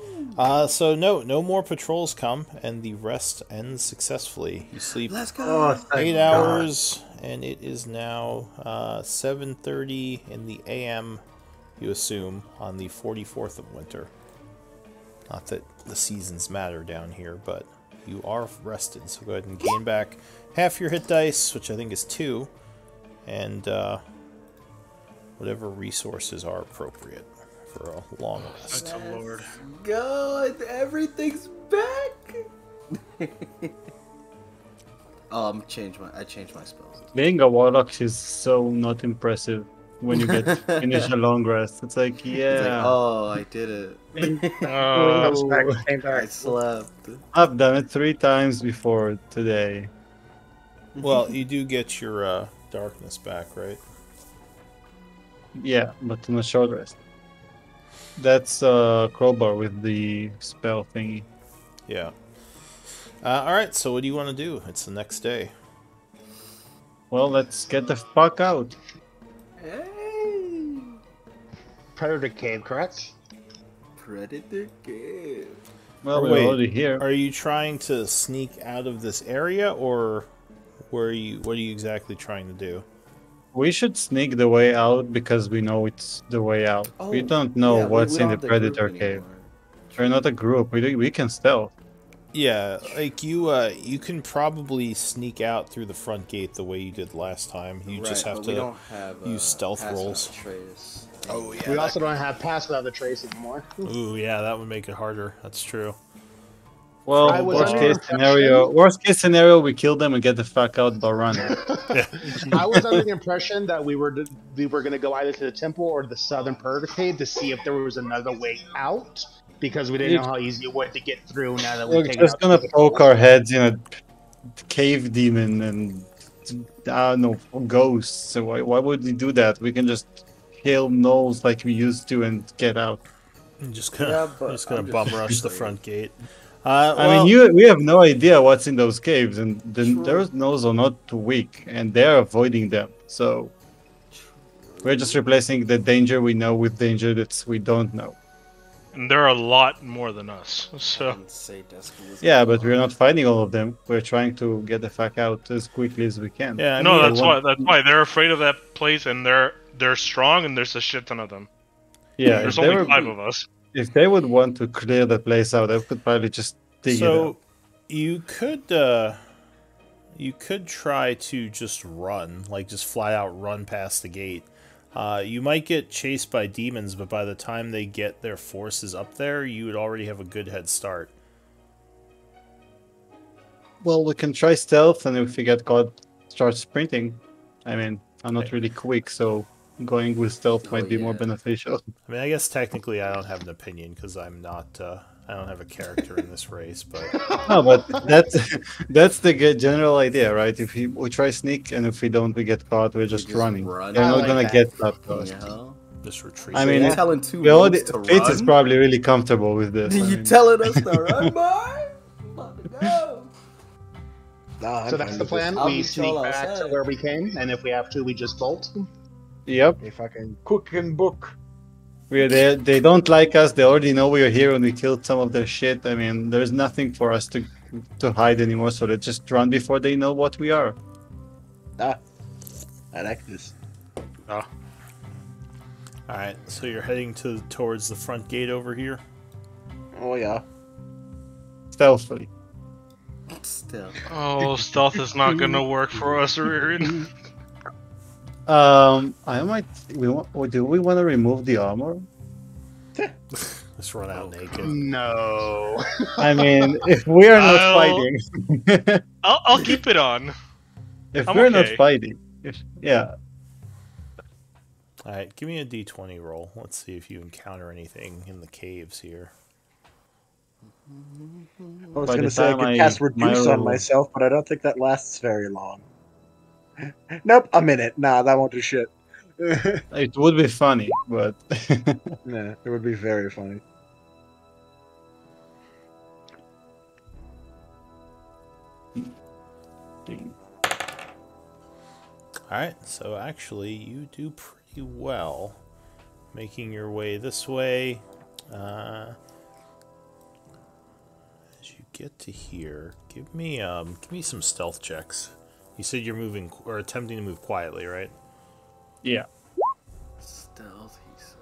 so no more patrols come, and the rest ends successfully. You sleep Let's go. Oh, thank 8 God. hours, and it is now 7:30 in the AM, you assume, on the 44th of winter. Not that the seasons matter down here, but you are rested, so go ahead and gain back half your hit dice, which I think is 2, and whatever resources are appropriate for a long rest. That's a lord. God, everything's back. I changed my spells. being a warlock is so not impressive when you get finish a long rest. It's like, It's yeah, like, oh, I did it. Comes back, oh, came I back. slept. I've done it 3 times before today. Well, you do get your darkness back, right? Yeah, but in a short rest. That's crowbar with the spell thingy. Yeah. Alright, so what do you want to do? It's the next day. Well, let's get the fuck out. Hey, Predator Cave, correct? Predator Cave. Well, Or we're wait, already here. Are you trying to sneak out of this area, or what are you exactly trying to do? We should sneak the way out because we know it's the way out. we Oh, don't know yeah, we what's don't in the have group Predator cave. anymore. We're not a group. We can stealth. Yeah, like you can probably sneak out through the front gate the way you did last time. You just Right, have but we to don't have, use stealth pass rolls. without trace. Oh yeah. We also don't have pass without the trace anymore. Ooh, yeah, that would make it harder. That's true. Well, I was worst under case the scenario. Worst case scenario, we kill them and get the fuck out by running. I was under the impression that we were going to go either to the temple or the southern Predator Cave to see if there was another way out, because we didn't know how easy it was to get through now that We're we've taken just out gonna the poke our heads in a cave demon and I don't know ghosts. So why would we do that? We can just kill gnolls like we used to and get out. I'm just gonna Yeah, but just gonna I'm just bum rush the afraid. front gate. I mean, we have no idea what's in those caves, and True. those gnolls are not too weak, and they're avoiding them. So we're just replacing the danger we know with danger that we don't know. And there are a lot more than us. So And say Deska was Yeah, but we're not fighting all of them. We're trying to get the fuck out as quickly as we can. Yeah, I no, mean, that's why they're afraid of that place, and they're strong, and there's a shit ton of them. Yeah, There's if they, only were, 5 of us. if they would want to clear the place out, they could probably just dig it so out. you could try to just run, like just flat out run past the gate. You might get chased by demons, but by the time they get their forces up there, you would already have a good head start. Well, we can try stealth, and if we get caught, start sprinting. I mean, I'm not really quick, so going with stealth Oh, might be more yeah. beneficial. I mean, I guess technically I don't have an opinion because I'm not. I don't have a character in this race, but No, but that's the general idea, right? If we try sneak, and if we don't, we get caught. We're just, just running. run. They're I not like gonna that. get that close. You know? just retreat. I So mean, you're it- telling two We already, rogues to Fitz is run? probably really comfortable with this. I You mean, telling us to run, boy? About to go. Nah, So I'm that's fine the with plan. I'll We meet sneak y'all back to outside. where we came, and if we have to, we just bolt. Yep. this. If I can cook and book. We're there. They don't like us. They already know we're here, and we killed some of their shit. I mean, there's nothing for us to hide anymore. So they just run before they know what we are. Ah, I like this. All Alright, so you're heading towards the front gate over here? Oh yeah. Stealthily. Still. Oh, stealth is not gonna work for us, Ririn. I might. Do we want to remove the armor? Let's run out naked. No. I mean, if we are not I'll- fighting, I'll keep it on. if I'm we're not okay. fighting, yeah. Alright, give me a d20 roll. Let's see if you encounter anything in the caves here. I was By gonna the say I time could I- cast my reduce on roll- myself, but I don't think that lasts very long. Nope, a minute. Nah, that won't do shit. It would be funny, but Nah, it would be very funny. Alright, so actually you do pretty well making your way this way. As you get to here, give me some stealth checks. You said you're moving or attempting to move quietly, right? yeah. Stealth, he said.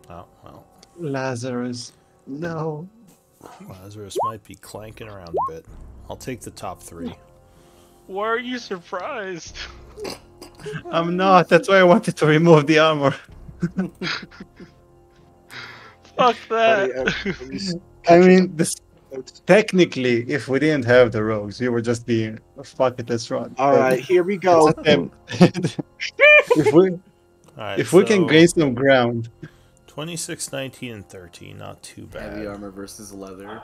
Oh, well. Lazarus, no. Lazarus might be clanking around a bit. I'll take the top 3. Why are you surprised? I'm not. That's why I wanted to remove the armor. Fuck Buddy, that. I mean, technically, if we didn't have the rogues, you were just being fuck it, let's run. all right, here we go. if we Alright, if we can so gain some ground, 26, 19, and 13, not too bad. Heavy armor versus leather.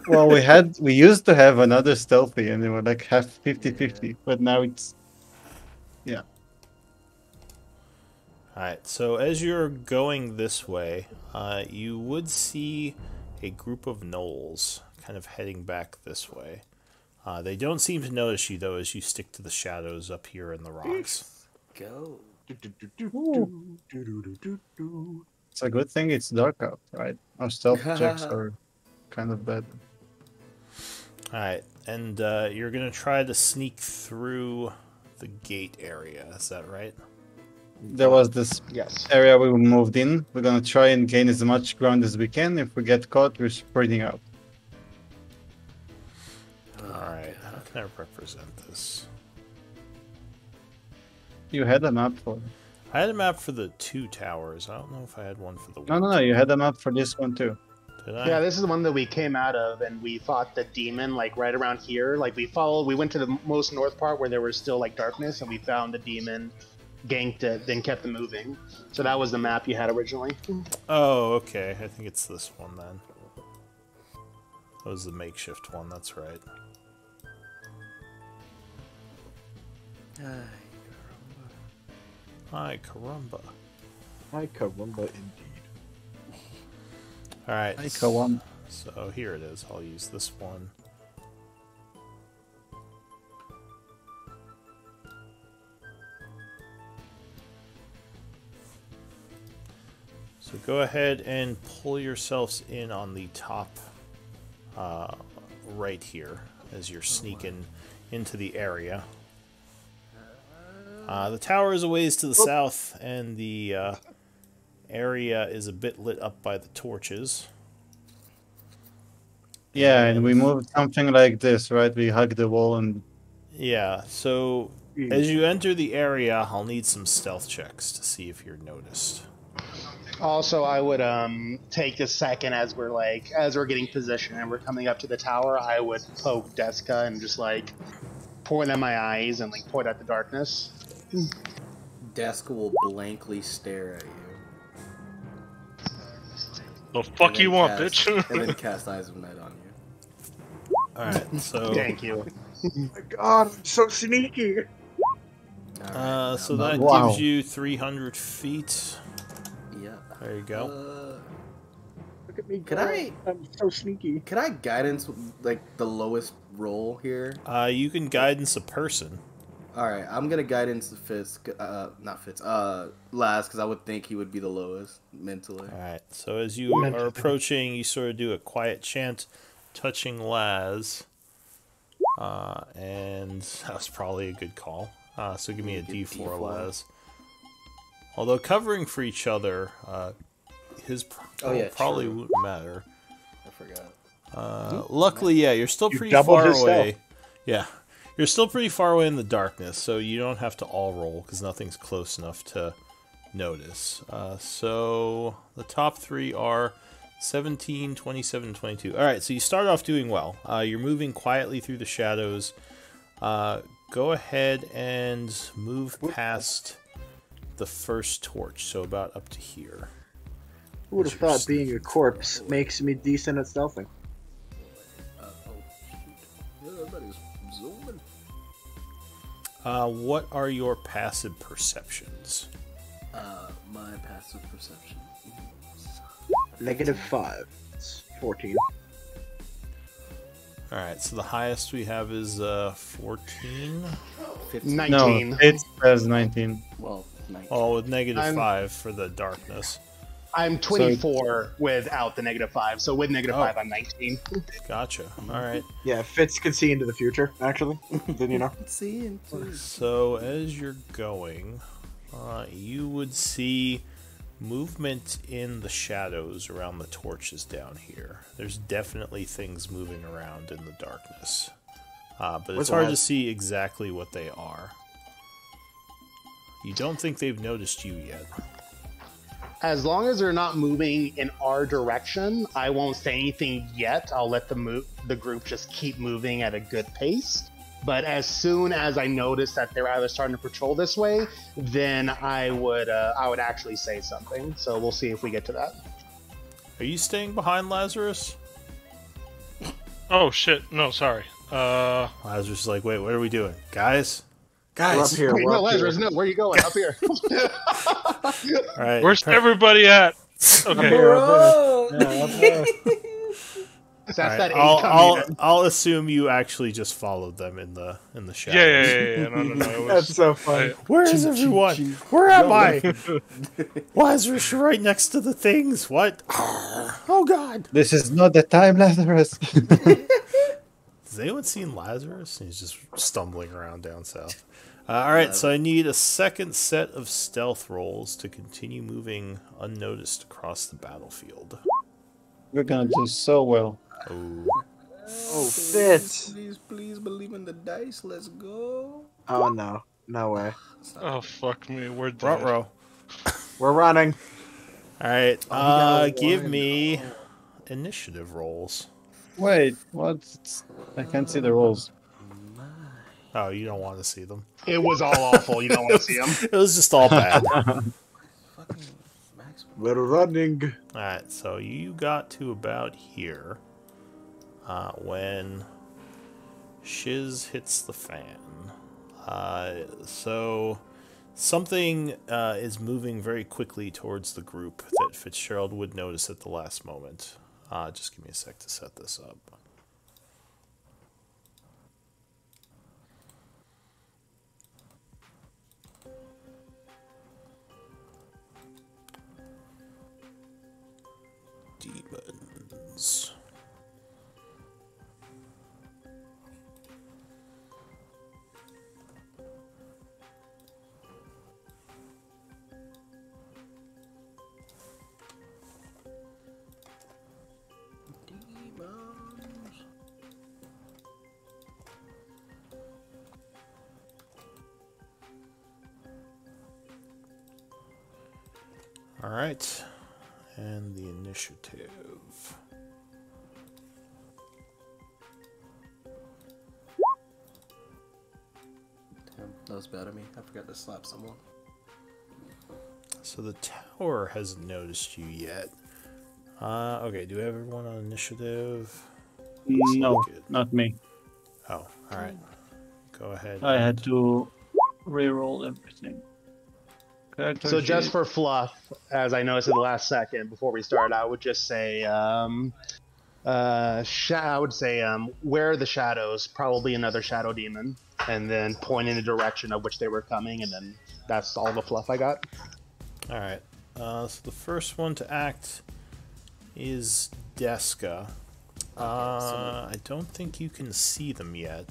well, we used to have another stealthy, and they were like half 50-50, but now it's Alright, so as you're going this way, you would see a group of gnolls kind of heading back this way. They don't seem to notice you, though, as you stick to the shadows up here in the rocks. Go. it's a good thing it's dark out, right? Our stealth checks are kind of bad. Alright, and you're going to try to sneak through the gate area, is that right? There was this Yes. area we moved in. We're gonna try and gain as much ground as we can. If we get caught, we're spreading out. Alright, how can I represent this? You had a map for it. I had a map for the 2 towers. I don't know if I had one for the No. You had a map for this one too. Did I? Yeah, this is the one that we came out of, and we fought the demon like right around here. Like we went to the most north part where there was still like darkness, and we found the demon, ganked it, then kept it moving. So that was the map you had originally. Oh, okay. I think it's this one then. That was the makeshift one, that's right. Hi, caramba. Hi, caramba, indeed. Alright. Hi, Kawan. So here it is. I'll use this one. So go ahead and pull yourselves in on the top right here as you're sneaking into the area. The tower is a ways to the south, and the area is a bit lit up by the torches. Yeah, and we moved something like this, right? We hugged the wall and Yeah, so as you enter the area, I'll need some stealth checks to see if you're noticed. Also, I would take a second as we're getting positioned and we're coming up to the tower. I would poke Deska and just like point at my eyes and like point at the darkness. Deska will blankly stare at you. The fuck And you then want, cast- bitch? and then cast Eyes of Night on you. Alright, so Thank you. Oh my god, I'm so sneaky. Alright, so that Wow. gives you 300 feet. yeah. There you go. Look at me Can go. I- I'm so sneaky. Can I guidance like the lowest roll here? You can guidance a person. All right, I'm gonna guidance Fitz, not Fitz, Laz, because I would think he would be the lowest mentally. Alright, so as you are approaching, you sort of do a quiet chant touching Laz. And that was probably a good call. So give me a Good D4, D4. Laz. Although covering for each other, his probably true. wouldn't matter. I forgot. Luckily, yeah, you're still You pretty doubled far his away. stealth. Yeah, you're still pretty far away in the darkness, so you don't have to all roll because nothing's close enough to notice. So the top three are 17, 27, 22. All right, so you start off doing well. You're moving quietly through the shadows. Go ahead and move past the first torch, so about up to here. Who would have thought being a corpse makes me decent at stealthing? Everybody's zooming. What are your passive perceptions? My passive perception. -5. It's 14. Alright, so the highest we have is 14. 15. 19. No, it says 19. Well, 19. Oh, with negative I'm- 5 for the darkness. I'm 24 without the -5, so with -5, Oh. I'm 19. Gotcha. Alright. Yeah, Fitz can see into the future, actually. Didn't you know? Seeing. So as you're going, you would see movement in the shadows around the torches down here. There's definitely things moving around in the darkness. But it's What's hard that? to see exactly what they are. You don't think they've noticed you yet. As long as they're not moving in our direction, I won't say anything yet. I'll let the group just keep moving at a good pace. But as soon as I notice that they're either starting to patrol this way, then I would actually say something. So we'll see if we get to that. Are you staying behind Lazarus? Oh shit! No, sorry. Lazarus is like, wait, what are we doing? Guys? We're up Guys! here. Wait, We're no, up here. Lazarus, no, where are you going? Up here. Alright. Where's everybody at? Okay. Bro! That's Alright, that I'll assume you actually just followed them in the shadows. Yeah. No. It That's was, so funny. Where is everyone? Where am I? Lazarus, you're right next to the things. What? Oh God! This is not the time, Lazarus. Has anyone seen Lazarus? He's just stumbling around down south. Alright, so I need a second set of stealth rolls to continue moving unnoticed across the battlefield. We're gonna do so well. Oh. Oh, Fitz. Please believe in the dice. Let's go. Oh, no. No way. oh fuck me, we're Front dead. row. We're running. Alright, gotta give one. me initiative rolls. Wait, what? I can't see the rolls. Oh, you don't want to see them. It was all awful. You don't want to see them. It was just all bad. Fucking Max. We're running. Alright, so you got to about here when shiz hits the fan. So something is moving very quickly towards the group that Fitzgerald would notice at the last moment. Just give me a sec to set this up. Demons. All right, and the initiative. Damn, that was bad of me. I forgot to slap someone. So the tower hasn't noticed you yet. Okay, do we have everyone on initiative? No, Good. not me. Oh, all right. Go ahead. I had to re-roll everything. Character So just sheet. for fluff, as I noticed at the last second before we start, I would just say, I would say, where are the shadows? Probably another shadow demon, and then point in the direction of which they were coming, and then that's all the fluff I got. All right. So the first one to act is Deska. I don't think you can see them yet.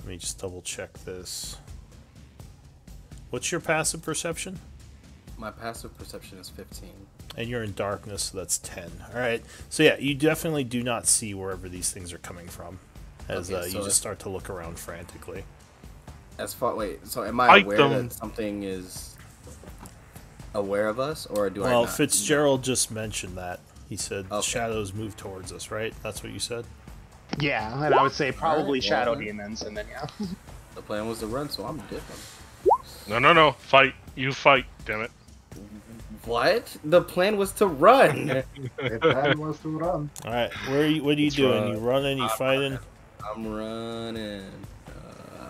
Let me just double check this. What's your passive perception? My passive perception is 15. And you're in darkness, so that's 10. All right. So yeah, you definitely do not see wherever these things are coming from, as Okay, so you just start to look around frantically. So am I Fight aware them. that something is aware of us, or do I Well, not? Fitzgerald just mentioned that. He said Okay. shadows move towards us, right? That's what you said? Yeah, and I would say probably Alright, shadow well, demons, and then yeah. The plan was to run, so I'm dipping. No. Fight. You fight. Damn it. What? The plan was to run. The plan was to run. All right. What are you Let's doing? run. You running? You fighting? I'm running.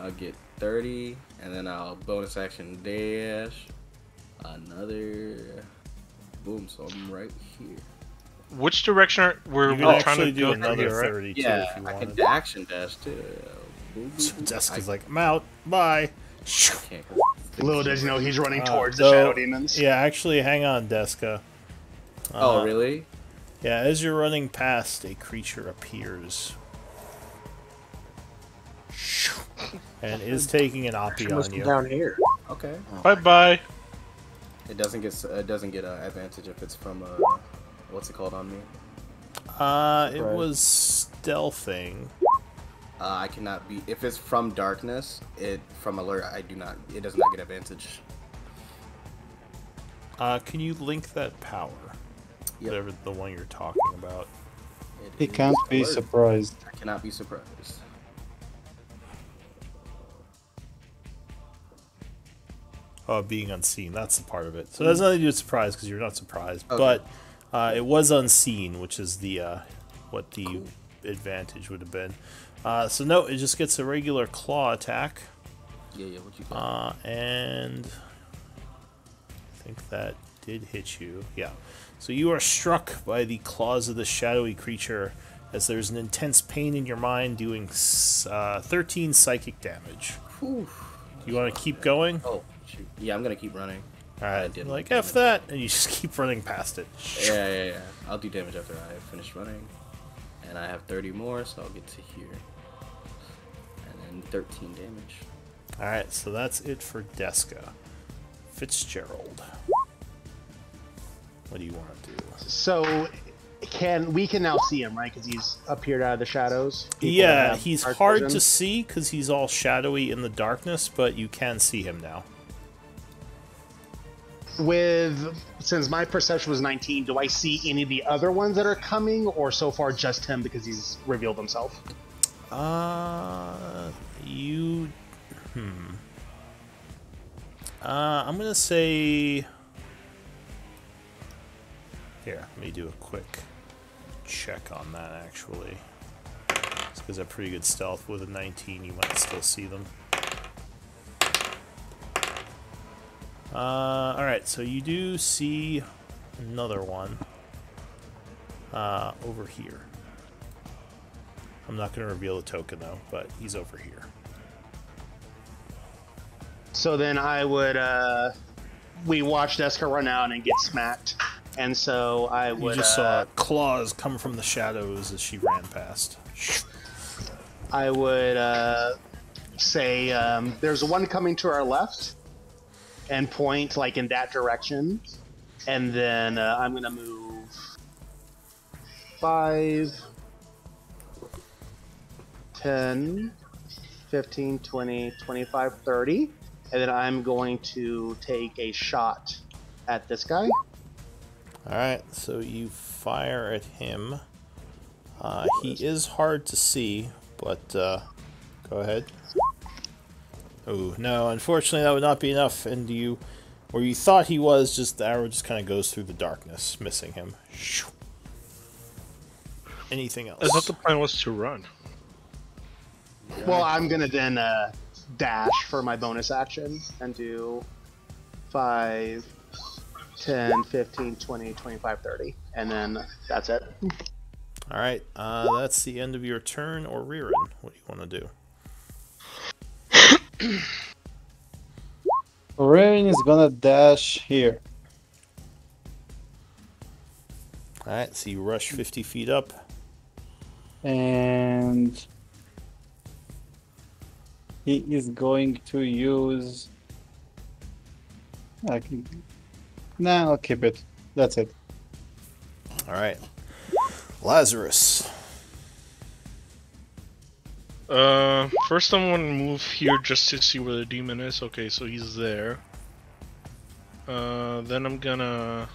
I'll get 30, and then I'll bonus action dash. Another. Boom, so I'm right here. Which direction we're You can trying actually to do go another here, right? 30 too Yeah, if you I wanted. can action dash too. So Deska's like, I'm out. Bye. Can't. Little does he know he's running towards the So, shadow demons. Yeah, actually, hang on, Deska. Oh, really? Yeah, as you're running past, a creature appears. And is taking an She oppie must on be you. down here. Okay. Bye. It doesn't get advantage if it's from what's it called on me? It was stealthing. I cannot be if it's from darkness. From alert. It does not get advantage. Can you link that power? Yep. Whatever the one you're talking about. He It can't is be alert. surprised. I cannot be surprised. Being unseen. That's the part of it. So it has nothing to do with surprise because you're not surprised. Okay. But it was unseen, which is the what the advantage would have been. So no, it just gets a regular claw attack. Yeah. What you got? And I think that did hit you. Yeah. So you are struck by the claws of the shadowy creature as there's an intense pain in your mind doing 13 psychic damage. Whew. You want to keep going? Oh, shoot. Yeah, I'm gonna keep running. All I right. did Like, damage. F that, and you just keep running past it. Yeah. I'll do damage after I finish running. And I have 30 more, so I'll get to here. And then 13 damage. All right, so that's it for Deska. Fitzgerald. What do you want to do? So, we can now see him, right? Because he's appeared out of the shadows. People that Yeah, have he's dark hard vision. to see because he's all shadowy in the darkness, but you can see him now. Since my perception was 19, do I see any of the other ones that are coming, or so far just him because he's revealed himself? You. I'm gonna say. Here, let me do a quick check on that. Actually, it's because I have pretty good stealth. With a 19, you might still see them. All right, so you do see another one over here. I'm not going to reveal the token though, but he's over here. So then I would, we watched Deska run out and get smacked, and so I You would, just saw claws come from the shadows as she ran past. I would say there's one coming to our left, and point like in that direction, and then I'm gonna move 5, 10, 15, 20, 25, 30, and then I'm going to take a shot at this guy. Alright, so you fire at him. He is hard to see, but go ahead. Oh, no, unfortunately that would not be enough. And where you thought he was, just the arrow just kind of goes through the darkness, missing him. Anything else? I thought the plan was to run. Well, I'm gonna then dash for my bonus action and do 5, 10, 15, 20, 25, 30, and then that's it. Alright, that's the end of your turn, or Ririn. What do you want to do? Rain is gonna dash here. Alright, so you rush 50 feet up. And he is going to use. I can Nah, I'll keep it. That's it. All right. Lazarus. First I'm gonna move here just to see where the demon is. Okay, so he's there. Then I'm gonna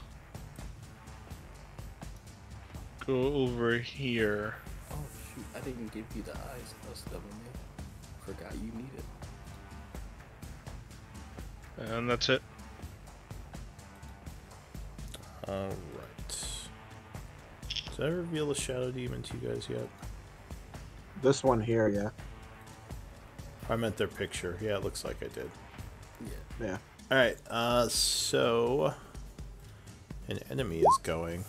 go over here. Oh shoot! I didn't give you the eyes. That's double me. Forgot you need it. And that's it. All right. Did I reveal the shadow demon to you guys yet? This one here, yeah. I meant their picture. Yeah, it looks like I did. Yeah. All right. So an enemy is going.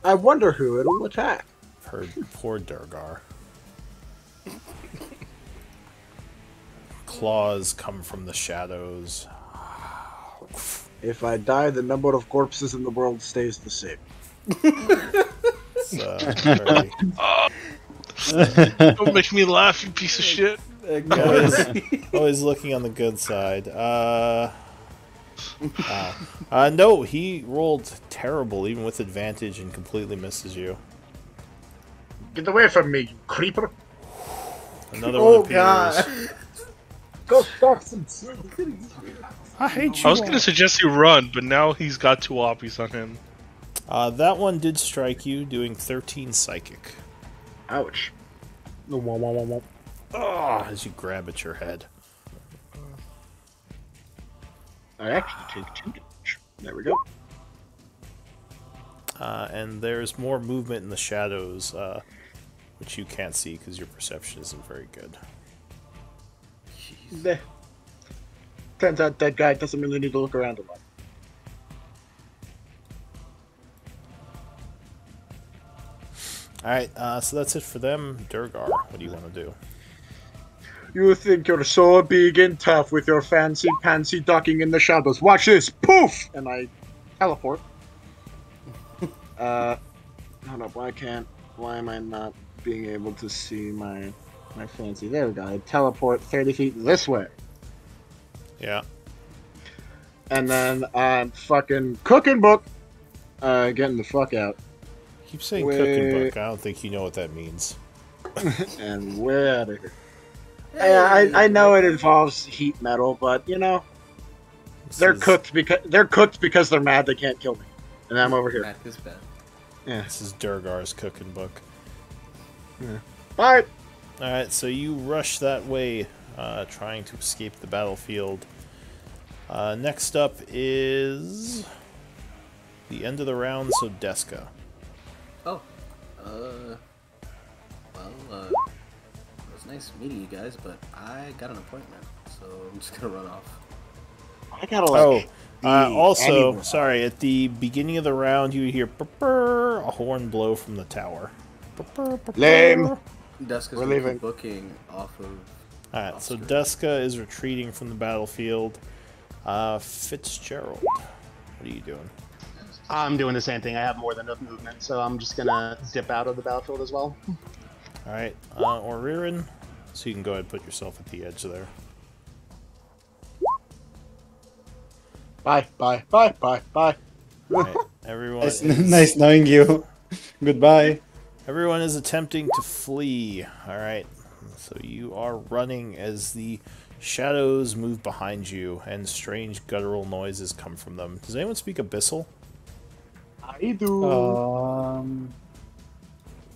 I wonder who it'll attack. Heard poor Durgar. Claws come from the shadows. If I die, the number of corpses in the world stays the same. It's, very... Don't make me laugh, you piece of shit. always looking on the good side. No, he rolled terrible, even with advantage, and completely misses you. Get away from me, you creeper! Another one appears. God. Go stop some I hate you. I was gonna suggest you run, but now he's got two oppies on him. That one did strike you, doing 13 psychic. Ouch. As you grab at your head. I actually take 2 damage. There we go. And there's more movement in the shadows, which you can't see because your perception isn't very good. Bleh. Turns out that guy doesn't really need to look around a lot. Alright, so that's it for them. Durgar, what do you want to do? You think you're so big and tough with your fancy pansy ducking in the shadows. Watch this! Poof! And I teleport. Hold up, why am I not being able to see my fancy? There we go. I teleport 30 feet this way. Yeah. And then on fucking cooking book, getting the fuck out. Keep saying cooking book. I don't think you know what that means. And we're out of here. Yeah, I know it involves heat metal, but you know, they're cooked because they're mad they can't kill me, and I'm over here. That is bad. Yeah. This is Durgar's cooking book. Yeah. Bye. All right, so you rush that way, trying to escape the battlefield. Next up is the end of the round, so Deska. Oh, well, it was nice meeting you guys, but I got an appointment, so I'm just gonna run off. I gotta like. Also, anywhere. sorry, at the beginning of the round, you hear "Purr," a horn blow from the tower. Purr, purr, Lame. Deska's We're gonna leaving. keep booking off of. Alright, so Deska is retreating from the battlefield. Fitzgerald, what are you doing? I'm doing the same thing. I have more than enough movement, so I'm just gonna dip out of the battlefield as well. Alright, Oririn, so you can go ahead and put yourself at the edge there. Bye. Alright, everyone Nice, is, nice knowing you. Goodbye. everyone is attempting to flee. Alright, so you are running as the shadows move behind you and strange guttural noises come from them. Does anyone speak Abyssal? I do.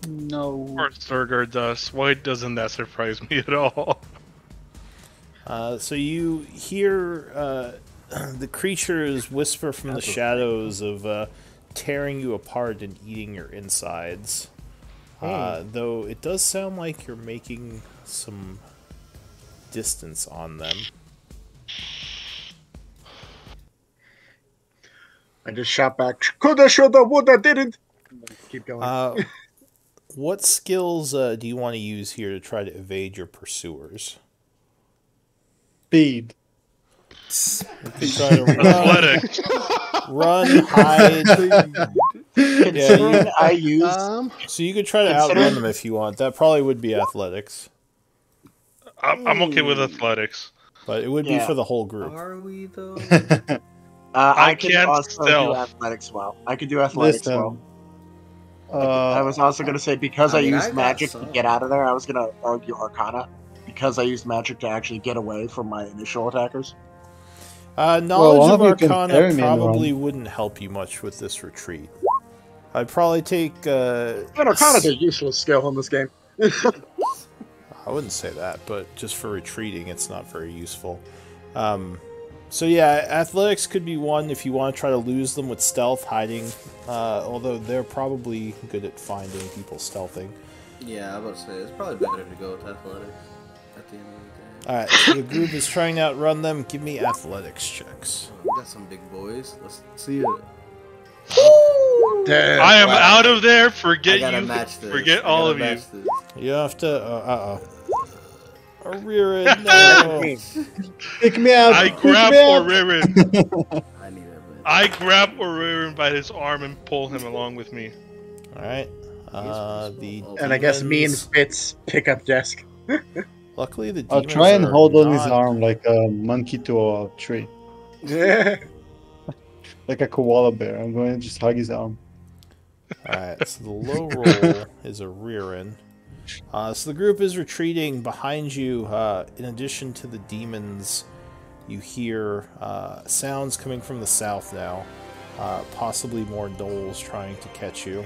No. Of course Thurgar does. Why doesn't that surprise me at all? So you hear the creatures whisper from the shadows of tearing you apart and eating your insides. Though it does sound like you're making some distance on them. I just shot back. Coulda, shoulda, woulda, didn't. Keep going. What skills do you want to use here to try to evade your pursuers? Speed. You can try to Athletic. run, hide. Considering I used. So you could try to outrun them if you want. That probably would be athletics. I'm okay with athletics. but it would be Yeah. for the whole group. Are we though? I could can't also do stealth. athletics well. I could do athletics well. Listen, I was also going to say, because I, I mean, I used got magic to some. get out of there, I was going to argue Arcana. Because I used magic to actually get away from my initial attackers. Knowledge one of of you can Arcana carry me in probably one. wouldn't help you much with this retreat. I'd probably take... But Arcana's a useless skill in this game. I wouldn't say that, but just for retreating, it's not very useful. So yeah, athletics could be one if you want to try to lose them with stealth, hiding. Although they're probably good at finding people stealthing. Yeah, I was about to say it's probably better to go with athletics at the end of the day. Alright, so the group is trying to outrun them. Give me athletics checks. We got some big boys. Let's see it. Damn. I am Wow. out of there. I Forget gotta you. match this. Forget I all gotta of you. match this. You have to... A rear end, no! pick me up. I pick grab me up. Oririn. I need that. I grab Oririn by his arm and pull him along with me. Alright. The And I guess me and demons- Fitz pick up Desk. Luckily, the I'll demons try and are hold on his not- arm like a monkey to a tree, Yeah. like a koala bear. I'm going to just hug his arm. Alright, so the low roll is a rear end. So the group is retreating behind you. In addition to the demons, you hear sounds coming from the south now. Possibly more gnolls trying to catch you.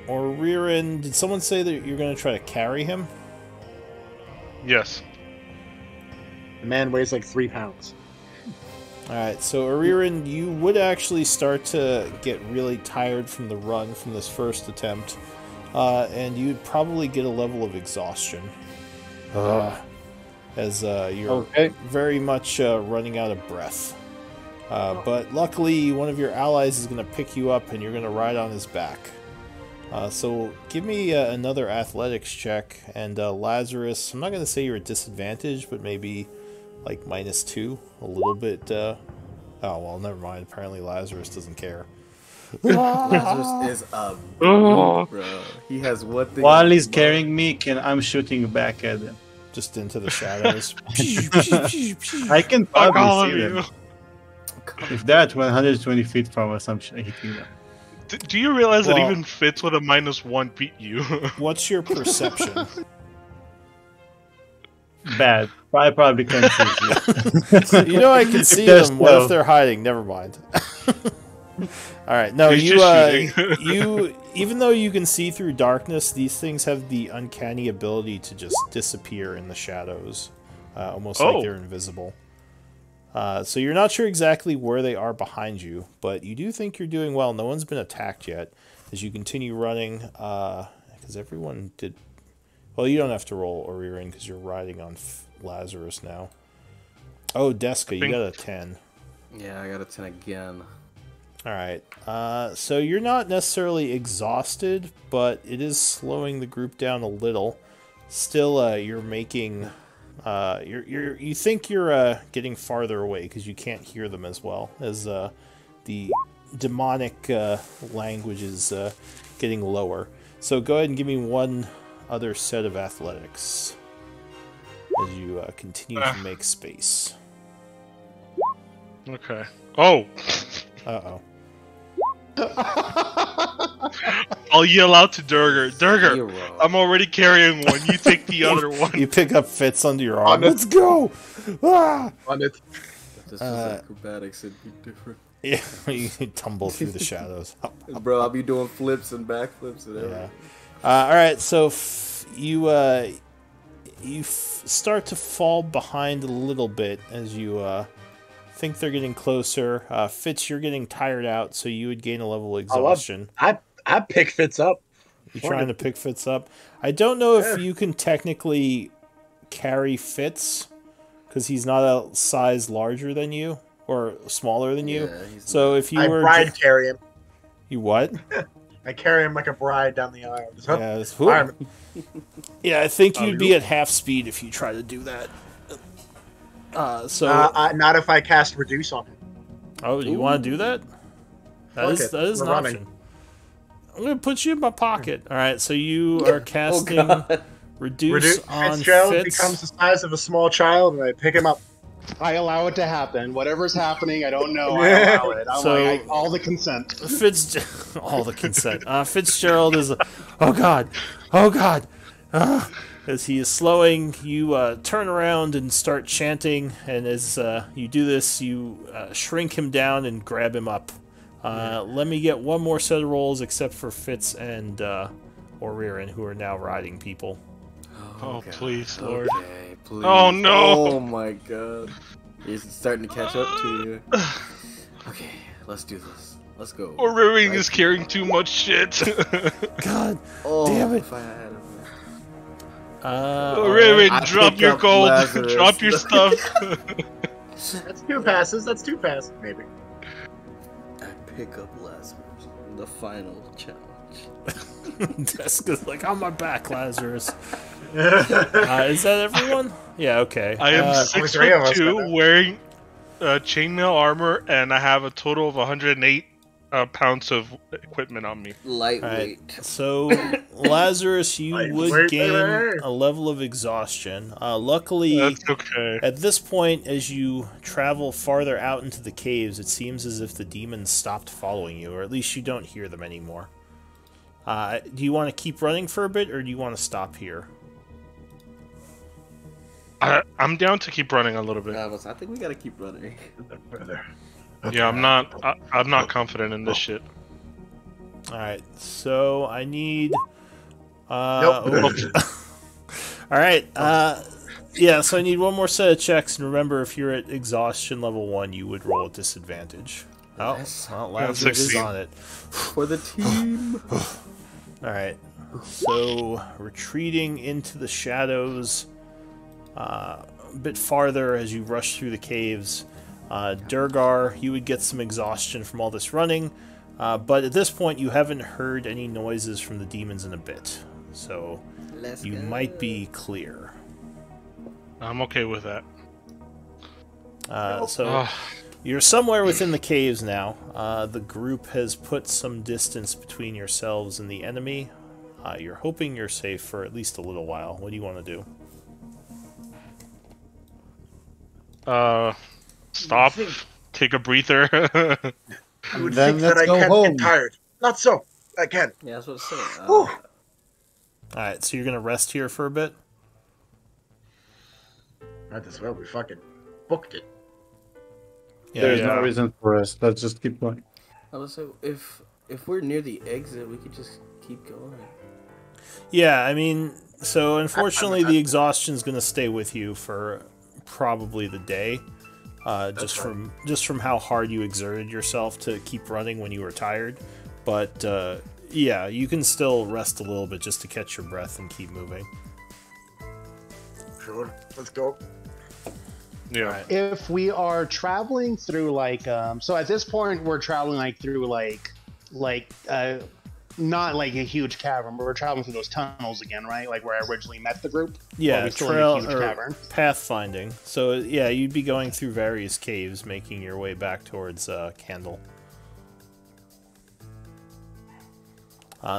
Or rear end. Did someone say that you're going to try to carry him? Yes. The man weighs like 3 pounds. Alright, so Oririn, you would actually start to get really tired from the run from this first attempt. And you'd probably get a level of exhaustion. As you're Okay. very much running out of breath. But luckily, one of your allies is going to pick you up and you're going to ride on his back. So give me another athletics check. And Lazarus, I'm not going to say you're at disadvantage, but maybe like -2, a little bit. Oh, well, never mind. Apparently Lazarus doesn't care. Lazarus is a Oh. bro. He has one thing. While on he's his mind. carrying me, I'm shooting back at him. Just into the shadows. I can Fuck all probably of see you. them. If they're at 120 feet from us, I'm hitting them. Do you realize that Well- even Fitz with a -1 beat you? What's your perception? Bad. I probably can't see you. You know I can see There's them. What if 12. they're hiding? Never mind. All right. No, He's you. just shooting. You. Even though you can see through darkness, these things have the uncanny ability to just disappear in the shadows, almost Oh. like they're invisible. So you're not sure exactly where they are behind you, but you do think you're doing well. No one's been attacked yet. As you continue running, because everyone did. Well, you don't have to roll or you're in because you're riding on Lazarus now. Oh, Deska, you got a 10. Yeah, I got a 10 again. All right. So you're not necessarily exhausted, but it is slowing the group down a little. Still, you're making. You think you're getting farther away because you can't hear them as well as the demonic language is getting lower. So go ahead and give me one other set of athletics as you continue to make space. Okay. Oh. Uh-oh. I'll yell out to Durger. Durger, Zero. I'm already carrying one. You take the other one. You pick up Fitz under your arm. On it. Let's go! Ah! On it. If this was acrobatics, it'd be different. Yeah, you tumble through the shadows. Bro, I'll be doing flips and backflips and Yeah. everything. All right, so you start to fall behind a little bit as you think they're getting closer. Fitz, you're getting tired out, so you would gain a level of exhaustion. I pick Fitz up. You trying to pick Fitz up? I don't know if you can technically carry Fitz because he's not a size larger than you or smaller than you. Yeah, he's So if you I were bride carry him. you what? I carry him like a bride down the aisle. Just, Yeah, it's- arm. Yeah, I think you'd be at half speed if you try to do that. So, Not if I cast reduce on him. oh, you want to do that? That Fuck is it, that is an we're running. option. I'm gonna put you in my pocket. All right, so you are casting God. Reduce on Fitzgerald Fitz. becomes the size of a small child, and I pick him up. I allow it to happen. Whatever's happening, I don't know. I allow it. I'm So- like, all the consent. All the consent. Fitzgerald is, oh god, oh god. As he is slowing, you turn around and start chanting, and as you do this, you shrink him down and grab him up. Let me get one more set of rolls, except for Fitz and Oririn, who are now riding people. Oh, God. please, Lord. Okay, please. Oh, no. Oh my god. He's starting to catch up to you. Okay, let's do this. Let's go. Or Riring Right. is carrying too much shit. God Oh, damn it. if I had him. Riring, I drop pick your up gold. Lazarus. Drop your stuff. That's 2 passes. That's 2 passes, maybe. I pick up Lazarus. The final challenge. Deska's like, on my back, Lazarus. Is that everyone? Yeah, okay. I am Only 3 of us got 6'2", that. wearing chainmail armor, and I have a total of 108 pounds of equipment on me. Lightweight. So, Lazarus, you Wait, would wait, gain wait. a level of exhaustion. Luckily, That's okay. at this point, as you travel farther out into the caves, it seems as if the demons stopped following you, or at least you don't hear them anymore. Do you want to keep running for a bit, or do you want to stop here? I'm down to keep running a little bit. I think we gotta keep running. Yeah, I'm not confident in this shit. Alright, so I need... Nope. Alright, yeah, so I need one more set of checks, and remember, if you're at exhaustion level 1, you would roll at disadvantage. Oh, Yes. well, Lazarus is 16. on it. For the team. Alright, so retreating into the shadows a bit farther as you rush through the caves. Durgar, you would get some exhaustion from all this running, but at this point you haven't heard any noises from the demons in a bit, so Let's you go. might be clear. I'm okay with that. So Ugh. you're somewhere within the caves now. The group has put some distance between yourselves and the enemy. You're hoping you're safe for at least a little while. What do you want to do? Stop. Take a breather. You would Then think that let's I go can't home. get tired. Not so. I can. Yeah, that's what I was saying. Whew. Alright, so you're going to rest here for a bit? Might as well. We fucking booked it. There's Yeah. no reason for us. Let's just keep going. I was like, if we're near the exit, we could just keep going. Yeah, I mean, so unfortunately the exhaustion's going to stay with you for probably the day. Just from how hard you exerted yourself to keep running when you were tired. But yeah, you can still rest a little bit just to catch your breath and keep moving. Sure. Let's go. Yeah. If we are traveling through so at this point we're traveling through not like a huge cavern, but we're traveling through those tunnels again, right? Like where I originally met the group. Yeah, we still in trail a huge or cavern. pathfinding. So yeah, you'd be going through various caves, making your way back towards Candle.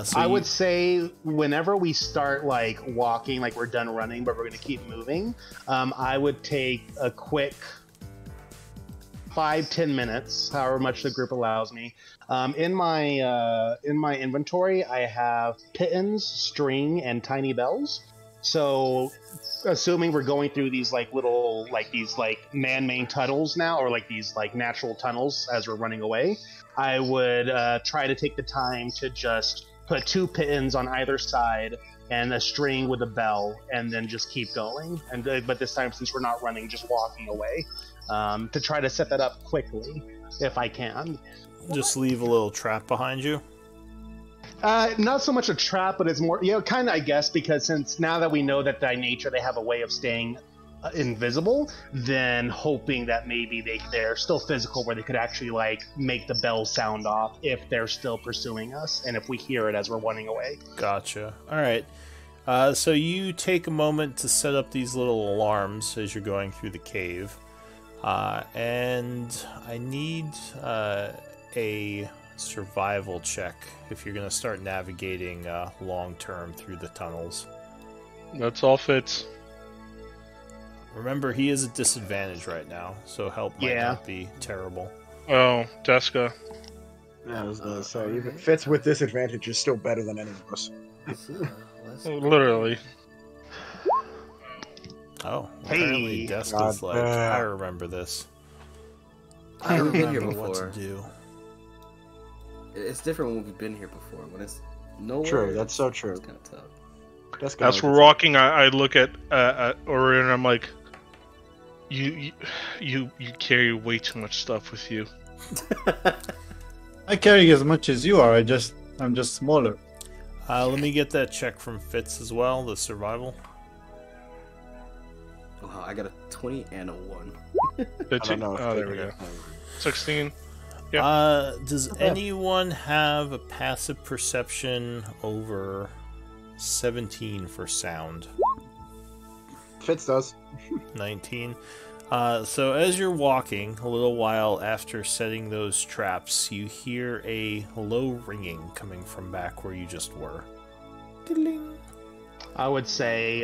So I would say whenever we start walking, like we're done running, but we're going to keep moving, I would take a quick 5-10 minutes, however much the group allows me. In my inventory, I have pittons, string, and tiny bells. So, assuming we're going through these little man-made tunnels now, or these natural tunnels as we're running away, I would try to take the time to just put 2 pittons on either side and a string with a bell, and then just keep going. And but this time, since we're not running, just walking away, to try to set that up quickly if I can. just leave a little trap behind you. Not so much a trap, but it's more, kind of, I guess, because since now that we know that by nature they have a way of staying invisible, then hoping that maybe they're still physical, where they could actually make the bell sound off if they're still pursuing us, and if we hear it as we're running away. Gotcha. All right. So you take a moment to set up these little alarms as you're going through the cave. And I need a survival check if you're going to start navigating long-term through the tunnels. That's all Fitz. Remember, he is at disadvantage right now, so help might Yeah. not be terrible. Oh, Jessica. I was gonna say, even alright. Fitz with disadvantage is still better than any of us. Let's Literally. Oh, Hey. apparently Deska's God like, damn. I remember this. I I we've been here remember what before. to do. It's different when we've been here before. When it's nowhere. True, that's so true. It's kind of tough. That's gonna As make we're it walking, I look at Orion and I'm like, you carry way too much stuff with you. I carry as much as you are. I'm just smaller. Let me get that check from Fitz as well, the survival. Wow, I got a 20 and a 1. I don't know if Oh, there they we go. can- 16. Yeah. Does anyone have a passive perception over 17 for sound? Fitz does. 19. So as you're walking, a little while after setting those traps, you hear a low ringing coming from back where you just were. Diddling. I would say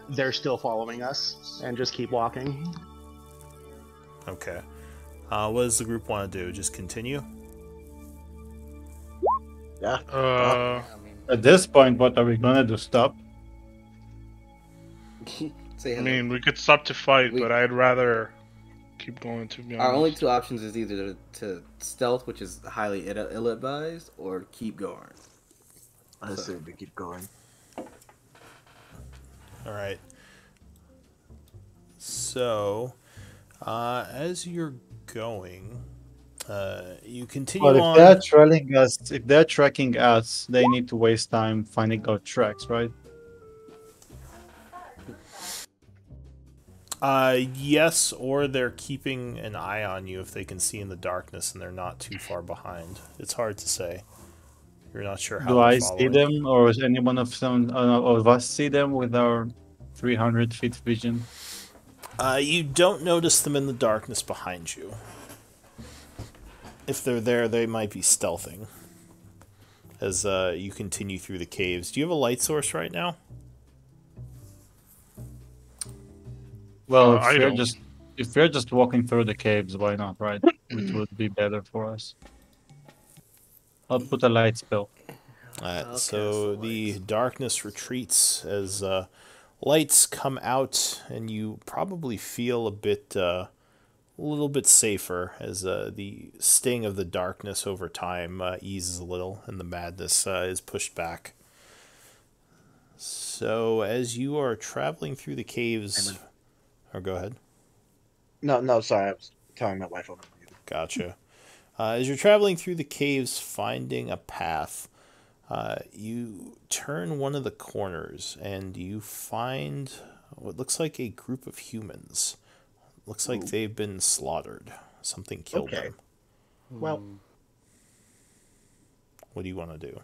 they're still following us and just keep walking. Okay. What does the group want to do? Just continue? Yeah. I mean, At this point, what are we gonna do? Stop? say I hello. mean, we could stop to fight, We- but I'd rather keep going, to be honest. Our only two options is either to stealth, which is highly ill-advised, or keep going. I say we keep going. Alright. So, as you're going, you continue Well, on. if they're trailing us, if they're tracking us, they need to waste time finding our tracks, right? Yes, or they're keeping an eye on you if they can see in the darkness and they're not too far behind. It's hard to say. You're not sure how Do they're I see following. them, or is any one of us see them with our 300 feet vision? You don't notice them in the darkness behind you. If they're there, they might be stealthing. As you continue through the caves. Do you have a light source right now? Well, I don't. if we're just walking through the caves, why not, right? Which would be better for us. I'll put a light spell. Alright, so the darkness retreats as lights come out, and you probably feel a little bit safer as the sting of the darkness over time eases a little, and the madness is pushed back. So as you are traveling through the caves, or go ahead. No, sorry, I was telling my wife over. Gotcha. As you're traveling through the caves, finding a path, you turn one of the corners and you find what looks like a group of humans. Looks like they've been slaughtered. Something killed Okay. them. Well, What do you want to do?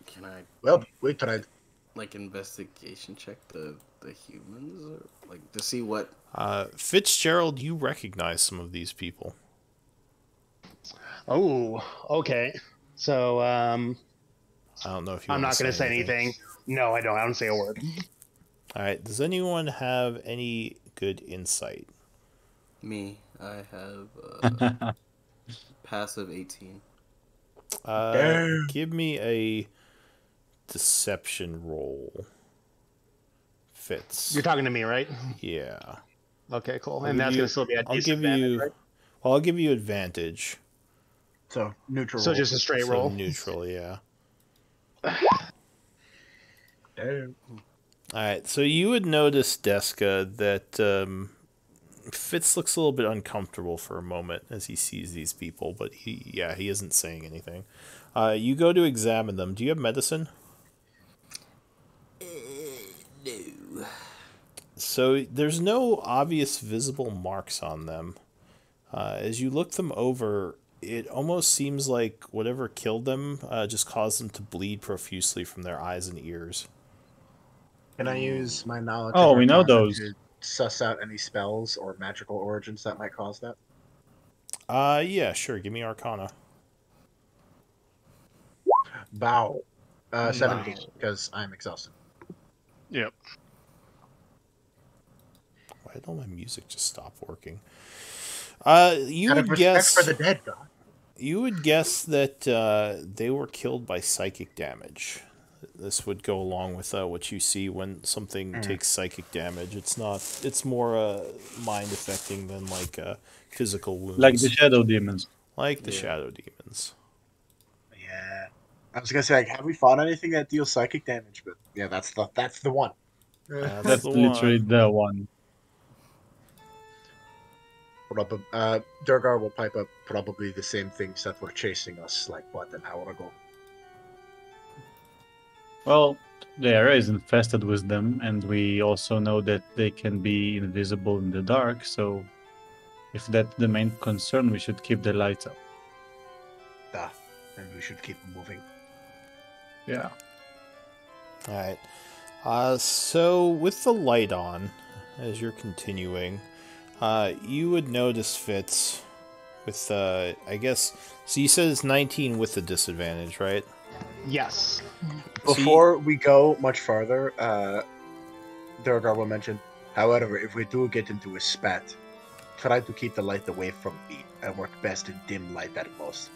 Can I well, we tried. like investigation check the humans, or like to see what? Fitzgerald, you recognize some of these people. Oh, okay. So I don't know if you I'm wanna not going to say anything. No, I don't. I don't say a word. All right. Does anyone have any good insight? Me, I have passive 18. Damn. Give me a deception roll. Fitz. You're talking to me, right? Yeah. Okay, cool. I'll And give that's you- going to still be a I'll give disadvantage, you. right? Well, I'll give you advantage. So neutral. So just a straight So roll. neutral, yeah. Damn. All right. So you would notice, Deska, that Fitz looks a little bit uncomfortable for a moment as he sees these people, but he isn't saying anything. You go to examine them. Do you have medicine? No. So there's no obvious visible marks on them. As you look them over, it almost seems like whatever killed them just caused them to bleed profusely from their eyes and ears. Can I use my knowledge? Oh, of we know Arcana those. To suss out any spells or magical origins that might cause that. Yeah, sure. Give me Arcana. Bow. 17, because I'm exhausted. Yep. Why did all my music just stop working? You Out of would respect for guess. the dead, God. You would guess that they were killed by psychic damage. This would go along with what you see when something takes psychic damage. It's not. It's more mind affecting than like physical wounds. Like the shadow demons. Like the shadow demons. Yeah. I was gonna say, like, have we fought anything that deals psychic damage? But yeah, that's the one. That's the Literally one. the one. Durgar will pipe up probably the same things that were chasing us, like, what, an hour ago? Well, the area is infested with them, and we also know that they can be invisible in the dark, so if that's the main concern, we should keep the lights up. And we should keep moving. Yeah. Alright. So, with the light on, as you're continuing, you would notice Fitz with, I guess... So you said it's 19 with the disadvantage, right? Yes. Before we go much farther, Durgar will mention, however, if we do get into a spat, try to keep the light away from me. I work best in dim light at most.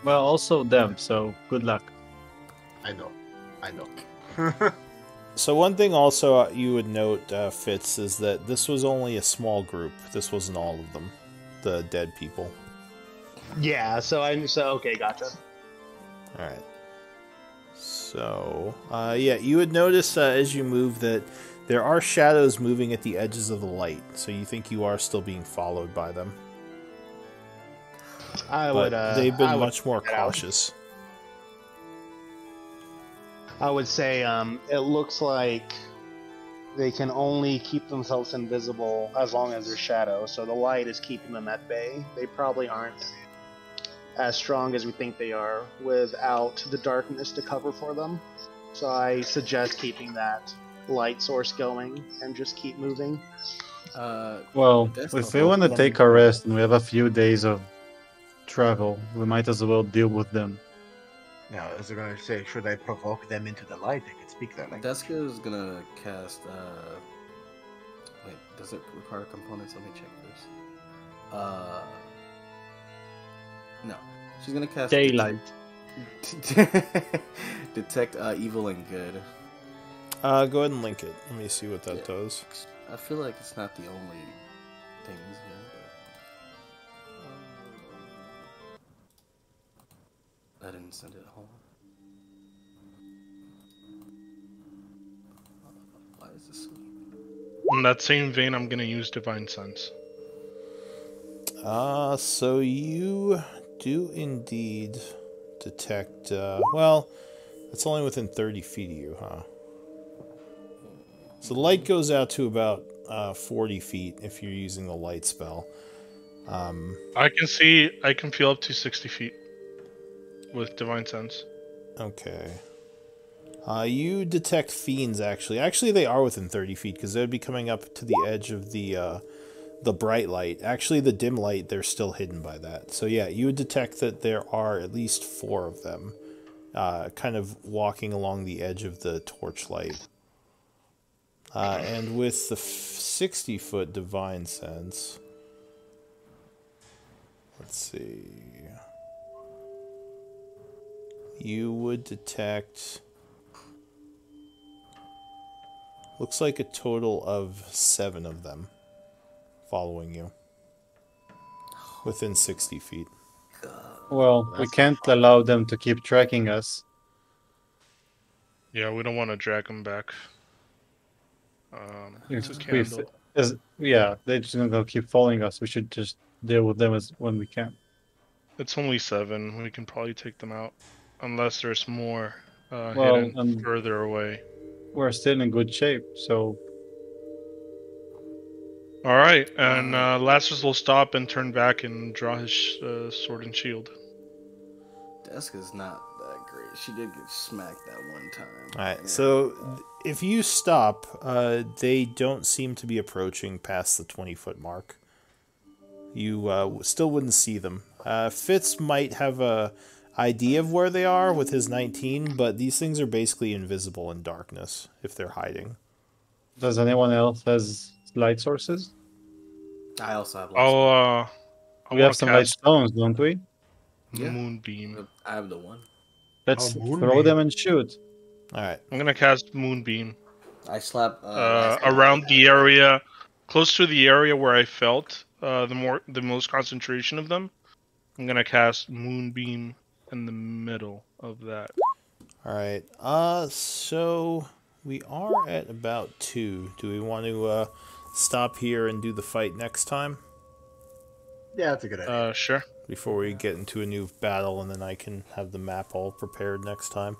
Well, also them, so good luck. I know. So one thing also you would note, Fitz, is that this was only a small group. This wasn't all of them, the dead people. Yeah. Okay, gotcha. All right. So, yeah, you would notice as you move that there are shadows moving at the edges of the light. So you think you are still being followed by them. They've been much more cautious. I would say it looks like they can only keep themselves invisible as long as there's shadow, so the light is keeping them at bay. They probably aren't as strong as we think they are without the darkness to cover for them. So I suggest keeping that light source going and just keep moving. Well, if we want to take a rest and we have a few days of travel, we might as well deal with them. Now, as they're gonna say, should I provoke them into the light? They can speak their language. Deska is gonna cast. Wait, does it require components? Let me check first. No, she's gonna cast Daylight. Detect evil and good. Go ahead and link it. Let me see what that does. I feel like it's not the only things here. I didn't send it home. Why is this? In that same vein, I'm gonna use Divine Sense. So you do indeed detect, well, it's only within 30 feet of you, huh? So the light goes out to about 40 feet if you're using the light spell. I can feel up to 60 feet with Divine Sense. Okay. You detect fiends, actually. Actually, they are within 30 feet, because they'd be coming up to the edge of the bright light. Actually, the dim light, they're still hidden by that. So yeah, you would detect that there are at least 4 of them, kind of walking along the edge of the torchlight. And with the 60-foot Divine Sense... Let's see... You would detect... Looks like a total of 7 of them following you. Within 60 feet. Well, we can't allow them to keep tracking us. Yeah, we don't want to drag them back. It's a candle. Yeah, they're just gonna keep following us. We should just deal with them when we can. It's only 7. We can probably take them out. Unless there's more hidden further away. We're still in good shape, so... Alright, and Lazarus will stop and turn back and draw his sword and shield. Deska's not that great. She did get smacked that one time. Alright, so if you stop, they don't seem to be approaching past the 20-foot mark. You still wouldn't see them. Fitz might have a idea of where they are with his 19, but these things are basically invisible in darkness if they're hiding. Does anyone else has light sources? I also have light. I We have want to some light cast stones, don't we? Yeah. Moonbeam. I have the one. Let's Oh, throw them and shoot. All right. I'm gonna cast Moonbeam I slap last around the area, close to the area where I felt the most concentration of them. I'm gonna cast Moonbeam in the middle of that. All right. So we are at about 2. Do we want to stop here and do the fight next time Yeah, that's a good idea. Sure. before we get into a new battle, and then I can have the map all prepared next time?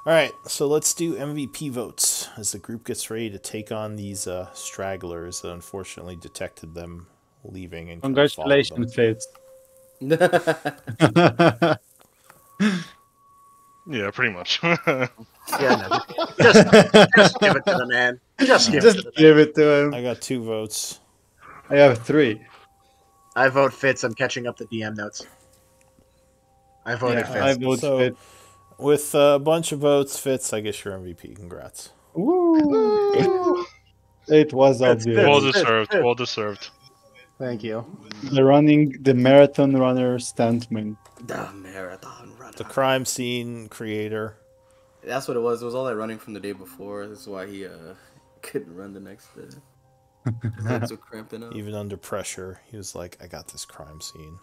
All right. So let's do MVP votes as the group gets ready to take on these stragglers that unfortunately detected them leaving and couldn't follow them. Congratulations, Fitz. Yeah, pretty much. Yeah, no, just give it to the man. Just give it Just to the man. give it to him. I got 2 votes. I have 3. I vote Fitz. I'm catching up the DM notes. I voted Yeah, I Fitz. vote So- Fitz. With a bunch of votes, Fitz, I guess you're MVP. Congrats. Woo! It was Fitz, obvious. Well Fitz. deserved. Well deserved. Thank you. The marathon runner stuntman. The marathon runner. The crime scene creator. That's what it was. It was all that running from the day before. That's why he couldn't run the next day. His legs were cramping up. Even under pressure, he was like, I got this crime scene.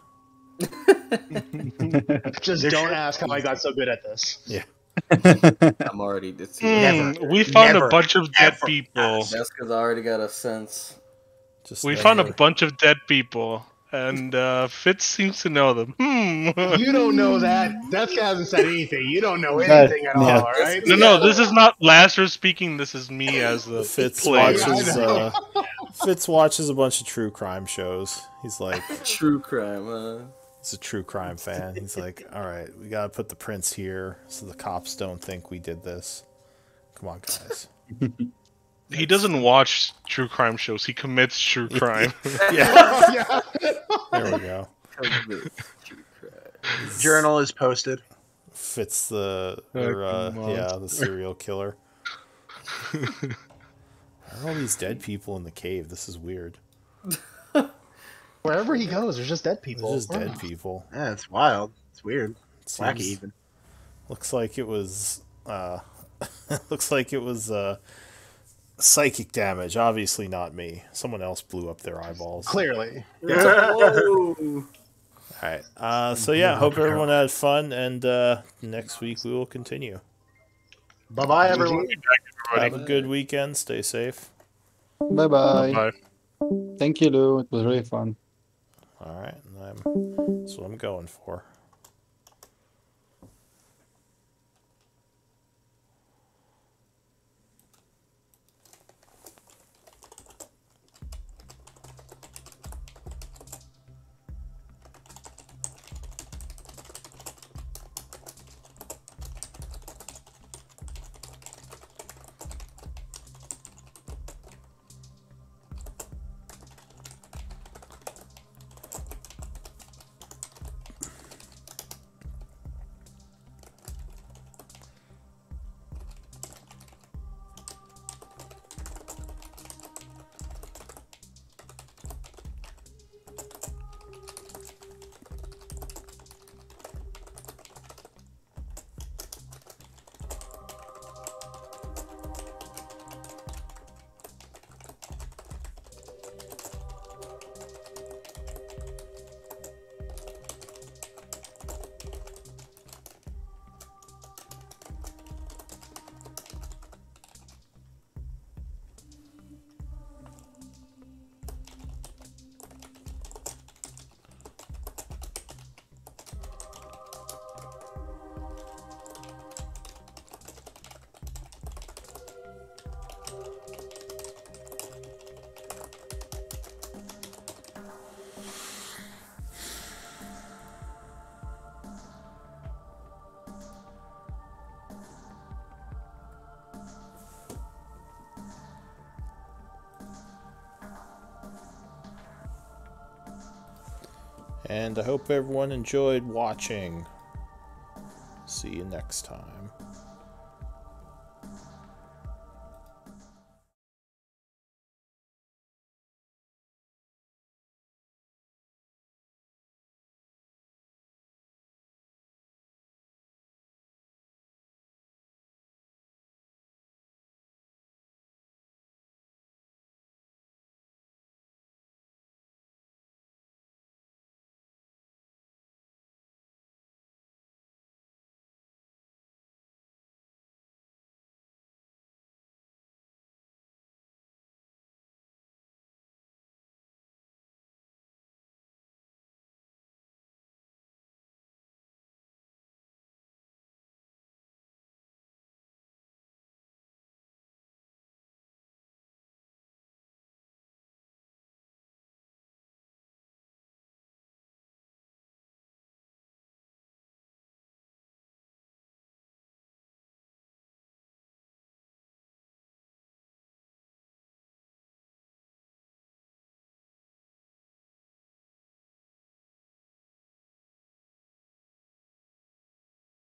Just don't ask how I got so good at this. Yeah. I'm already. We found never, a bunch of dead ever people. That's because I already got a sense. Just We never- found a bunch of dead people, and Fitz seems to know them. You don't know that. Deathka hasn't said anything. You don't know That- anything at yeah. all, all right? No, this is not Lazarus speaking. This is me as the Fitz player. watches. Yeah, Fitz watches a bunch of true crime shows. He's like, True crime. he's a true crime fan. He's like, all right, we gotta put the prince here so the cops don't think we did this. Come on, guys. He doesn't watch true crime shows. He commits true crime. Yeah, Yeah. there we go. True crime. Journal is posted. Fitz the come on. the serial killer. Why are all these dead people in the cave? This is weird. Wherever he goes, there's just dead people. There's just dead people. Yeah, it's wild. It's weird. Wacky Seems- even. Looks like it was psychic damage. Obviously not me. Someone else blew up their eyeballs. Clearly. Whoa. Alright. So yeah, hope everyone had fun, and next week we will continue. Bye-bye, everyone. Have a good weekend. Stay safe. Bye-bye. Bye. Thank you, Lou. It was really fun. Alright, that's what I'm going for. And I hope everyone enjoyed watching. see you next time.